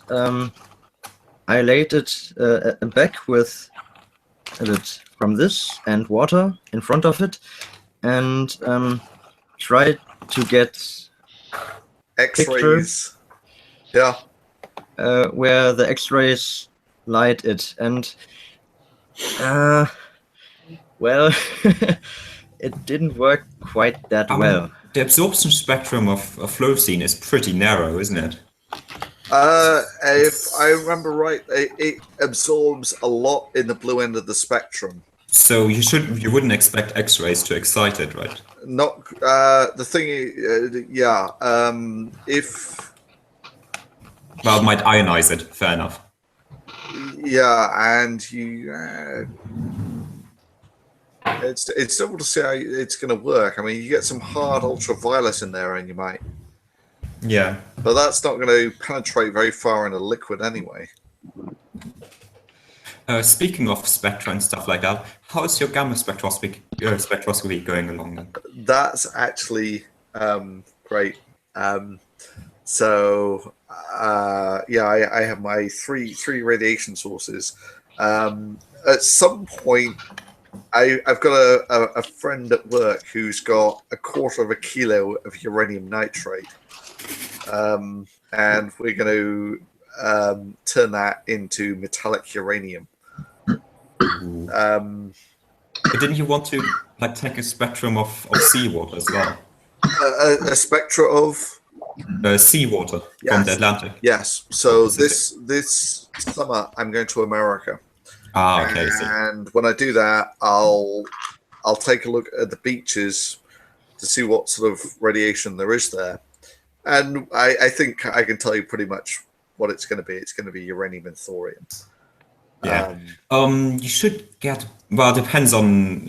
I laid it back with a bit from this and water in front of it, and tried to get X-rays. Yeah. Where the X-rays light it, and well, it didn't work quite that well. The absorption spectrum of fluorescein is pretty narrow, isn't it? If I remember right, it absorbs a lot in the blue end of the spectrum. So you wouldn't expect X-rays to excite it, right? Not the thing. If well, it might ionize it. Fair enough. Yeah, and you. It's difficult to see how it's going to work. I mean, you get some hard ultraviolet in there, and you might. Yeah. But that's not going to penetrate very far in a liquid anyway. Speaking of spectra and stuff like that, how is your gamma spectroscopy going along then? That's actually great. I have my three radiation sources. At some point, I've got a friend at work who's got 1/4 kilo of uranium nitrate, and we're going to turn that into metallic uranium. But didn't you want to take a spectrum of seawater as well? A spectra of seawater from Yes. the Atlantic. Yes. So Pacific. this summer I'm going to America. Ah, okay. I see. And when I do that, I'll take a look at the beaches to see what sort of radiation there is there. And I think I can tell you pretty much what it's going to be. It's going to be uranium and thorium. Yeah. You should get. Well, it depends on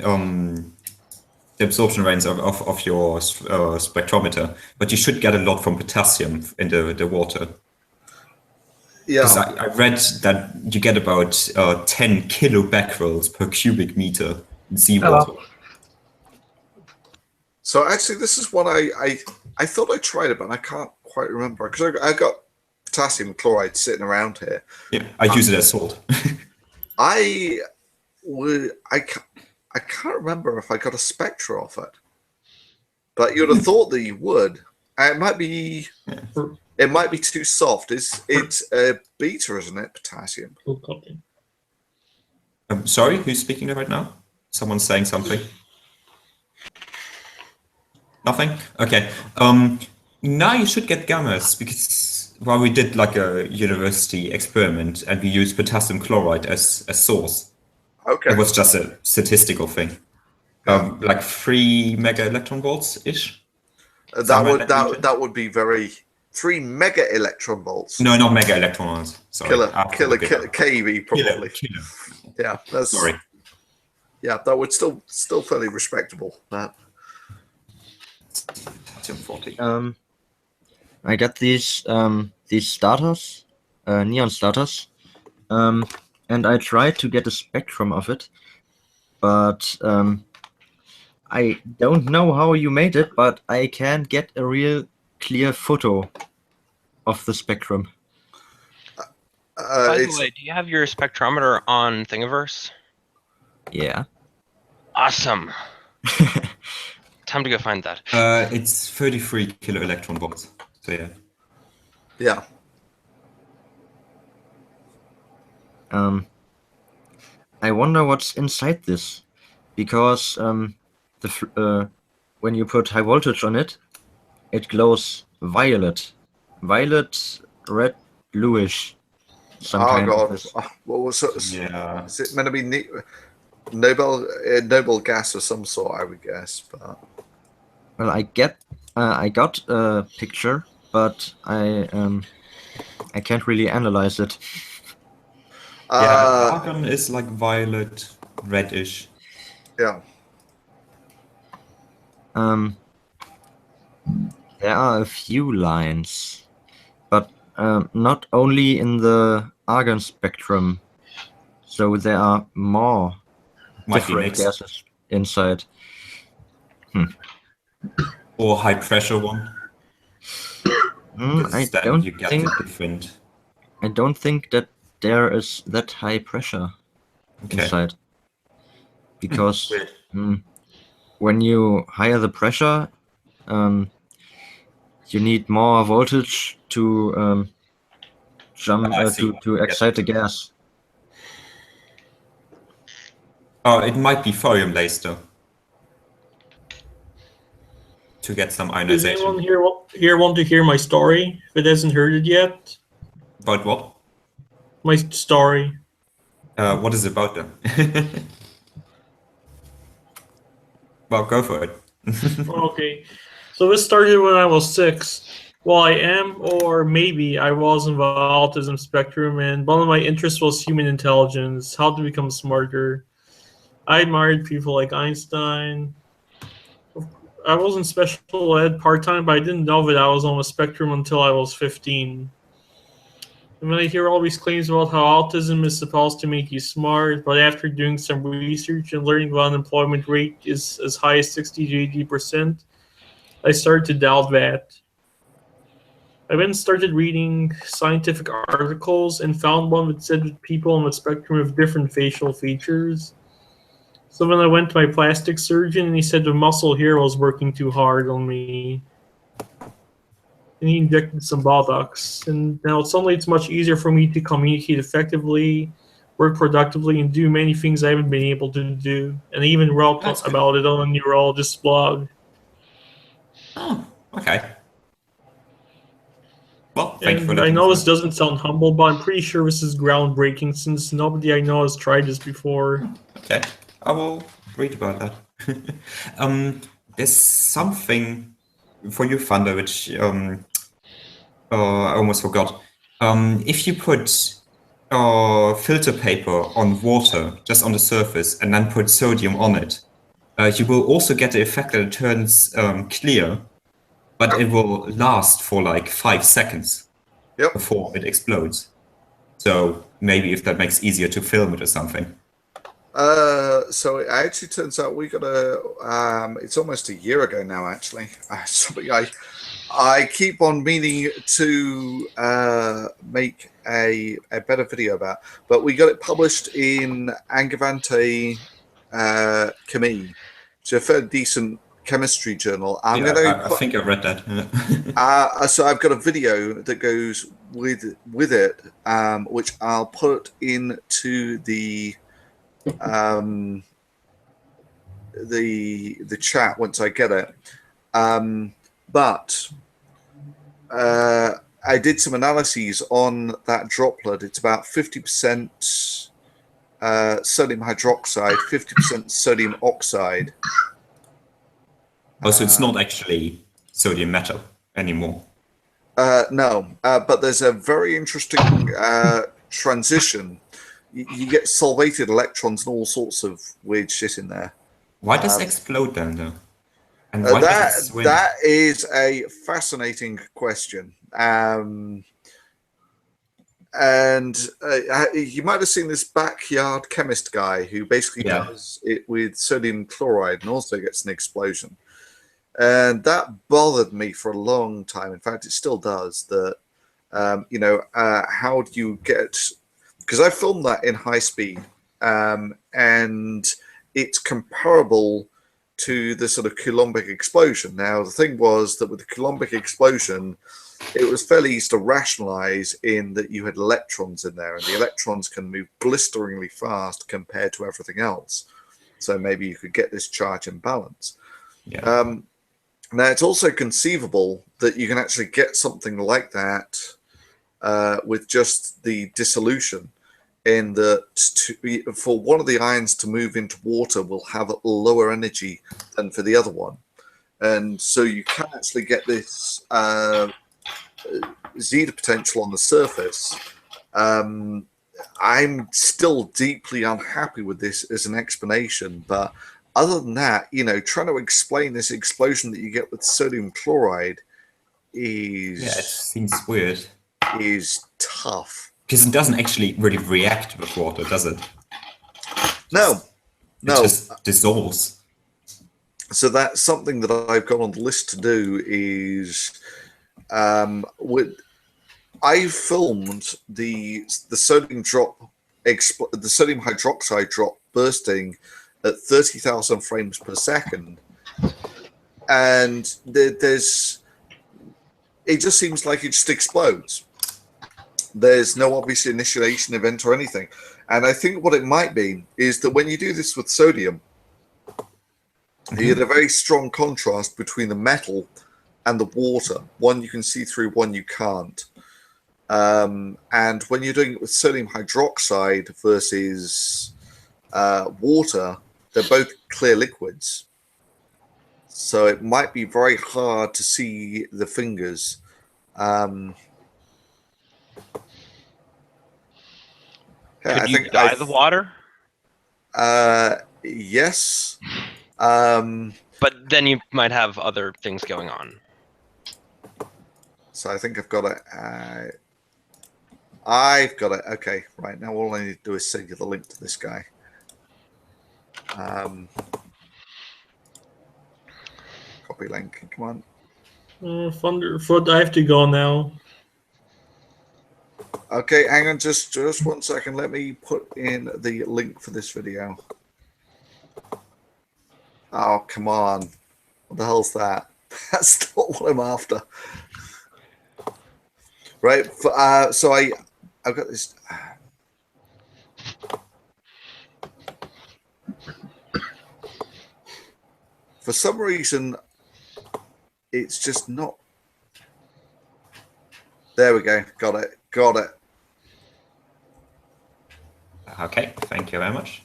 the absorption rates of your spectrometer, but you should get a lot from potassium in the water. Because Yeah. I read that you get about 10 kilobecquerels per cubic meter in seawater. So actually, this is what I thought I tried it, but I can't quite remember because I got potassium chloride sitting around here. Yeah, I use it as salt. I can't remember if I got a spectra off it, but you'd have thought that you would. It might be. It might be too soft. It's a beta, isn't it? Potassium. I'm sorry, who's speaking right now? Someone's saying something. Nothing? Okay. Now you should get gammas because we did like a university experiment and we used potassium chloride as a source. Okay. It was just a statistical thing. Like 3 mega electron volts ish. That would be very 3 mega electron volts. No, not mega electron volts. Sorry. Killer KV probably. Killer. Yeah, that's sorry. Yeah, that would still fairly respectable. That. I got these starters, neon starters, and I tried to get a spectrum of it, but I don't know how you made it, but I can't get a real clear photo of the spectrum. By the way, do you have your spectrometer on Thingiverse? Yeah. Awesome. Time to go find that. It's 33 kilo electron volts. So yeah. Yeah. I wonder what's inside this, because when you put high voltage on it, it glows violet, red, bluish. Oh god! What was it? Yeah. Is it meant to be noble gas of some sort? I would guess, but. Well, I got a picture, but I can't really analyze it. Yeah, argon is like violet, reddish. Yeah. There are a few lines, but not only in the argon spectrum. So there are more different gases inside. Or high pressure one. I don't think that there is that high pressure inside, because when you higher the pressure, you need more voltage to jump to excite the gas. Oh, it might be thorium laser to get some ionization. Does anyone here want to hear my story if it hasn't heard it yet? About what? My story. What is it about then? Well, go for it. Okay. So this started when I was 6. Well, I am, or maybe I was in the autism spectrum, and one of my interests was human intelligence, how to become smarter. I admired people like Einstein. I was in special ed part-time, but I didn't know that I was on the spectrum until I was 15. And when I hear all these claims about how autism is supposed to make you smart, but after doing some research and learning the unemployment rate is as high as 60 to 80%, I started to doubt that. I then started reading scientific articles and found one that said that people on the spectrum have different facial features. So then I went to my plastic surgeon and he said the muscle here was working too hard on me. And he injected some Botox. And now suddenly it's much easier for me to communicate effectively, work productively, and do many things I haven't been able to do. And I even wrote about it on a neurologist's blog. Oh, okay. Well, thank you for And I letting know us this doesn't sound humble, but I'm pretty sure this is groundbreaking since nobody I know has tried this before. Okay, I will read about that. There's something for you, Thunder, which I almost forgot. If you put filter paper on water, just on the surface, and then put sodium on it, you will also get the effect that it turns clear, but it will last for like 5 seconds before it explodes. So maybe if that makes it easier to film it or something. So it actually turns out we got it's almost a year ago now, actually. Something I keep on meaning to make a better video about, but we got it published in Angevante Chemie. It's a fairly decent chemistry journal. I think I read that. So I've got a video that goes with it, which I'll put into the chat once I get it. But I did some analyses on that droplet. It's about 50% sodium hydroxide, 50% sodium oxide. So it's not actually sodium metal anymore. No, but there's a very interesting transition. You get solvated electrons and all sorts of weird shit in there. Why does it explode then, though? And why does it swim? That is a fascinating question. And you might have seen this backyard chemist guy who basically does it with sodium chloride and also gets an explosion. And that bothered me for a long time. In fact, it still does. That how do you get? Because I filmed that in high speed, and it's comparable to the sort of Coulombic explosion. Now, the thing was that with the Coulombic explosion, it was fairly easy to rationalize in that you had electrons in there, and the electrons can move blisteringly fast compared to everything else. So maybe you could get this charge imbalance. Yeah. Now, it's also conceivable that you can actually get something like that with just the dissolution, in that for one of the ions to move into water will have lower energy than for the other one. And so you can actually get this zeta potential on the surface. I'm still deeply unhappy with this as an explanation, but other than that, trying to explain this explosion that you get with sodium chloride is... Yeah, it seems weird. Is tough. Because it doesn't actually really react with water, does it? No. It just dissolves. So that's something that I've got on the list to do is... I filmed the sodium hydroxide drop bursting at 30,000 frames per second, and it just seems like it just explodes. There's no obvious initiation event or anything, and I think what it might be is that when you do this with sodium, you get a very strong contrast between the metal and the water. One you can see through, one you can't. And when you're doing it with sodium hydroxide versus water, they're both clear liquids. So it might be very hard to see the fingers. Could you dye the water? Yes. But then you might have other things going on. So I think I've got it. I've got it. Okay, right. Now all I need to do is send you the link to this guy. Copy link. Come on. Thunderfoot, I have to go now. Okay, hang on just 1 second. Let me put in the link for this video. Oh, come on. What the hell's that? That's not what I'm after. Right. So I've got this. For some reason, it's just not. There we go. Got it. Got it. Okay, thank you very much.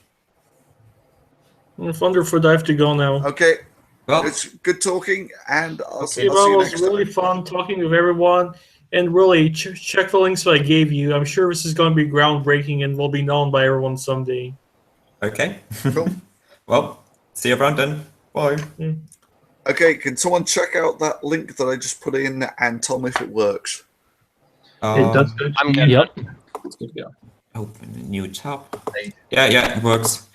Thunderfoot, I have to go now. Okay. Well, It's good talking, and I'll see It you was next really time. fun talking with everyone. And really, check the links that I gave you. I'm sure this is going to be groundbreaking and will be known by everyone someday. okay. Cool. Well, see you around then. Bye. Yeah. Okay, can someone check out that link that I just put in and tell me if it works? It does go to I'm getting Yep. It's good to go. Open a new tab. Yeah, it works.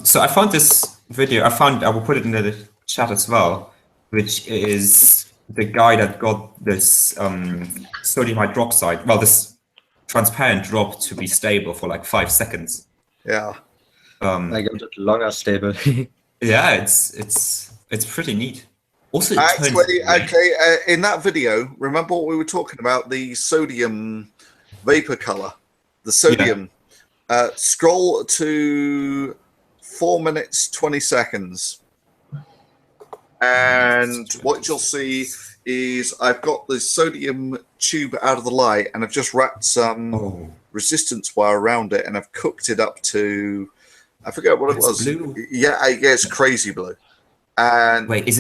So I found this video. I will put it in the chat as well, which is the guy that got this sodium hydroxide, well, this transparent drop to be stable for like 5 seconds. Yeah. I got it longer stable. Yeah, it's pretty neat. Also, it Actually, turns okay, in that video, remember what we were talking about, the sodium vapor color, the sodium. Scroll to 4 minutes 20 seconds, and what you'll see is I've got the sodium tube out of the light, and I've just wrapped some resistance wire around it, and I've cooked it up to, I forget what it was. Blue. Yeah, it's crazy blue. And wait, is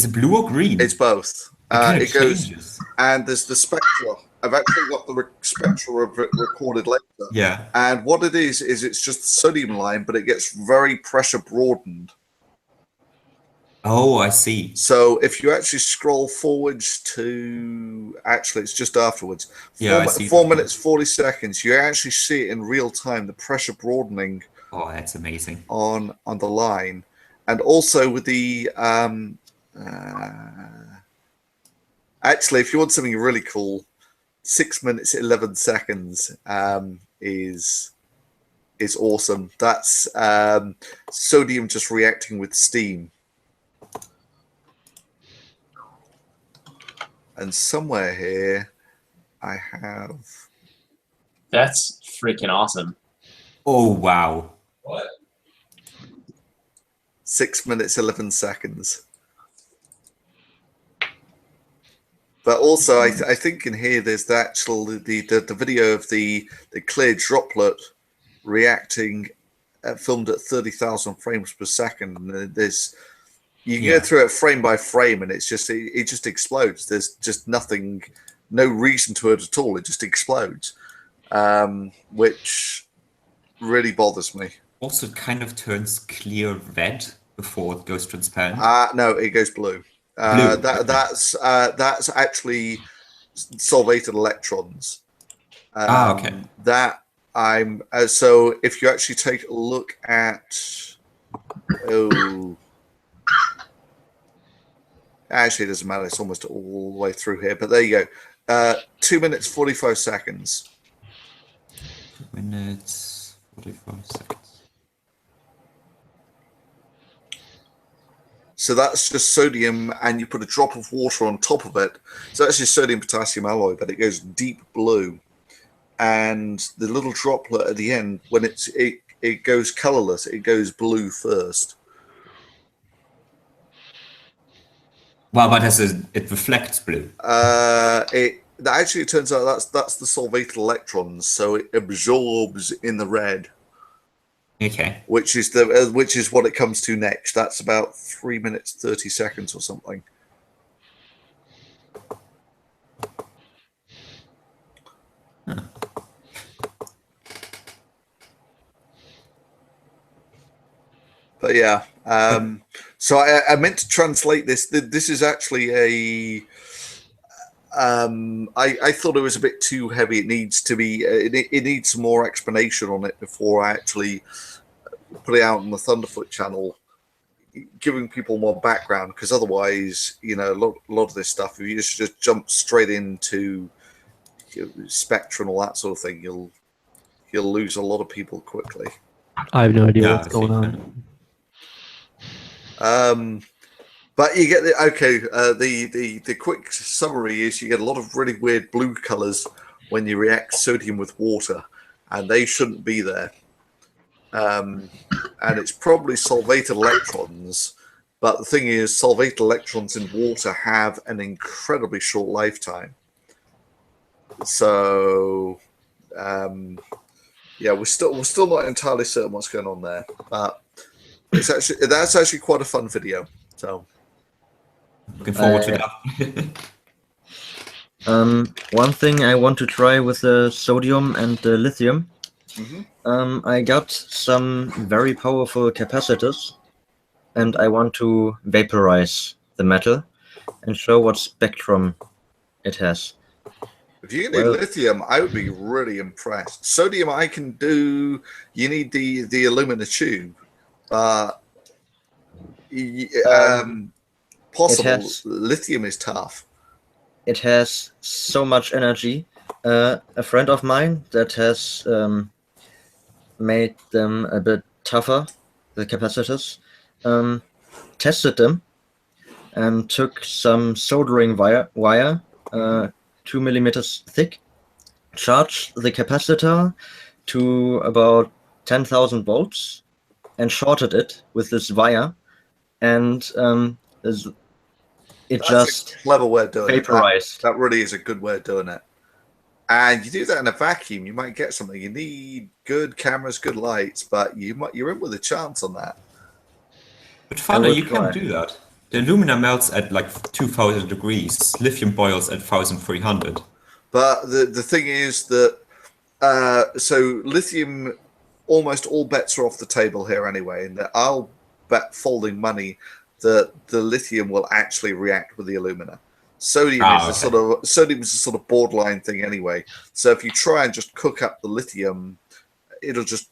it blue or green? it's both. It It goes, changes. and there's the spectra. I've actually got the spectra of it recorded later. Yeah. And what it is it's just the sodium line, but it gets very pressure broadened. Oh, I see. So if you actually scroll forwards to, actually it's just afterwards, Yeah, I see 4 that. minutes 40 seconds, you actually see it in real time, the pressure broadening Oh, that's amazing. on the line. And also with the actually, if you want something really cool, 6 minutes 11 seconds is awesome. That's sodium just reacting with steam. And somewhere here, I have. That's freaking awesome. Oh, wow. 6 minutes 11 seconds. But also, I think in here there's the actual the video of the clear droplet reacting, filmed at 30,000 frames per second. And there's you can go through it frame by frame, and it's just it just explodes. There's just nothing, no reason to it at all. It just explodes, which really bothers me. Also, it kind of turns clear red before it goes transparent. No, it goes blue. Blue. That's actually solvated electrons. Okay. That I'm so if you actually take a look at actually it doesn't matter, it's almost all the way through here, but there you go. 2 minutes 45 seconds. 2 minutes 45 seconds. So that's just sodium, and you put a drop of water on top of it. So that's just sodium potassium alloy, but it goes deep blue. And the little droplet at the end, when it goes colorless, it goes blue first. Well, but it reflects blue. Actually, it turns out that's the solvated electrons, so it absorbs in the red. Okay. Which is what it comes to next. That's about 3 minutes 30 seconds or something. Huh. But yeah, so I meant to translate this. This is actually a. I thought it was a bit too heavy. It needs to be. It needs some more explanation on it before I actually put it out on the Thunderfoot channel, giving people more background. Because otherwise, a lot of this stuff, if you just jump straight into Spectra and all that sort of thing, you'll lose a lot of people quickly. I have no idea what's going on. But you get the quick summary is you get a lot of really weird blue colors when you react sodium with water, and they shouldn't be there. And it's probably solvated electrons, but the thing is, solvated electrons in water have an incredibly short lifetime. So yeah, we're still not entirely certain what's going on there, but that's actually quite a fun video. So Looking forward to that. One thing I want to try with the sodium and the lithium. I got some very powerful capacitors, and I want to vaporize the metal and show what spectrum it has. if you can do lithium, I would be really impressed. Sodium, I can do. You need the alumina tube, but possible lithium is tough. It has so much energy. A friend of mine that has made them a bit tougher, the capacitors, tested them and took some soldering wire 2 millimeters thick, charged the capacitor to about 10,000 volts and shorted it with this wire, and it just a clever way of doing vaporized. It. That really is a good way of doing it. And you do that in a vacuum, you might get something. You need good cameras, good lights, but you're in with a chance on that. But Fana, you can do that. The alumina melts at like 2,000 degrees. Lithium boils at 1,300. But the thing is that so lithium, almost all bets are off the table here anyway. And that I'll bet folding money that the lithium will actually react with the alumina. Sodium is a sort of borderline thing anyway. So if you try and just cook up the lithium, it'll just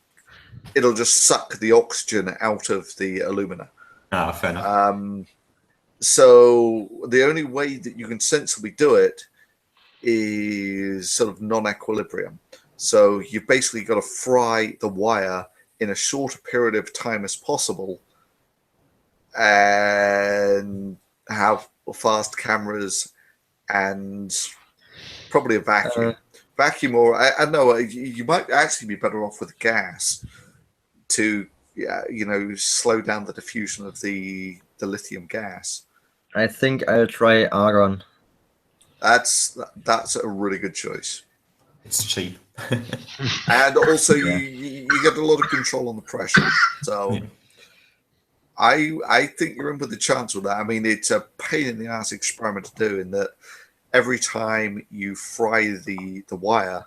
suck the oxygen out of the alumina. Fair enough. So the only way that you can sensibly do it is sort of non-equilibrium. So you've basically got to fry the wire in a shorter period of time as possible and have fast cameras and probably a vacuum, or I don't know, you might actually be better off with gas to slow down the diffusion of the lithium gas. I think I'll try argon. That's a really good choice. It's cheap. And also you get a lot of control on the pressure. So I think you're in with a chance with that. I mean, it's a pain in the ass experiment to do in that every time you fry the wire,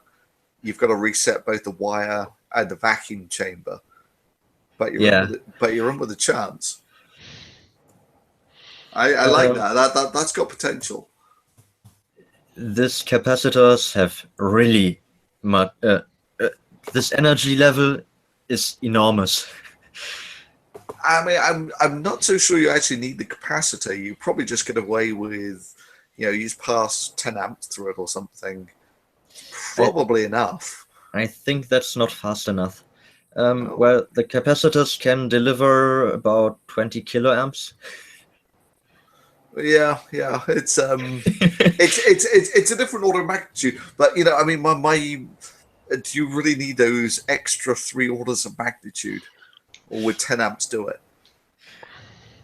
you've got to reset both the wire and the vacuum chamber. But you're in with a chance. I like that. That's got potential. These capacitors have really much. This energy level is enormous. I mean, I'm not so sure you actually need the capacitor. You probably just get away with, you just pass 10 amps through it or something. Probably enough. I think that's not fast enough. Well, the capacitors can deliver about 20 kiloamps. Yeah, it's it's a different order of magnitude. But I mean, do you really need those extra 3 orders of magnitude, or would 10 amps do it?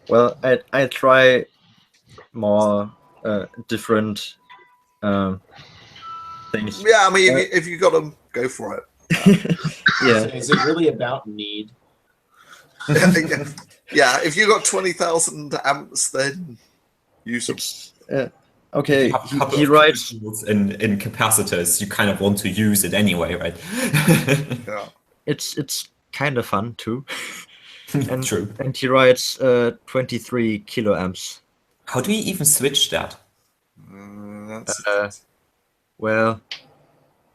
Well, I try more different things. Yeah, I mean, if you got them, go for it. Yeah. So is it really about need? Yeah, if you got 20,000 amps, then use them. Okay, he writes in capacitors. You kind of want to use it anyway, right? Yeah. It's kind of fun too. And, True. And he writes 23 kiloamps. How do you even switch that? Well,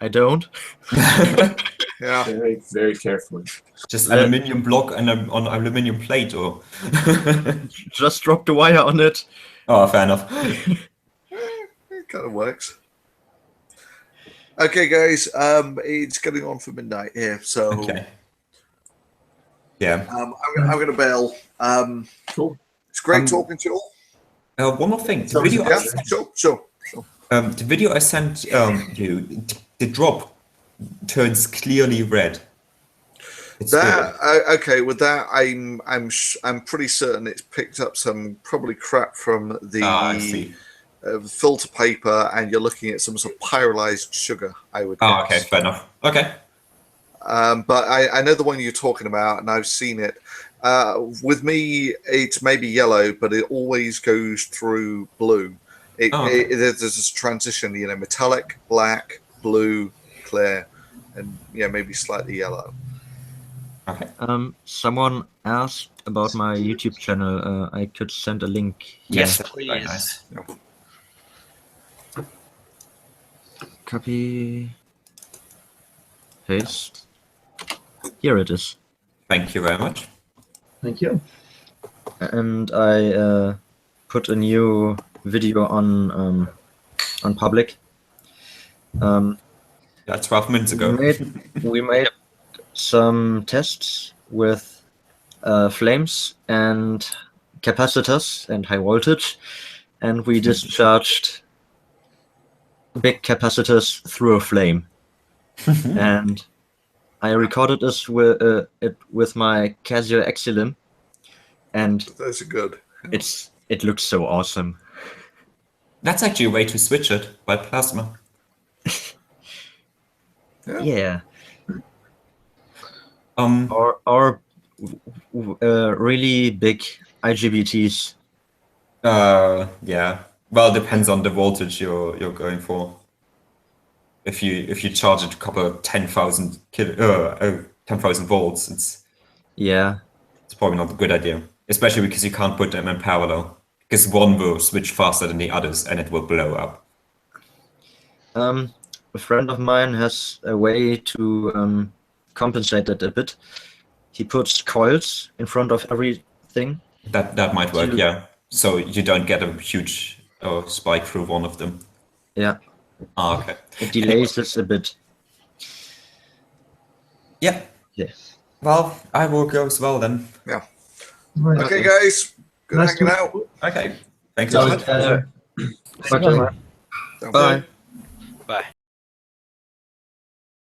I don't. Yeah. Very, very carefully. Just aluminium block and on aluminium plate, or just drop the wire on it. Oh, fair enough. It kind of works. Okay, guys. It's getting on for midnight here, so okay. Yeah. I'm going to bail. Cool. It's great talking to you all. One more thing. Sure. The video I sent you, the drop turns clearly red. Okay, with that, I'm pretty certain it's picked up some probably crap from the filter paper, and you're looking at some sort of pyrolyzed sugar, I would Oh, guess. okay, fair enough. Okay. But I know the one you're talking about, and I've seen it. With me, it's maybe yellow, but it always goes through blue. There's this transition, metallic, black, blue, clear, and maybe slightly yellow. Okay. Someone asked about my YouTube channel. I could send a link here. Yes, please. very nice. Copy. Paste. Here it is. Thank you very much. Thank you. And I put a new video on public. Yeah, 12 minutes ago. We made some tests with flames and capacitors and high voltage, and we discharged big capacitors through a flame. And I recorded this with my Casio Exilim, and those are good. It looks so awesome. That's actually a way to switch it by plasma. Yeah. Or really big IGBTs. Yeah. Well, it depends on the voltage you're going for. If you charge it a couple of 10,000 volts, it's probably not a good idea. Especially because you can't put them in parallel. Because one will switch faster than the others, and it will blow up. A friend of mine has a way to compensate that a bit. He puts coils in front of everything. That might work, yeah. So you don't get a huge spike through one of them. Yeah. Ah, okay. It delays this a bit. Yeah. Yeah. Well, I will go as well then. Yeah. Right. Okay, guys. Good Nice hanging to- out. Okay. Thanks So, so much. Bye. Bye.